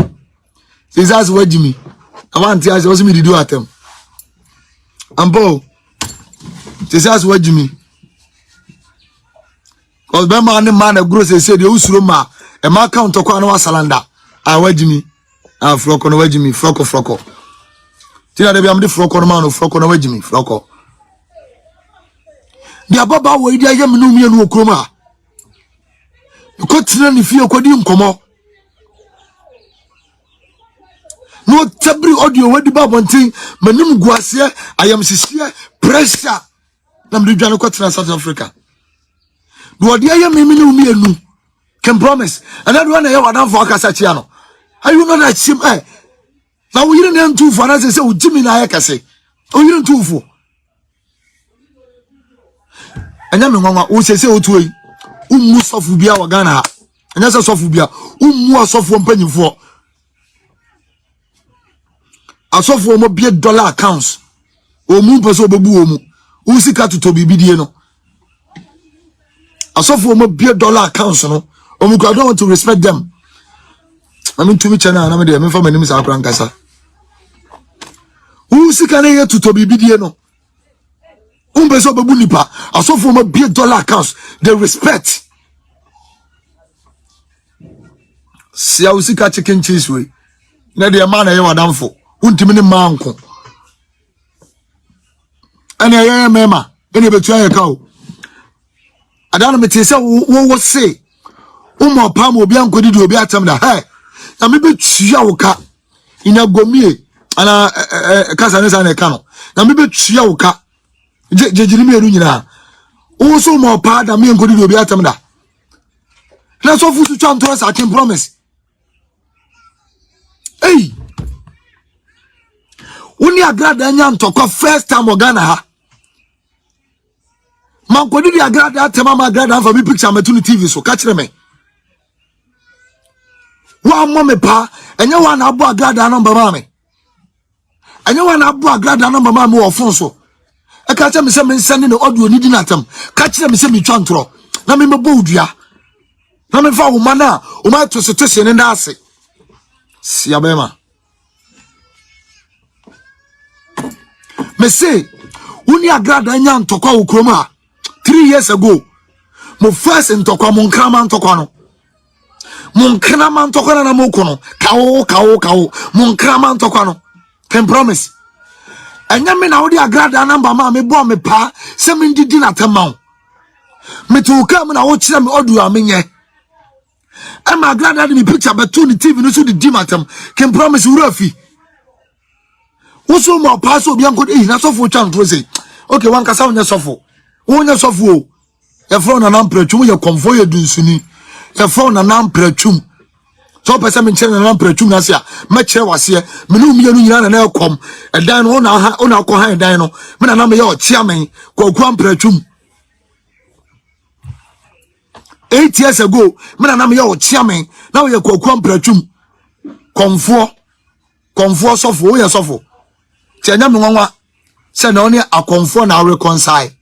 Speaker 6: Jesus what me I want to ask what me do at them ambo Jesus what me cause be man na grow say the usuro ma e ma count to kwa na wasalanda wajimi froko no wajimi froko tina de bi am de froko no ma no froko no wajimi froko dia baba wo idi ayem no mie no okroma ko tina ni fie ko di nkomo no tabri audio wadi babontin manum guase ayam sisiye pressure nam de dwane ko tina South Africa do di ayem mi no mie nu can promise and that one you wadan for akasa chia no are you not that sim na wo yire na ntu for na say o jimi na ayekase o yire ntu fu anya me nwanwa o sese o tuoi ummu sofu bia wa Ghana ha anya se sofu bia ummu asofu mpanyimfo asofu mo bia dollar accounts o mu pese obebu o mu usika tuto bibidie no asofu mo bia dollar accounts no I don't want to respect them. I mean to me channel na me dey me for my name is Akran Kasa. Who see can here to be bidie no. Umbeso bebu nipa asofu mo bia dollar accounts they respect. See how sika chicken cheese we. Na dey man na ye wadamfo. Untimi ne manko. Ana ye mema, ene betu aye ka o. Adana me tese wo say umo pam obi ankodi di obi atem da hey na me betua wo ka ina gomie ana kasa ne sa na ka no na me betua wo ka jejiri me ru nyina wo so mo pa da me ankodi di obi atem da na so futu twa ntoro sa can promise hey uni agrada nya ntoko first time Ghana ha man kodi di agrada atema ma agrada fa me picture ma tunu TV so ka kire me wa mo pa enye wa na abo agrada number mame enye wa na abo agrada number mame wo fon so e ka che me se me send no audio ni di natam ka kire me se me twa ntoro na me mebo udua na me fa wo mana o ma to se ne nda ase si abema me say uni agrada nya ntokwa wo kroma 3 years ago mo first ntokwa mo nkrama ntokwa no Munkrama ntokwa na mokono kawo munkrama ntokwa no can promise enya me na wodi agrada namba ma me bo me pa se me ndidi na tama me to ka me na wo kire me odu amenye e ma agrada ni picture betu ni TV no so di matam can promise urafi wo so mo pa so bi anko na sofo twa ntro sei okay wan kasa wonya sofo o e fro na nampretwu ye konfo ye dunsuni ye phone na nampretwum so person me chere na nampretwum na sia me chere wase me no mienu nyina na ekom edan no ona akọ han edan no me na me ye o chiamen kwaku ampretwum 8 years ago me na me ye o chiamen na we ye kwaku ampretwum konfo sofo o ye sofo ti anya me nwanwa se na oni akonfo na reconcile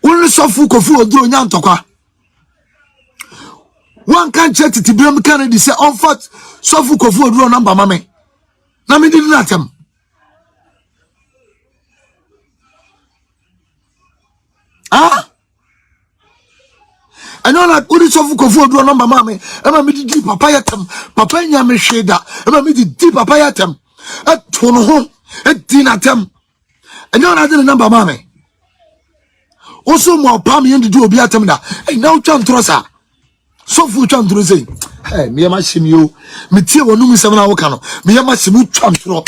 Speaker 6: Unu sofu kofu oduro nya ntokwa one can check it biam Kennedy say onfat sofu kofu oduro number mame na me di natem anona uni sofu kofu oduro number mame ema me di papa yatem papa nya me hweda ema me di papa yatem atono ho edi natem anona di number mame also mo pa me ndi obi atem da now twa ntro sa so fu twa ntro sei me ma him yo me tie wonum sem na wo ka no me ma him twa ntro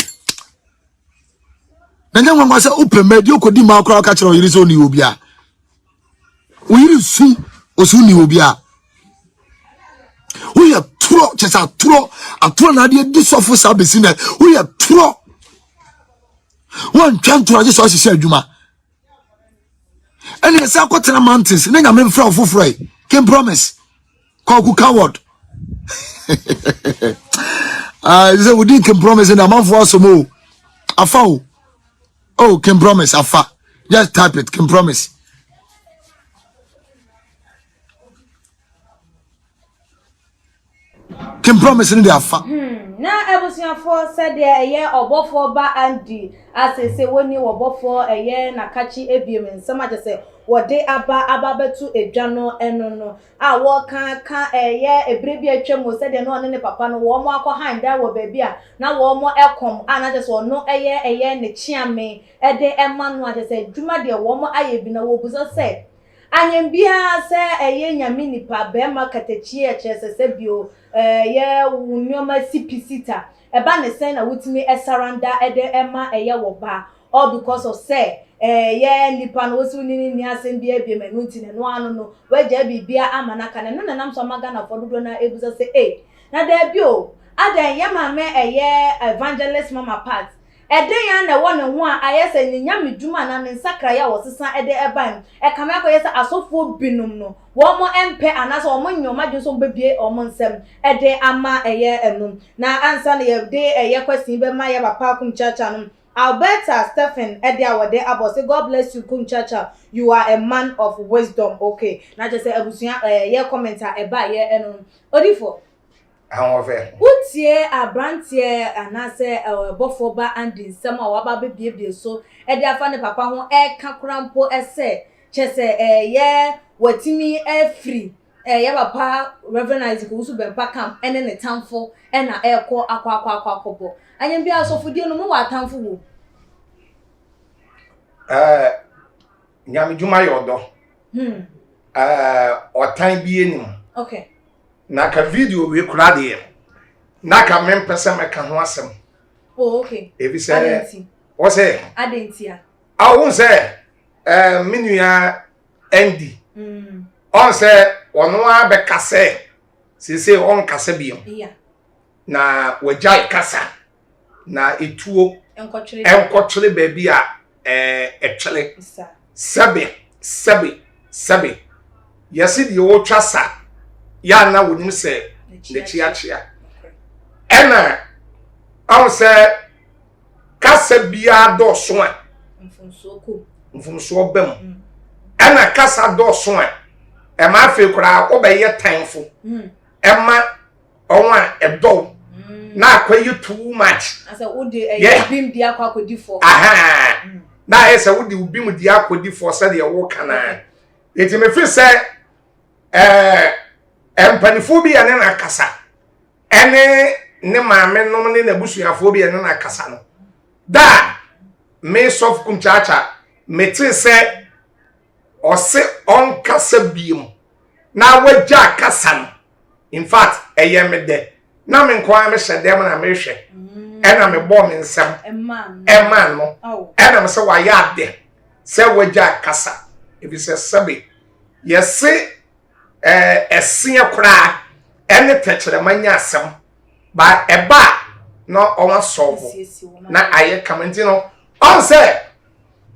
Speaker 6: na nya ngwa se open medi okodi ma akra ka kire o yiri so ni obi a o yiri su o su ni obi a wo ya tro chesa tro atro na de di so fu sa besi na wo ya tro won twa ntro age so hye adwuma and yes, I got to the mountains. Nigga, I'm in front of free. Can promise. Call coward. So we didn't can promise in a month for us more. I found. Oh, can promise. Afa. Just type it. Can promise. Can promise in the afa.
Speaker 2: Na ebusuafo said eye Obofour ba Andy as say woni Obofour eye na kachi ebiem nsem aje say wode aba betu edwa no eno no a wo kan eye ebrebi atwam said no ne papa no wo mo akohanda wo baabi a na wo mo ekom a na je so no eye ne chiame ede ema no aje say dwuma de wo mo aye bi na wo buso say anyem bia se eye nyame nipa be ma katachi e chese se bio ye unyoma sipisita eba ne sen na wutimi esaranda ede ema eye wo ba all because of say ye nipa no wosu ni asem bia bia manu ntine no anu no waja bibia amanaka ne no nam so maga na fododo na ebuza se na da bio adan ye ma me eye evangelist mama part eden ya na won ho a ayese ni nyame dwuma na ne nsakra ya wosesa ede eban kama akoyese asofo binum no wo mo empe anase wo mo nyoma dwonso mbebie o mo nsem ede ama eye enum na ansa na ye de eye kwasin be ma ye papa kum chacha no Alberta Stephen ede awode abo say God bless you kum chacha you are a man of wisdom okay na just say abusuan ye commenter eba ye enum odifo Utie abrantie anase Obofour ba Andy nsem a waba bebiebie so e de afa ne papa ho ka krampo ese chese ye watimi free ye papa Reverend Isaac Usu Bempa camp ene ne tamfo na ekọ akwa anyem bia asofodie no mo wa tamfo wo
Speaker 1: nyame dwuma yodo otan bi enim
Speaker 2: okay
Speaker 1: na ka video we kura de na ka mempese meka ho asem
Speaker 2: okay
Speaker 1: ebi se o se
Speaker 2: adentia
Speaker 1: awun se minua Andy on se ono abe kase se on kase biom na wajai kasa na etuo enkochire baby a etwele sebe yesi di o twasa ya na wonim se ne chia ena on se kasa bia do so a mfumso bem ena kasa do so a e ma fe kura obeye tanfo ema onwa edo na akwaye too much
Speaker 2: asa udi bim dia akodi for
Speaker 1: aha na ese udi ubim dia akodi for se de wo kana eti me fi se empanifo bi ene na kasa ene ne maame no ne na busuafo bi ene na kasa no da me sof kum chacha meti se ose on kasa biem na waja kasa no in fact eyemede na me nko am hyedem na me hwe ena me bo me nsem eman no ena me se wa ya de se waja kasa ebi se sabe yesi esie kura ene techere manya asem ba eba no on solve na aye kamenti no on se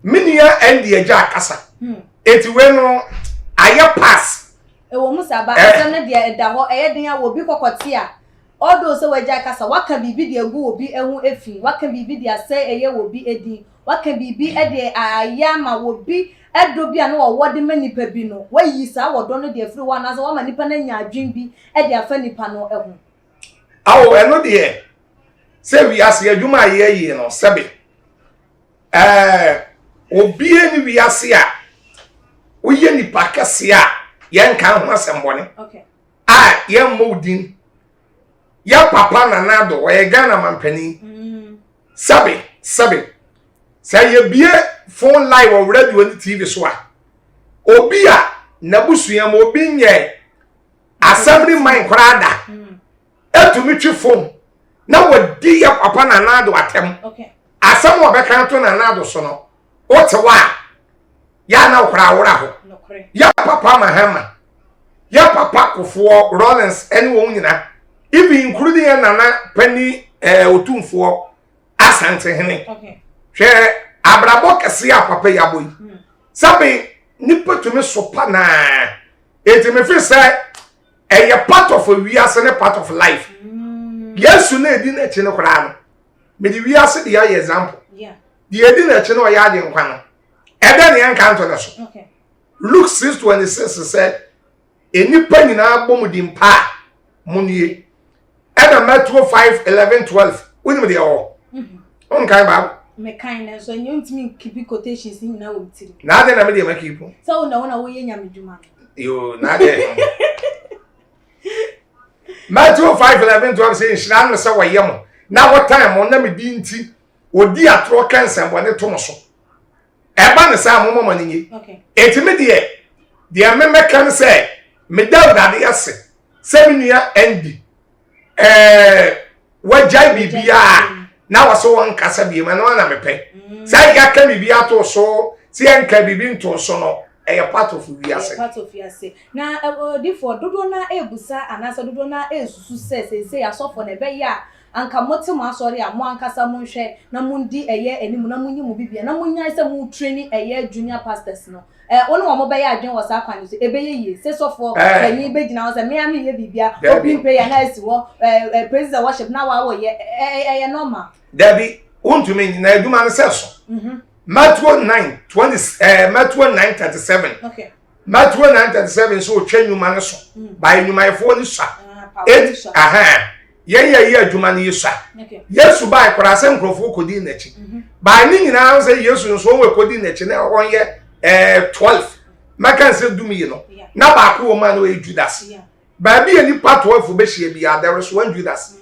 Speaker 1: minia Andy eja kasa eti we no aye pass
Speaker 2: ewo musa ba asem ne de eda ho eye den a wo bi kokoti a odo se waja kasa waka bibi de egu obi ehu efi waka bibi de ase eye wo bi edi waka bibi ede ayama wo bi edo bi ana wo de manipa bi no wayi sa wo do no de afiri wa na so wa manipa na nya adwen bi ede afa nipa no ehu
Speaker 1: awo eno de se wi ase adwuma ye no sebe obi eni wi ase a wo ye nipa kase a ye nka ho asembone
Speaker 2: okay
Speaker 1: ye modin ya papa na nado we Ghana mampani sebe say ye bie phone live or radio and TV so a obi a nabusuam obi nye assembly mind krada etumi twi phone na wodi ya papa na nado atem
Speaker 2: okay
Speaker 1: asem wo beka to na nado so no otewa ya na okra awora ho ya papa mahama ya papa kofo Rollins anyone nyina even including nana pani otumfo asante hene
Speaker 2: okay
Speaker 1: hwe abrabo kese ya papa ya boy sabe nipa tumi sopa na eti me fi say a part of we are a part of life yes you na di na chi ne kora no me di we are the example di edi na chi no ya di nkwa no ebe ne yanka nto na so
Speaker 2: okay
Speaker 1: Luke 6:26 said enipa nyina bom di mpa munie na Matthew 5 11 12 woni me de o on kan ba
Speaker 2: me kind so you ntimi keep quotations in na wotiri
Speaker 1: na de na me de ma keep
Speaker 2: so na wo ye nyame djuma
Speaker 1: yo na de Matthew 5 11 12 say nhira no se wo yem na what time on na me di nti odi atro kansan bo ne to mo so eba ne sa mo mo ni
Speaker 2: okay
Speaker 1: etime de me kan say me da de yase se me nua endi wajai bibia na waso won kasa bi ma no na mepe sai ga ka bibia to so si enka bibi nto so no part of wiase
Speaker 2: part of wiase na for dodo na ebusa anasa dodo na esusu se asofo na be ya anka motim asori amo ankasa mo hwe na mundi eye enimu na munyi mu bibia na munya se mu training eye junior pastors no wonu wo mo be ya adwen wo sa kwan so ebe ye se sofo kanyi be gina wo se me ami ye bibia open prayer na esi wo praise and worship na wa wo ye normal
Speaker 1: Debbie unto me na eduma no se so Matthew 9:20 Matthew 9:37
Speaker 2: okay
Speaker 1: Matthew 9:37 so twa nyuma no so by nyuma efo ni sa ye adwuma no yesu yesu bai kwara nkrofo kodi na chi bai ni nyina say yesu nso won kodi na chi na won ye 12 maka nse dum yi no na ba ko ma no Judas ba bi ni part 12 be hie bia there is one Judas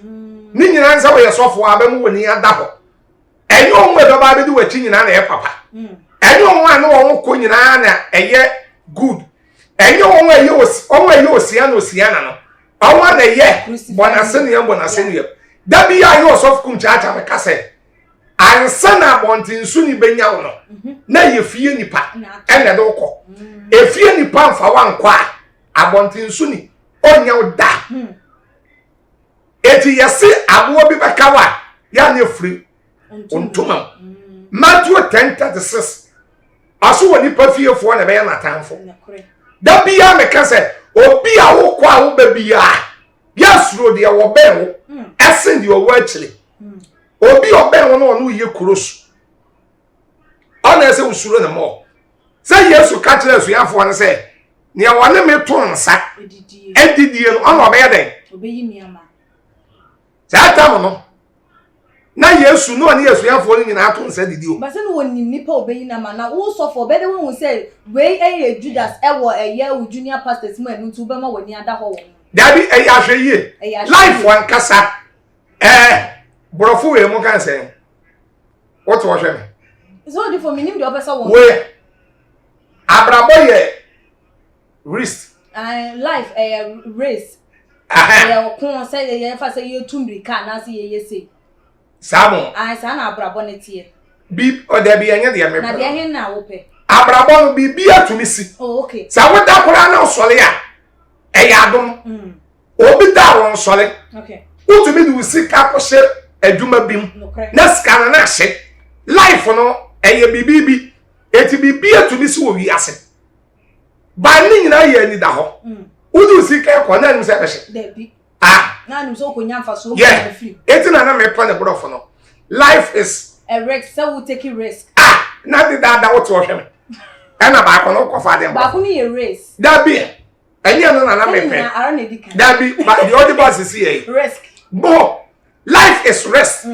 Speaker 1: ni nyina nsa wo yesofo abam woni adaho enyo onwe do ba be di wachi nyina na ye papa enyo onwe na won ko nyina na eye good enyo onwe ye osiana no awa na ye bonasene da bi ya yo sof kum chacha me kase ansa na bontin su ni benya wo no na ye fie nipa ene do ko efie nipa mfa wankwa abontin su ni onya wo da eti yesi abo bi bekawa ya na free ontuma Matthew 10:36 aso woni pa fie fo na be ya na tanfo da bi ya me kase obi a wo kwa wo ba bia yasuro de wo ben wo esen de wo achile obi oben wo no ye kurosu ona ese usuro na mo say yesu ka kire asuafo ne say ne wone me to nsa edidie no ona obe yeden
Speaker 2: obeyi miama
Speaker 1: zata no na yesu no ne asuafo ni nyina to nsa didio
Speaker 2: ba se no woni nipa obeyi na ma na wo sofo obede wo say we eye Judas ewo eye wo junior pastors mu enu tu be ma woni ada ho wo
Speaker 1: dabi eye ahweye life wan kasa brofo we mo kan say what was him
Speaker 2: so di for minim de opesa wo
Speaker 1: we abrabo ye risk
Speaker 2: and life race ye ko say ye fa say ye tumri ka na say ye say
Speaker 1: Samo
Speaker 2: sa na abrabo ne tie
Speaker 1: bi o da bi anya de me
Speaker 2: na de hen na wo pe
Speaker 1: abrabo bi bia tumi si
Speaker 2: okay
Speaker 1: sa wo da kora na osole ya adom obi da won sole
Speaker 2: okay
Speaker 1: utumi du sika ko she adwuma bim na sika na hye life no bibi eti bibia tumi si wo wi ase ba ni nyina ye ni da ho udu sika ko na nim se be hye
Speaker 2: debi
Speaker 1: na
Speaker 2: nim so ko nyamfa so
Speaker 1: ko free eti na me pa ne brofo no life is
Speaker 2: a risk so we take a risk
Speaker 1: na di da what wo hwe me na ba ko no ko fa dem
Speaker 2: ba ko ni ye race
Speaker 1: da bi enya no na me pe da bi but the other boss is here
Speaker 2: risk
Speaker 1: bo life is rest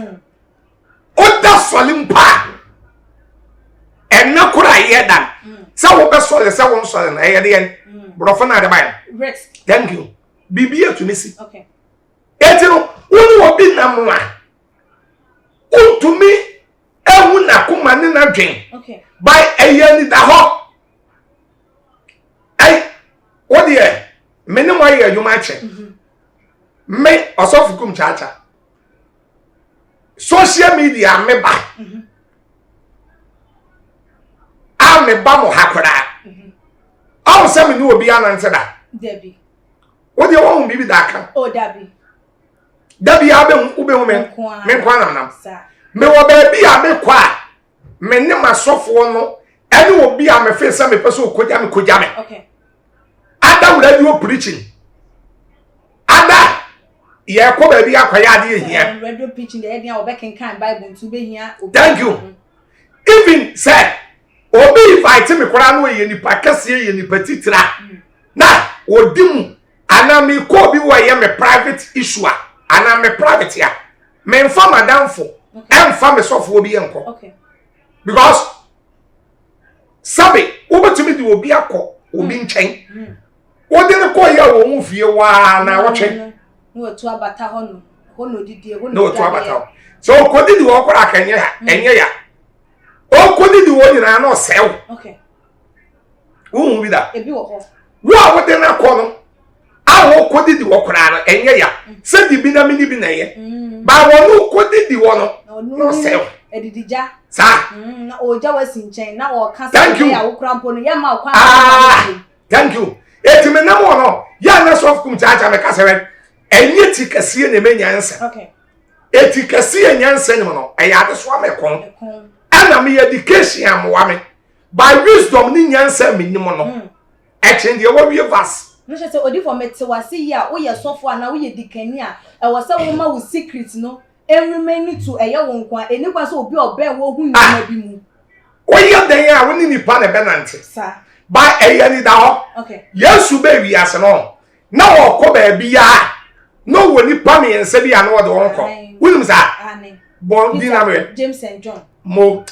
Speaker 1: oda solimpa enna kura ye dan sa wo be sole sa wo sole na ye de brofo na de ba
Speaker 2: risk
Speaker 1: thank you bibia to me see
Speaker 2: okay
Speaker 1: etino wonu obi na mwa untumi ewu na kuma ni na dwen
Speaker 2: okay
Speaker 1: by eyani da ho ai odi e meni mo ye adwuma che me osofukum chacha social media me ba me ba mo hakora aw se me ni obi anante da
Speaker 2: debi
Speaker 1: odi e won bibi da kan dabi abe ube me kwa nam me wo ba bi a me kwa me ne masofo no ene obi a me fe se me pese okoja me
Speaker 2: okay
Speaker 1: ada radio preaching ada ye ko ba bi akwaya ade ehia
Speaker 2: radio preaching dey dia obekin kan bible ntu be hia
Speaker 1: thank you even say obi invite me kwara no ye nipa kase ye nipa titira na odimu ana me ko bi wo ye me private issue ana me private ya me mfa madam fo emfa me sofo obi enko
Speaker 2: okay
Speaker 1: because sabe obetumi di obi akọ obi nchen odi ne ko ya wo mu fie wa na wotwe
Speaker 2: no otu abata hono hono didie hono
Speaker 1: no otu abata so kodi di wo kora kanye ya enye ya o kodi di wo nyina na osew
Speaker 2: okay
Speaker 1: wo bi da
Speaker 2: ebi wo ho
Speaker 1: wo a wo de na ko no a wo kodi di wo kora no enye ya se di bi na mini bi na ye ba wo no kodi di wo no no osew
Speaker 2: edidija
Speaker 1: sa
Speaker 2: na oja wasi nchen na o kasa
Speaker 1: ya
Speaker 2: wo krampo no ya ma kwa
Speaker 1: thank you etime na mo no ya na so kum cha me kasa we enye ti kase ne menyansa
Speaker 2: okay
Speaker 1: eti kase nyansa ne mo no e ya de so amekon ana me education amwa me by wisdom ni nyansa me nim no e chen de wo wie vas
Speaker 2: no se odi for mete wase ya wo ye sofo ana wo ye dikani a e wo se wo ma wo secret no remain to eye won kwa enikwa so obi oben wo hu nyina bi mu
Speaker 1: wo ye den ya wo ni nipa na benante
Speaker 2: sa
Speaker 1: ba eye ni da ho
Speaker 2: okay
Speaker 1: yesu be wi ase no na wo ko ba bi ya no wo nipa me ense bi ana wo de won ko wunim sa
Speaker 2: amen
Speaker 1: bon dinamre
Speaker 2: James and John
Speaker 1: mo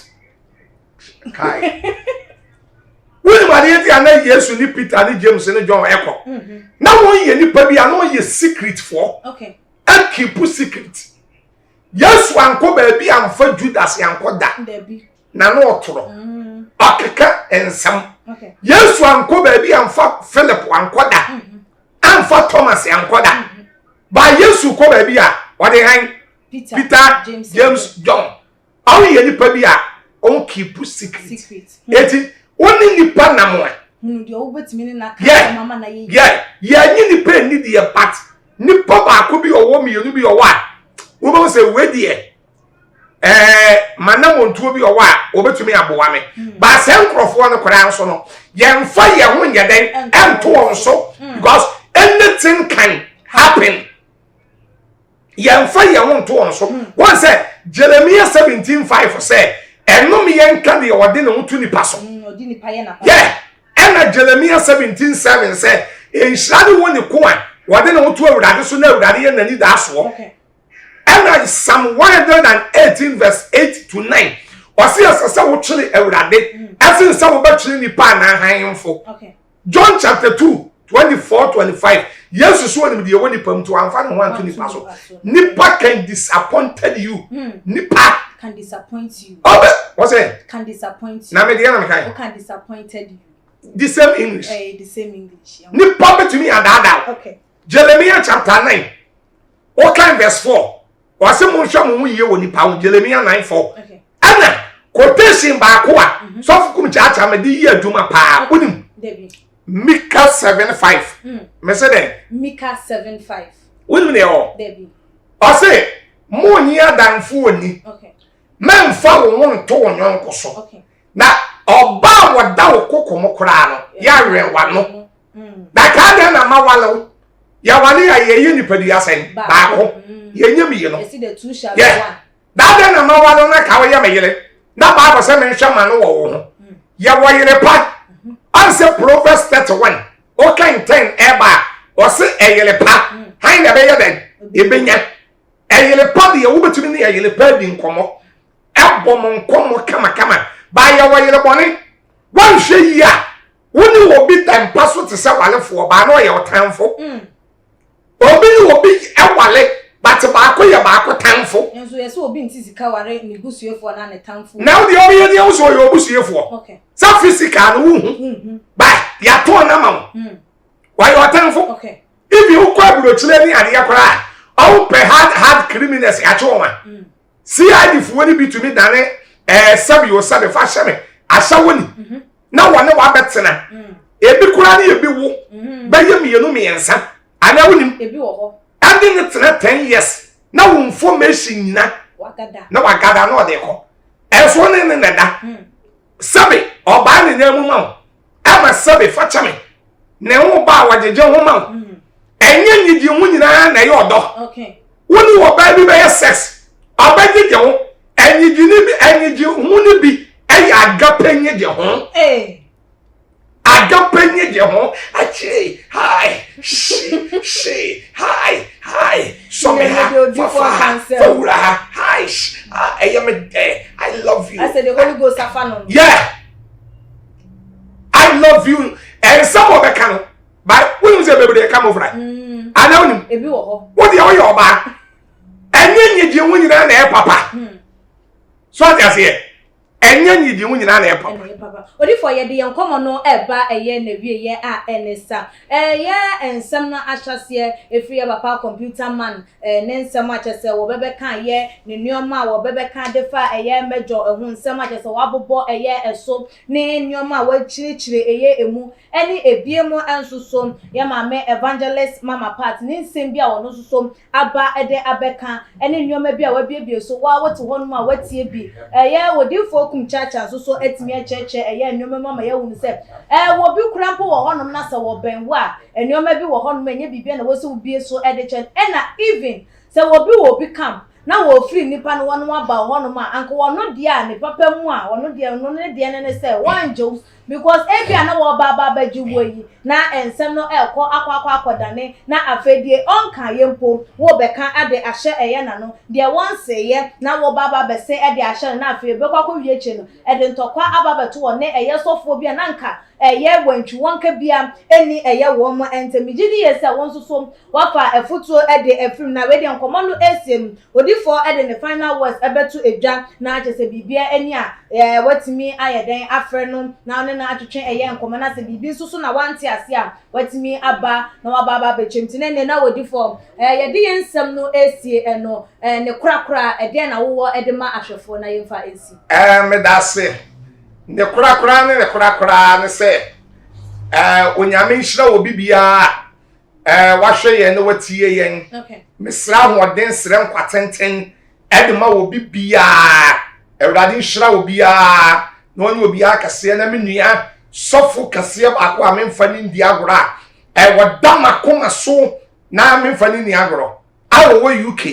Speaker 1: kai wunim ade ti ana yesu ni Peter ni James ni John eko na wo ye nipa bi ana wo ye secret for
Speaker 2: okay
Speaker 1: and keep secret yesu anko ba bi amfa Judas yanko da na no otoro akeka ensam
Speaker 2: okay
Speaker 1: yesu anko ba bi amfa Philip anko da amfa Thomas yanko da ba yesu ko ba bi a wode han Peter James John awu ye nipa bi a on keep secret eti woni nipa na mo
Speaker 2: de obetimi ni na ka mama na ye
Speaker 1: ye nyi nipa ni de part nipa ba ko bi owo mi yenu bi owo a wo be say we de manam ontuo bi owo a obetumi abowa me ba se nkrofo no kora nso no ye mfa ye ho nyeden ento onso because anything can happen ye mfa ye ho nto onso won say Jeremiah 17:5 say enum ye nka de wode ne hutu nipa so
Speaker 2: odi nipa ye na pa
Speaker 1: ena Jeremiah 17:7 say enhyade woni ko a wode ne hutu awurade so na awurade ye nani da so
Speaker 2: okay
Speaker 1: and Psalm 118:8 to 9. Wasi asasa wo twere awurade. Asin sa wo ba twere nipa na hanfo.
Speaker 2: Okay.
Speaker 1: John chapter 2:24-25. Jesus so nim de wo nipa mto amfa no ho nipa so. Nipa can disappointed you. Nipa
Speaker 2: can disappoint you.
Speaker 1: What's it?
Speaker 2: Can disappoint you.
Speaker 1: Na me de na me kai.
Speaker 2: Who can disappointed you?
Speaker 1: The same English.
Speaker 2: The same English.
Speaker 1: Nipa betumi adada.
Speaker 2: Okay.
Speaker 1: Jeremiah chapter 9. Okay, verse 4. Wase mo hwa mo yiye woni pa Jeremiah 9:4 ana quotation ba ko a so fukum cha me di yi aduma pa onim Micah 7:5 me say den
Speaker 2: Micah 7:5
Speaker 1: onim ne o
Speaker 2: Debbie
Speaker 1: o say mo nyi adanfo oni
Speaker 2: okay
Speaker 1: memfa wo won to wonyon ko so
Speaker 2: okay
Speaker 1: na oba woda wo kokomo kora no ya rewa no da ka de na mawalo ya wale ya ye ni padu ya sen ba ko ye nyam ye no
Speaker 2: see the two shall be one
Speaker 1: da de na mawalo na ka wo ya meyele na ba ba se me nhwa no wo ho ya wo yele pa answer Proverbs 31 o kan 10 eba o se eyele pa han na be ye den e benya eyele pa de ye wo betumi ne eyele pa di nkomo ebom nkomo kama ba ya wo yele boni wan hwe yi a woni wo bi tempa so te se walefo ba na o ye otanfo obi ewale but ba ko ye ba ko tanfo
Speaker 2: enso ye se obi ntisi ka ware ni busuefo na ne tanfo
Speaker 1: now the obi ye de wo so ye busuefo
Speaker 2: okay
Speaker 1: sa physical no hu ba ya to na ma why you tanfo
Speaker 2: okay
Speaker 1: if you kwa burochile ni ade yakora au pe hard criminals ya choma CID fu woni bi to me dane sabi o sabi fa shame asa woni na wone wa betena ebi kura ni ebi wo ba ye mienu miensa ana wonim
Speaker 2: ebi wo ho
Speaker 1: ade ne tena 10 years na wo information nyina
Speaker 2: wagada
Speaker 1: na wagada na ode ko eso ne ne da sabi oba ne na mu ma ama sabi fa chame ne ho ba wajeje ho ma enye nyidi hu nyina na ye odo
Speaker 2: okay
Speaker 1: woni wo ba bi be sex abajeje ho enyidi ni bi enyidi hu ni bi ey agape nyidi ho agapenye je ho achi hi she hi so me ha Yeah. I love you. And some of the can, but when say baby they come over. I know him.
Speaker 2: Ebi wo ho.
Speaker 1: What the your ba? Enye nyi won nyina na e papa. So I say enye nyi won nyina na e papa.
Speaker 2: Odi for ye de yenkomo no eba eye na wie ye a enesa. Ye ensem na ahyase efri papa computer man ne nsem akyese wo bebe kan ye ne nneoma wo bebe kan defa eye mejo ehun nsem akyese wo abobo eye eso ne nneoma wo chirichiri eye emu eni ebiemu ansusom ye mama evangelist mama part ne nsem bia wo no susom aba ede abeka eni nneoma bia wa biebie so wa wote honum a watie bi ye wodifo kum chacha so etimi acheche eye nneoma mama ye wunu se wo bi kurampo wo honum na se wo benwa nneoma bi wo honum enye bibia na wo se wo bie so ede chen ena even se wo bi kam na wo free nipa no wono aba honum a anko wono dia ne papa mu a wono dia no ne dia ne se wanjo because ebia na wo baba bajiwo yi na ensem no akwadane na afedie onka yempo wo beka ade ahye eye na no de wonse ye na wo baba bese ede ahye na afe bekwa wie che no ede ntokwa ababeto wo ne eye sofo bia na nka eye wantwi wonka bia eni eye wo mo entemigidi ye se wonsoso wafa efutuo ede efrim na we de nkomo no esiem odifo ede ne final words ebetu edwa na achese bibia eni a watimi ayeden afre no na na atwetwe eye nkomo na se bibi nso so na wanti ase a watimi aba na wababa bechemtine ne na wodifo ye de yensem no esie eno ne krakra ede na wo ede ma ahwefo na yemfa esi
Speaker 1: me dase ne krakra ne se onyame nhira obi bia wahwe ye ne watie yen
Speaker 2: okay
Speaker 1: mesra hoden sre nkwatenten ede ma obi bia ewrade nhira obi a no one obi akase na menua sofo kase akwa amemfa ni ndi agora wadama so na amemfa ni agoro awo UK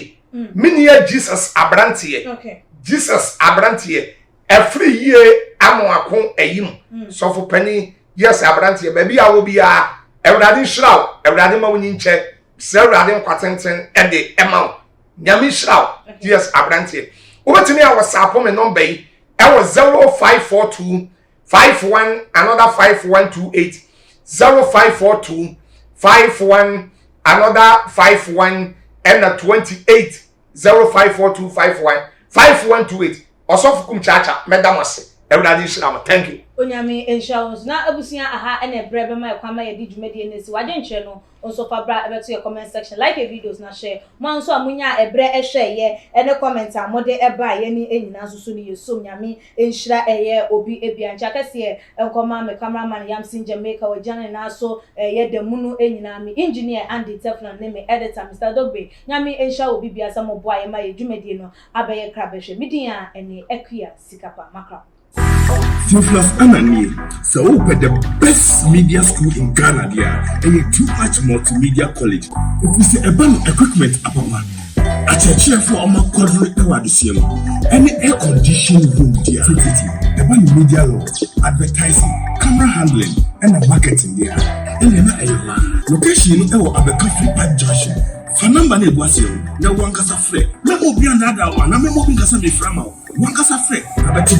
Speaker 1: menia Jesus abrantie
Speaker 2: okay
Speaker 1: Jesus abrantie every year amoako eyim sofo pani yes abrantie baby awo bia ewrade nhira ewrade ma woni nche se ewrade nkwatenten ede ema nyame nhira yes abrantie obetini a WhatsApp me number yi was 0542 51 another 5128 0542 51 another 51 and a 28 0542 51 5128 osofukum chacha medamase everybody shama thank you
Speaker 2: onyame enshaws na abusia aha ene brebe ma kwama ye di dwumadi enesi waje nche no onso fabra ebeto your comment section like the videos na share mo anso amunya ebre ehwe ye ene comment amode eba ye ni enyina susu ni yesom nyame enhira eye obi ebia ncha kase enkoma me cameraman Yamsin Jamaica wajane na so ye demunu enyina mi engineer Andy Teflon ne me editor Mr Dogbe nyame enhira obi bia samo boa ye ma ye dwumadi no abaye krabehwe midia ene Agya sikapa makra
Speaker 7: Theophilus Anani, so open the best media school in Ghana there, and a too-much multimedia college. We say a band equipment abama. A church for our quadruple awardisium. Any air-conditioned room there. The band media law, advertising, camera handling, and marketing there. And location in our Abercrombie Park Junction. For number ne boasio, na wankasa frɛ. Na obi another one, na me mo bi kasa me frama. Wankasa frɛ, abati